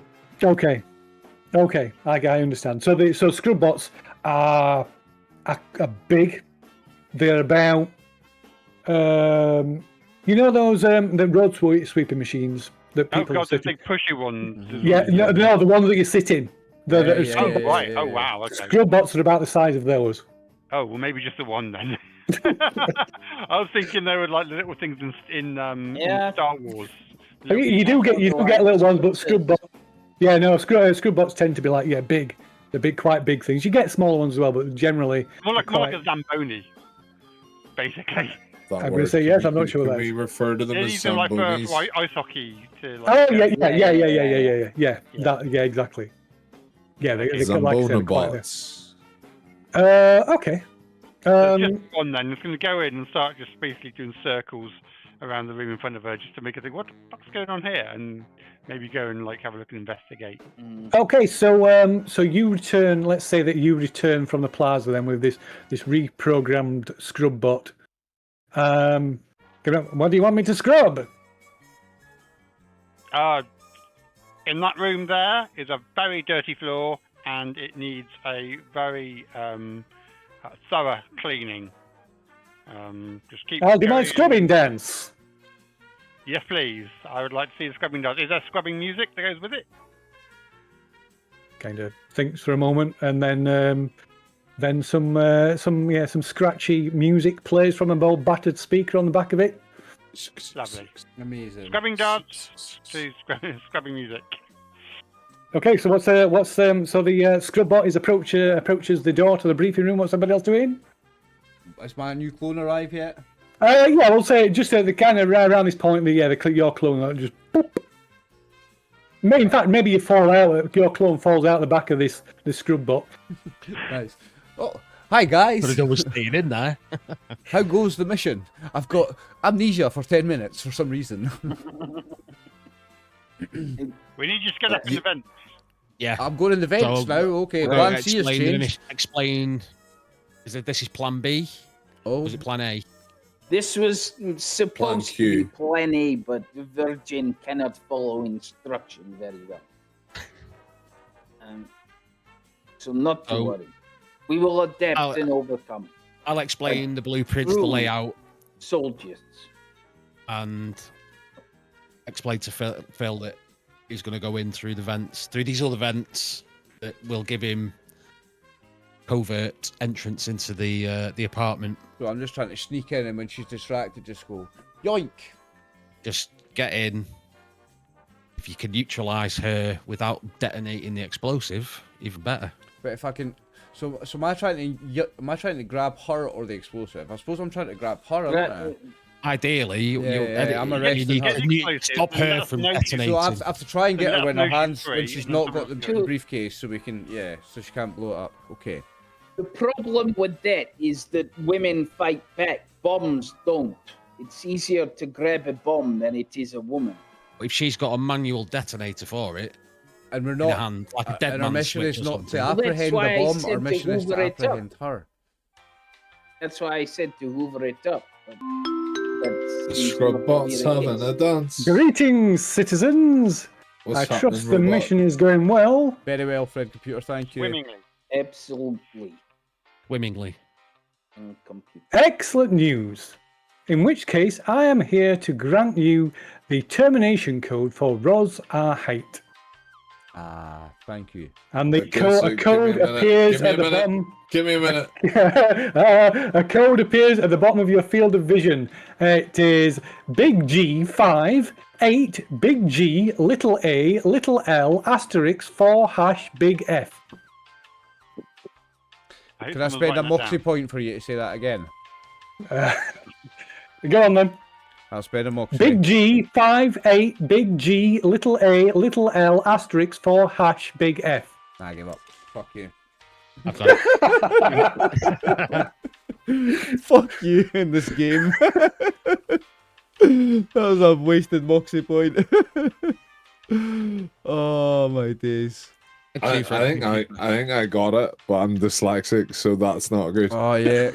Okay, I understand. So scrub bots are big. They're about those the road sweeping machines that Oh people god, the sit in. big pushy ones. Yeah, no, the ones that you sit in. Oh right. Oh wow. Okay. Scrub bots are about the size of those. Oh well, maybe just the one then. I was thinking they were like the little things in Star Wars. You do get little ones, but scrub bots. Yeah, no, scrub bots tend to be like big. They're big, quite big things. You get smaller ones as well, but generally More like a Zamboni, basically. I'm going to say yes. I'm not sure Can that. we refer to them They as use them like for Zambonis? ice hockey to Oh like. yeah. Exactly. Yeah, they're like I said, Zambona quite bots. okay. Just one then. It's going to go in and start just basically doing circles around the room in front of her, just to make her think, "What the fuck's going on here?" And maybe go and like have a look and investigate. Okay, so you return. Let's say that you return from the plaza then with this reprogrammed scrub bot. What do you want me to scrub? In that room there is a very dirty floor, and it needs a very thorough cleaning. Just keep. I'll do my going. scrubbing dance. Yes, please. I would like to see the scrubbing dance. Is there scrubbing music that goes with it? Kind of thinks for a moment, and then some scratchy music plays from an old battered speaker on the back of it. Lovely. Amazing. Scrubbing dance to scrubbing music. Okay, so what's the scrub bot approaches the door to the briefing room. What's everybody else doing? Has my new clone arrived yet? Yeah, we'll say just the kind of around this point. Your clone just. Boop. In fact, maybe you fall out. Your clone falls out the back of this scrub bot. Nice. Oh, hi guys. But it was staying in there. How goes the mission? I've got amnesia for 10 minutes for some reason. We need you to get up in the vent. Yeah. I'm going in the vents So, now. Okay, Right, plan C has changed. Explain. This is Plan B? Oh, Was it Plan A? This was supposed to be Q. Plan A, but Virgin cannot follow instruction very well. So not to worry. We will adapt and overcome. I'll explain the blueprints, the True. layout, Soldiers. and explain to Phil that he's going to go in through these other vents that will give him covert entrance into the apartment. So I'm just trying to sneak in, and when she's distracted, just go yoink. Just get in. If you can neutralize her without detonating the explosive, even better. But if I can, so am I trying to grab her or the explosive? I suppose I'm trying to grab her. Aren't I? Ideally, I'm you arresting need her. to stop her from detonating. So I have to try and get her when her hands, free, when she's and not that's got the not briefcase, so we can, so she can't blow it up. Okay. The problem with that is that women fight back. Bombs don't. It's easier to grab a bomb than it is a woman. If she's got a manual detonator for it, And we're in a not. hand, like a dead And our man's mission switch is or not something. to Well, that's apprehend why I the bomb. said Our to mission is to hoover it up. apprehend her. That's why I said to hoover it up. But The that seems scrub not to bot's be the having case. a dance. Greetings, citizens. What's I happening, trust the robot? mission is going well. Very well, Fred Computer. Thank you. Swimmingly. Absolutely. Swimmingly. Computer. Excellent news. In which case, I am here to grant you the termination code for RxOliver. Thank you. And the Okay, a so code give me a minute. appears Give me at a the minute. bottom. Give me a minute. A code appears at the bottom of your field of vision. It is Big G 5 8 Big G little a little l asterisk 4 hash big F. Can I spend a moxie point for you to say that again? Go on then. I'll spend a moxie. Big G 5 8 Big G little a little l asterisk 4 hash big F. I give up. Fuck you. I've got it. Fuck you in this game. That was a wasted moxie point. Oh my days. I think I got it, but I'm dyslexic, so that's not good. Oh yeah.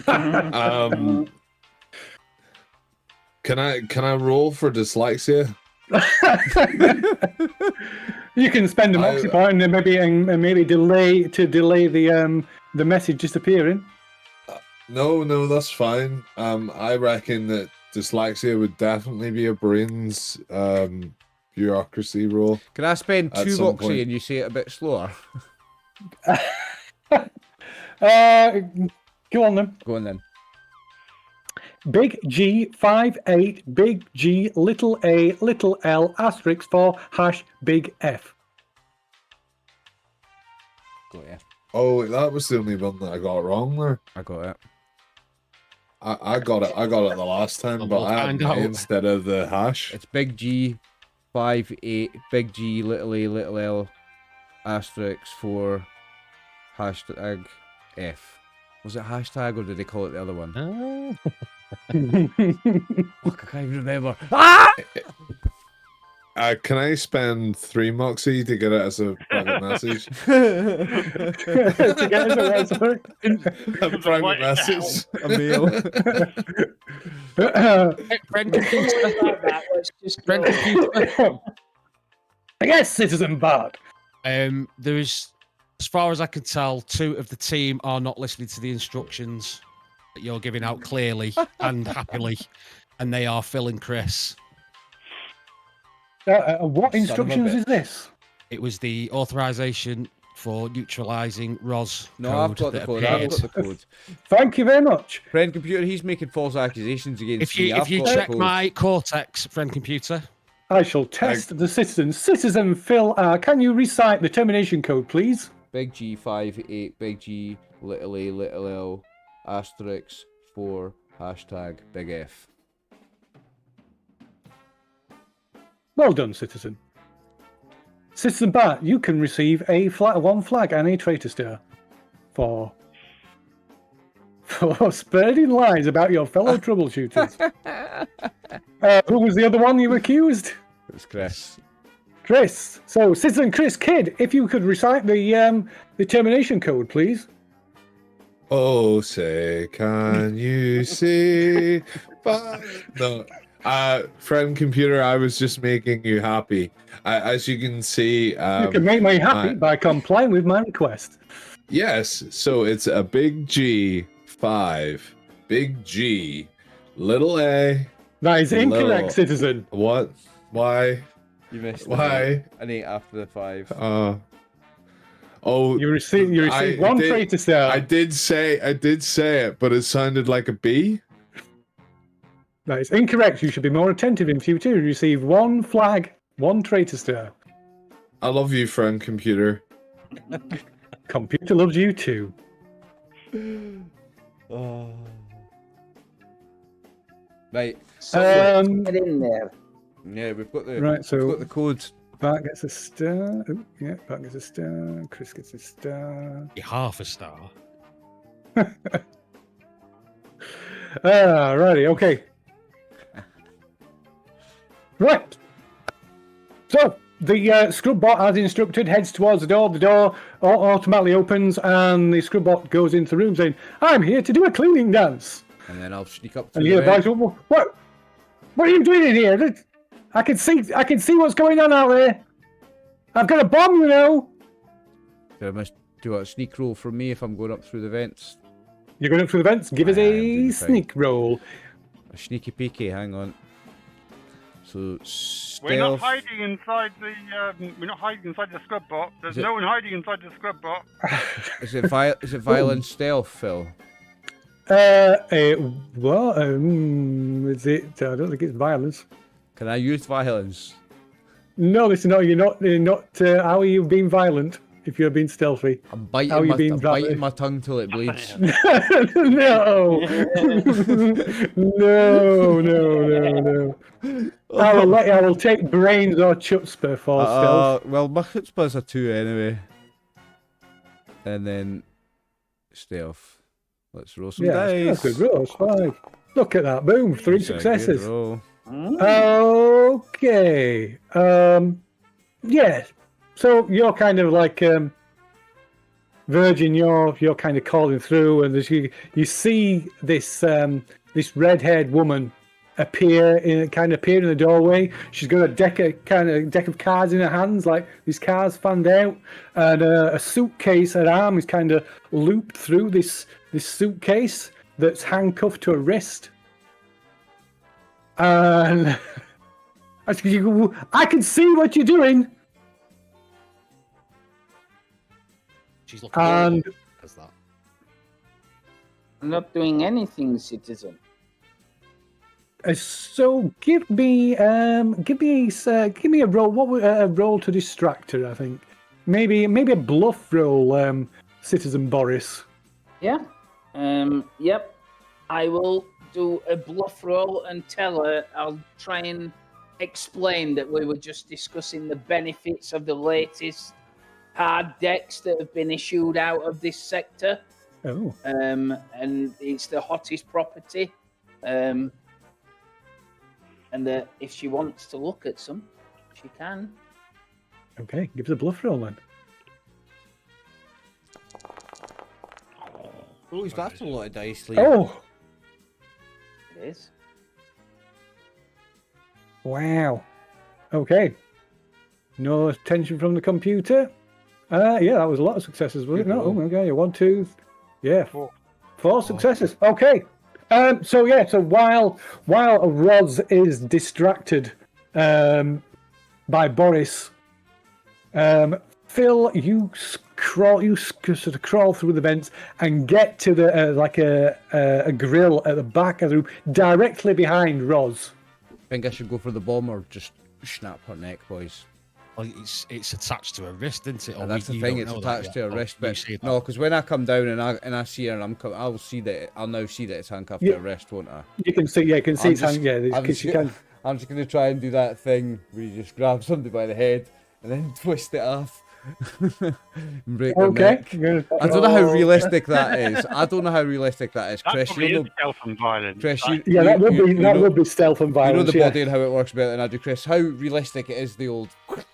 Can I roll for dyslexia? You can spend a moxie point and maybe delay the message disappearing. No, that's fine. I reckon that dyslexia would definitely be a brains bureaucracy roll. Can I spend At 2 some moxie point. and you say it a bit slower? Go on then. Go on then. Big G 5 8 Big G little a little l asterisk 4 hash big F. Got it. Oh, that was the only one that I got wrong there. I got it. I got it the last time, but We'll I had find an A out. instead of the hash. It's Big G 5 8 Big G little a little l asterisk 4 hashtag F. Was it hashtag or did they call it the other one? Fuck, I can't even remember. Ah! Can I spend 3 moxie to get it as a private message? To get us around, sorry. A private message. A mail. Friend computer. Let's just Friend go. computer. Yes, Citizen Bard. There is, as far as I can tell, 2 of the team are not listening to the instructions that you're giving out clearly and happily, and they are Phil and Chris. What Son of a instructions bitch. is this? It was the authorization for neutralizing Roz. No, code I've got the that code. appeared. I've got the code. Thank you very much. Friend Computer, he's making false accusations against If you me. I've got the check code. my Cortex, friend computer, I shall test the citizens. Citizen Phil, can you recite the termination code, please? Big G 5 8 Big G little a little l asterisk 4 hashtag big F. Well done, Citizen. Citizen Bat, you can receive a 1 flag and a traitor star for spreading lies about your fellow troubleshooters. Who was the other one you accused? It's Chris. Chris. So, Citizen Chris Kidd, if you could recite the termination code, please. Oh, say, can you see? No. Friend computer, I was just making you happy. As you can see, You can make me happy by complying with my request. yes. So it's a big G 5, big G, little a. That is incorrect, Little. Citizen. What? Why? You missed. Why? An 8 after the 5. Oh, You received I one did- traitor star. I did say it, but it sounded like a B. That is incorrect. You should be more attentive in future. You receive one flag, one traitor star. I love you, friend computer. Computer loves you too. Right. So get in there. Yeah, we've got the Right, so- we've got the codes. Bart gets a star. Oh, yeah, Bart gets a star. Chris gets a star. Half a star. Righty, okay. Right. So, the scrub bot, as instructed, heads towards the door. The door automatically opens, and the scrub bot goes into the room saying, I'm here to do a cleaning dance. And then I'll sneak up to And the you hear vent. the voice, what are you doing in here? I can see what's going on out there. I've got a bomb, you know. So I must do a sneak roll from me if I'm going up through the vents. You're going up through the vents. Give us I'm a doing fine. sneak roll. A sneaky peeky, hang on. So stealth. We're not hiding inside the. We're not hiding inside the scrub bot. There's Is it- no one hiding inside the scrub bot. Is it violent stealth, Phil? Well, is it? I don't think it's violence. Can I use violence? No, listen, no, you're not. How are you being violent if you're being stealthy? I'm biting, How you my, being I'm violent? biting my tongue till it bleeds. No, no. I will take brains or chutzpah for stealth. Well, my chutzpah's a 2 anyway. And then stealth. Let's roll some Yeah, dice. that's a good roll. It's 5. Look at that. Boom, 3 That's a good successes. roll. Okay. Yeah. So you're kind of like Virgin. You're kind of calling through, and you see this this red-haired woman appear in the doorway. She's got a deck of cards in her hands, like these cards fanned out, and a suitcase. Her arm is kind of looped through this suitcase that's handcuffed to a wrist. And I can see what you're doing. She's looking And as that. I'm not doing anything, citizen. so give me a roll. What would a roll to distract her? I think maybe a bluff roll, Citizen Boris. Yeah. Yep. I will do a bluff roll and tell her. I'll try and explain that we were just discussing the benefits of the latest hard decks that have been issued out of this sector. Oh, And it's the hottest property. And that if she wants to look at some, she can. okay. Give us a bluff roll then. Oh, that's a lot of dice, Lee. Oh, It is. wow. Okay. No attention from the computer. Yeah, that was a lot of successes, was it? Good No. roll. Oh, okay. 1, 2, yeah, 4. 4 successes. Okay. So while Roz is distracted by Boris, Phil, you sort of crawl through the vents and get to the a grill at the back of the room, directly behind Roz. Think I should go for the bomb or just snap her neck, boys? Well, it's attached to her wrist, isn't it? Or And that's the you thing; don't it's know that attached yet. to her Oh, wrist. you But see that. no, because when I come down and I see her, and I'll now see that it's handcuffed to Yeah. her wrist, won't I? You can see, you can see I'm it's just- hanging. Yeah, I'm because just you gonna- can. I'm just gonna try and do that thing where you just grab somebody by the head and then twist it off and break their Okay. neck. Good. I don't know how Oh, realistic that is. I don't know how realistic that is, That Chris. probably You is know, stealth and violence. Chris, right? Yeah, that would be know- would be stealth and You know violence. the yeah. body and how it works better than I do, Chris. How realistic it is the old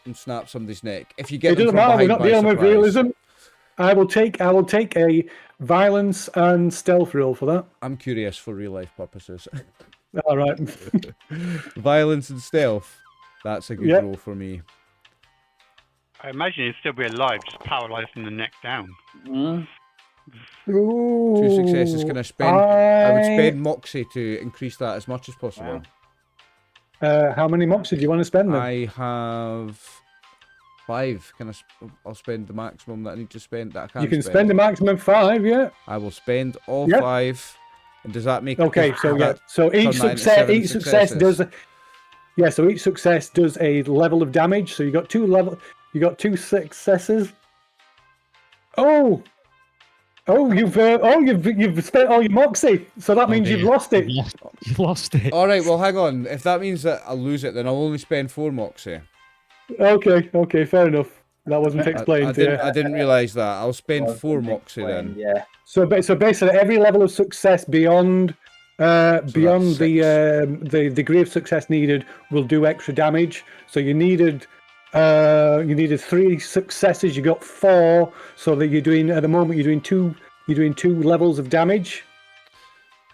and snap somebody's neck. If you It get them doesn't from matter. We're behind not by dealing with surprise. realism. I will take a violence and stealth roll for that. I'm curious for real life purposes. All right. Violence and stealth. That's a good Yep. roll for me. I imagine he'd still be alive, just paralyzed from the neck down. Mm. Ooh, 2 successes. Can I spend? I would spend Moxie to increase that as much as possible. How many moxie do you want to spend then? I have 5. I'll spend the maximum that I need to spend. That I can You can spend a maximum 5, yeah. I will spend all Yep. 5. And does that make? Okay, so yeah, so each turn that into 7 success successes? does. Yeah, so each success does a level of damage. So you got 2 successes. Oh, you've spent all your moxie, so that means you've dear. lost it. You've lost it. All right. Well, hang on. If that means that I'll lose it, then I'll only spend 4 moxie. Okay, fair enough. That wasn't explained I to you. didn't realise that. I'll spend 4 moxie then. Yeah. So basically, every level of success beyond that's the degree of success needed will do extra damage. So you needed 3 successes. You got 4. So that at the moment you're doing 2 levels of damage.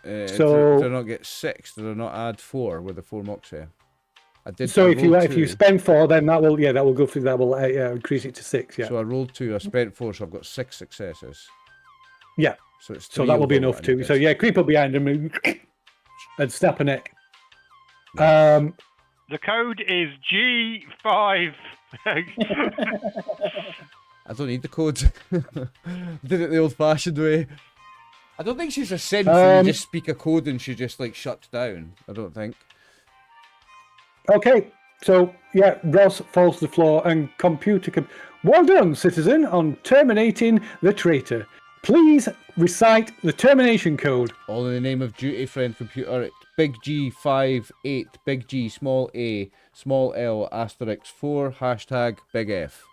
So did I not get 6? Did I not add 4 with the 4 moxie? I did. So I if rolled you 2. spend 4, then that will go through. That will increase it to 6. Yeah. So I rolled 2. I spent 4, so I've got 6 successes. Yeah. So it's So that will be enough too. So yeah, creep up behind him and snap a neck. The code is G5. I don't need the code. Did it the old-fashioned way. I don't think she's a synth. You just speak a code and she just like shuts down. I don't think. Okay, so yeah, Ross falls to the floor and well done, citizen, on terminating the traitor. Please recite the termination code. All in the name of duty, friend computer. Big G 58, big G, small a, small l, asterisk 4, hashtag big F.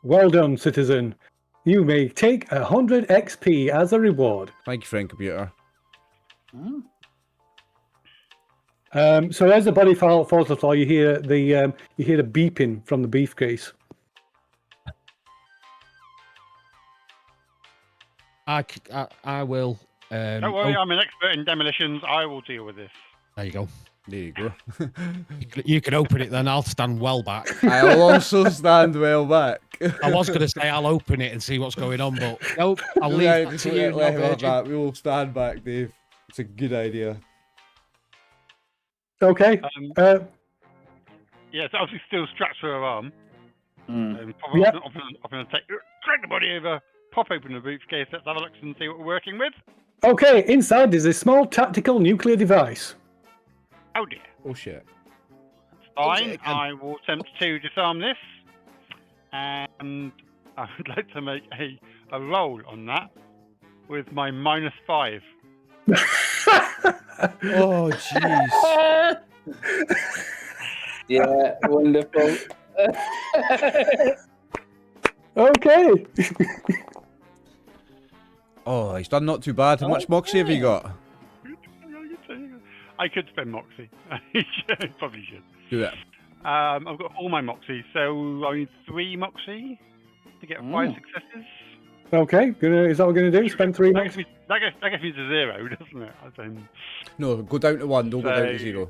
Well done, citizen. You may take 100 XP as a reward. Thank you, friend computer. So as the body falls to the floor, you hear the beeping from the briefcase. I will. Don't worry, I'm an expert in demolitions. I will deal with this. There you go. There you go. You can open it then. I'll stand well back. I'll also stand well back. I was going to say I'll open it and see what's going on, but nope. I'll leave Yeah, that just to you. let him now, have Virgin. that. We will stand back, Dave. It's a good idea. Okay. Yeah, it's obviously still strapped to her arm. Mm. Probably Yep. I'm going to drag the body over, pop open the briefcase, let's have a look and see what we're working with. Okay, inside is a small tactical nuclear device. Oh dear. Oh shit. Fine, Okay, I will attempt to disarm this. And I would like to make a roll on that with my -5. Oh jeez. Yeah, wonderful. Okay. Oh, he's done not too bad. How much moxie have you got? I could spend Moxie. I probably should. Do it. I've got all my Moxie, so I need 3 Moxie to get 5 successes. Okay. Is that what we're gonna do? Spend 3 That months. gets me to 0, doesn't it? No, go down to 1. Don't go down to So- 0.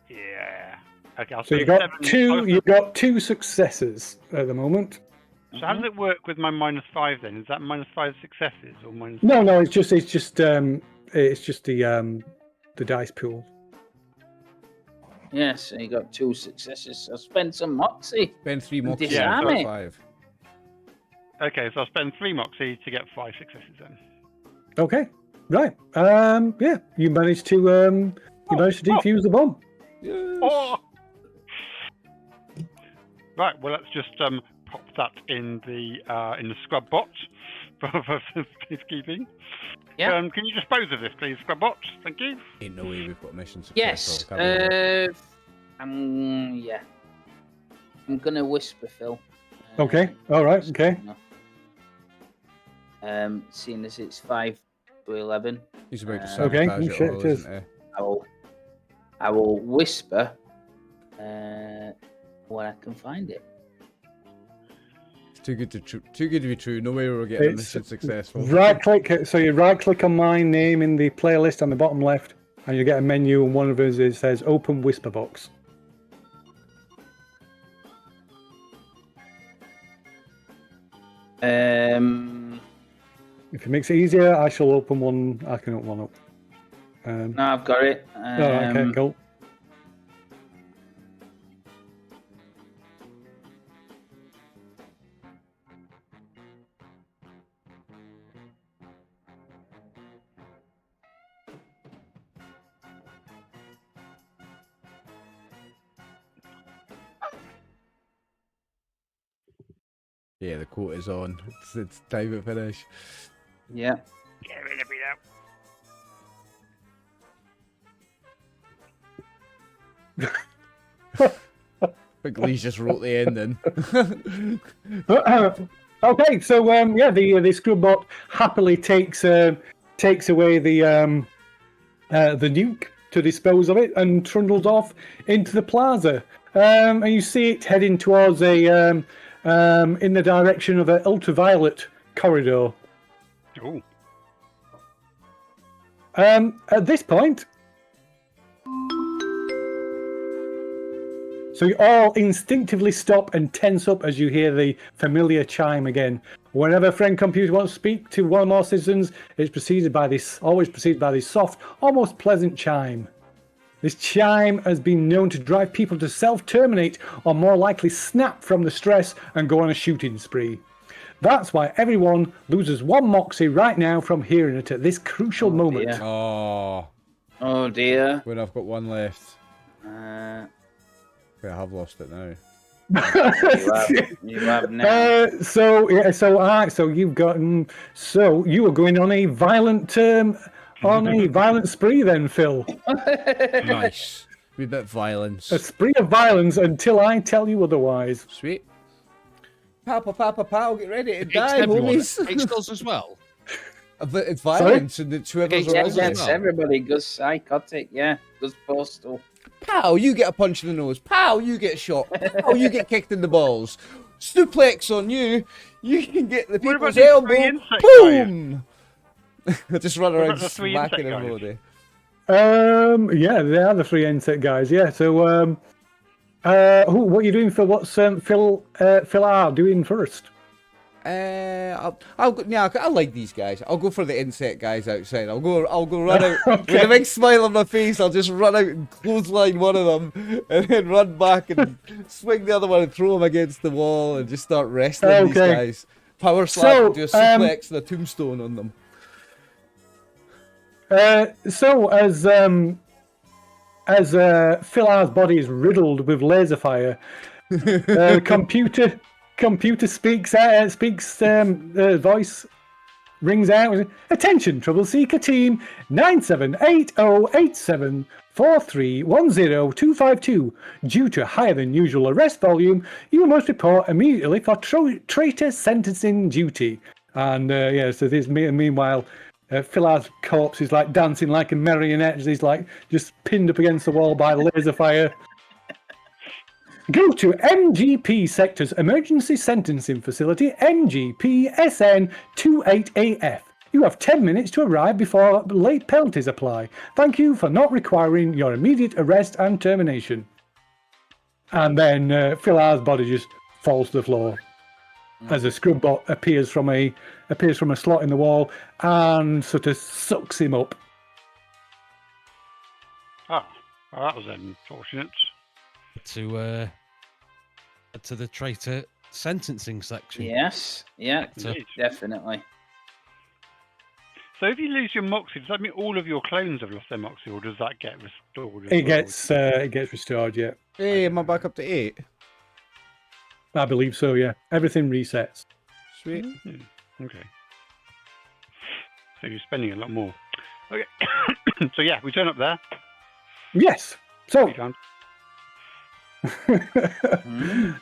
Yeah. Okay, I'll So you spend got 7 two. You got 2 successes at the moment. So how does it work with my -5 then? Is that -5 successes or minus? No. It's just the dice pool. Yes, so you got 2 successes. So spend some moxie. Spend 3 moxie. Disarm and it. 5. Okay, so I'll spend 3 Moxie to get 5 successes then. Okay. Right. Yeah. You managed to defuse the bomb. Oh! Right, well let's just pop that in the scrub bot for peacekeeping. Yeah. Can you dispose of this, please, scrub bot? Thank you. Ain't no way we've got mission success. Yes. I'm gonna whisper, Phil. Okay. All right. Okay. Seeing as it's 5 to 11, He's about to Okay, sabotage shit, it all, it is. isn't he? I will whisper when I can find it. It's too good to be true. No way we're getting a It's mission successful. Right click. So you right click on my name in the playlist on the bottom left, and you get a menu, and one of us says Open Whisper Box. If it makes it easier, I shall open one. I can open one up. No, I've got it. Oh, okay, cool. Yeah, the quote is on. It's time to finish. Yeah. Get rid of me now. I think Lee's just wrote the ending. Okay, so yeah, the Scrubbot happily takes away the nuke to dispose of it and trundles off into the plaza. And you see it heading towards in the direction of an ultraviolet corridor. Oh. At this point, so you all instinctively stop and tense up as you hear the familiar chime again. Whenever a friend computer wants to speak to one or more citizens, it's always preceded by this soft, almost pleasant chime. This chime has been known to drive people to self-terminate or more likely snap from the stress and go on a shooting spree. That's why everyone loses one moxie right now from hearing it at this crucial moment. Dear. Oh, Oh dear. when I've got one left. Uh, Okay, I have lost it now. you have now. So you've gotten. So you were going on a violent spree then, Phil. Nice. Wee bit of violence. A spree of violence until I tell you otherwise. Sweet. Papa, get ready to Against die, everyone. homies. Against us as well. But it's violence, and it's whoever's Against around us you. as Yes, well. everybody goes psychotic. Yeah, goes postal. Pow, you get a punch in the nose. Pow, you get shot. Pow, you get kicked in the balls. Suplex on you. You can get the What about people's the elbow. three insect guys? Boom! I just run What around about the three smacking insect everybody. Yeah, they are the three insect guys. Yeah. So what are you doing for what's Philar doing first? I'll go. Yeah, I like these guys. I'll go for the insect guys outside. I'll go run out with a big smile on my face. I'll just run out and clothesline one of them, and then run back and swing the other one and throw him against the wall and just start wrestling these Okay. guys. Power slap, So, do a suplex and a tombstone on them. So as Philar's body is riddled with laser fire, computer speaks voice rings out. Attention, Trouble Seeker Team 978087431022. Due to higher than usual arrest volume, you must report immediately for traitor sentencing duty. And so this meanwhile. Philar's corpse is like dancing like a marionette as he's like just pinned up against the wall by laser fire. Go to MGP Sector's Emergency Sentencing Facility, MGP SN 28AF. You have 10 minutes to arrive before late penalties apply. Thank you for not requiring your immediate arrest and termination. And then Philar's body just falls to the floor as a Scrubbot appears from a slot in the wall and sort of sucks him up. Oh, well, that was unfortunate. To the traitor sentencing section. Yes, yeah, Indeed. definitely. So if you lose your moxie, does that mean all of your clones have lost their moxie, or does that get restored? as It well? gets restored, yeah. Hey, am I back up to 8? I believe so, yeah. Everything resets. Sweet. Okay. So you're spending a lot more. Okay. So yeah, we turn up there. Yes. So We can't.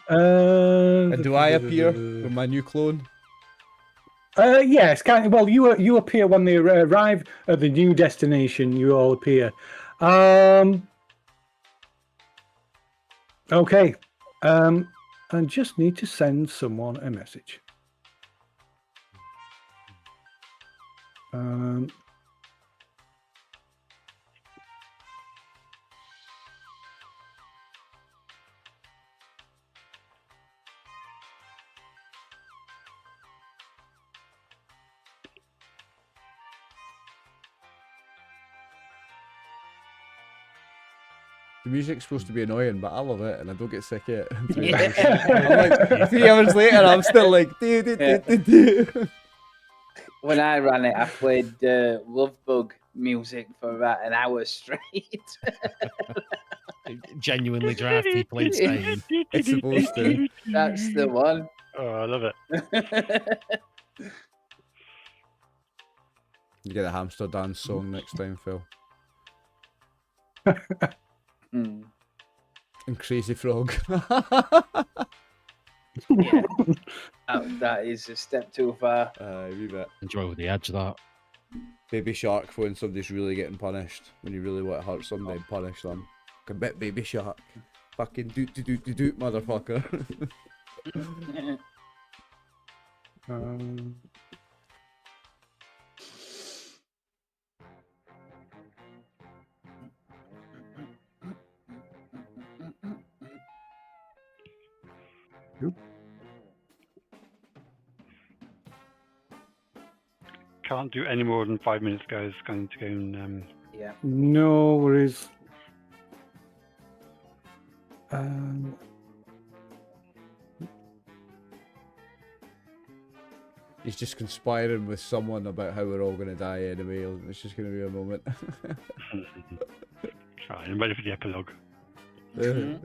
And do I appear with my new clone? Yes, kind of. Well, you appear when they arrive at the new destination. You all appear. Okay. I just need to send someone a message. The music's supposed to be annoying, but I love it, and I don't get sick of it. Yeah. I'm like, 3 hours later, I'm still like, do. When I ran it, I played Love Bug music for about an hour straight. Genuinely drive people insane. It's supposed to. That's the one. Oh, I love it. You get a hamster dance song next time, Phil. Mm. And Crazy Frog. Yeah. That is a step too far. Wee bit. Enjoy the edge of that. Baby Shark for when somebody's really getting punished. When you really want to hurt somebody, punish them. Commit Baby Shark. Fucking doot, motherfucker. Can't do any more than 5 minutes, guys. Going to go and Yeah. No worries. He's just conspiring with someone about how we're all going to die anyway. It's just going to be a moment. Right, I'm ready for the epilogue. Yeah.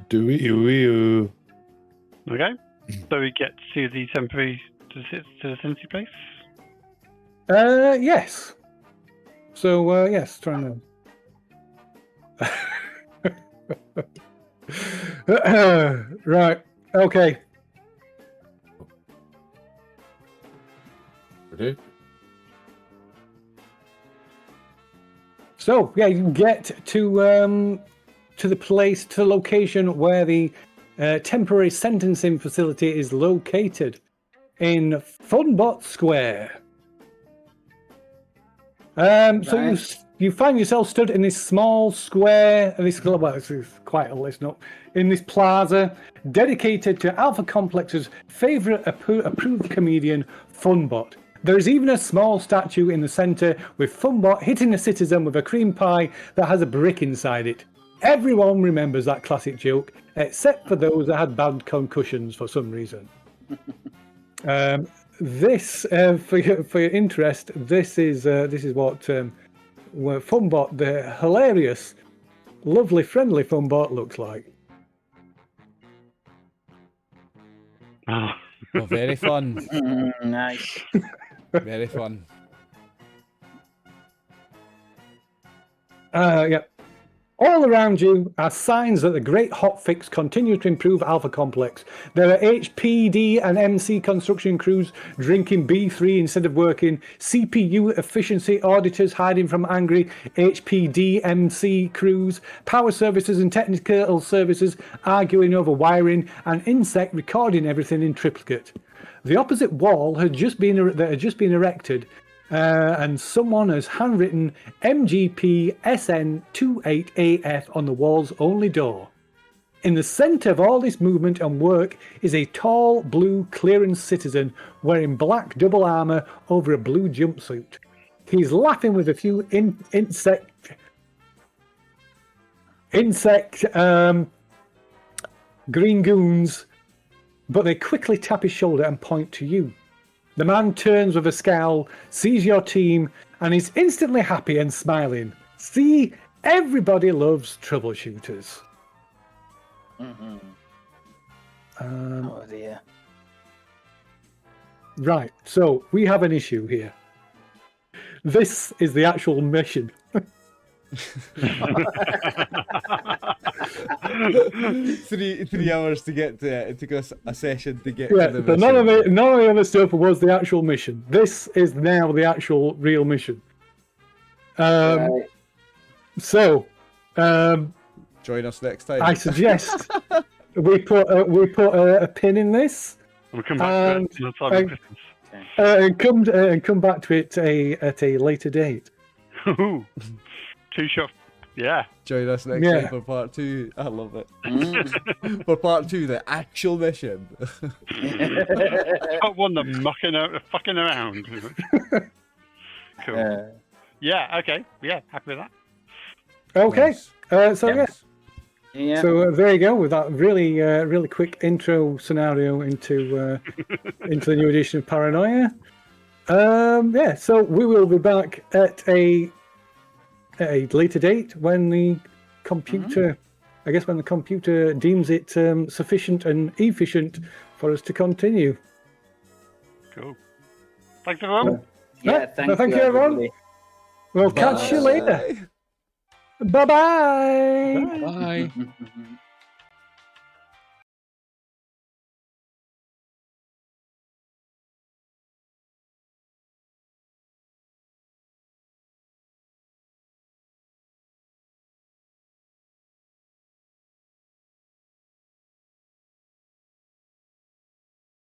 Do you? Okay. So we get to the temporary to the Cincy place. Yes. So yes, trying to. Right. Okay. Ready? So yeah, you can get to the place, to the location where the temporary sentencing facility is located in Funbot Square. So you find yourself stood in this small square, this is quite a listen up, in this plaza dedicated to Alpha Complex's favourite approved comedian, Funbot. There is even a small statue in the centre with Funbot hitting a citizen with a cream pie that has a brick inside it. Everyone remembers that classic joke, except for those that had bad concussions for some reason. This, for your interest, this is what Funbot, the hilarious, lovely, friendly Funbot, looks like. Oh. Well, very fun. Nice. Very fun. Yeah. All around you are signs that the great hotfix continues to improve Alpha Complex. There are HPD and MC construction crews drinking B3 instead of working, CPU efficiency auditors hiding from angry HPD MC crews, power services and technical services arguing over wiring, and Insect recording everything in triplicate. The opposite wall had just been erected, and someone has handwritten MGP SN28AF on the wall's only door. In the centre of all this movement and work is a tall blue clearance citizen wearing black double armour over a blue jumpsuit. He's laughing with a few insect green goons, but they quickly tap his shoulder and point to you. The man turns with a scowl, sees your team, and is instantly happy and smiling. See, everybody loves troubleshooters. Mm-hmm. Oh dear. Right, so we have an issue here. This is the actual mission. three hours to get to it. It took us a session to get Yeah, to the but mission. none of the other stuff was the actual mission. This is now the actual real mission. Right. So, Join us next time. I suggest we put a pin in this We'll come back And- to it on the time of and come back to it at a later date. Christmas. Two shot. Yeah. Join us next Yeah. time for part 2. I love it. Mm. For part 2, the actual mission. Not one that fucking around. Cool. Yeah. Okay. Yeah. Happy with that. Okay. Nice. So yeah. Yeah. So there you go with that really quick intro scenario into the new edition of Paranoia. Yeah. So we will be back at a later date when the computer, I guess, when the computer deems it sufficient and efficient for us to continue. Cool. Thanks everyone. Yeah. Thank you, everyone. everybody. We'll catch you later. Bye. Bye-bye. Bye. Bye.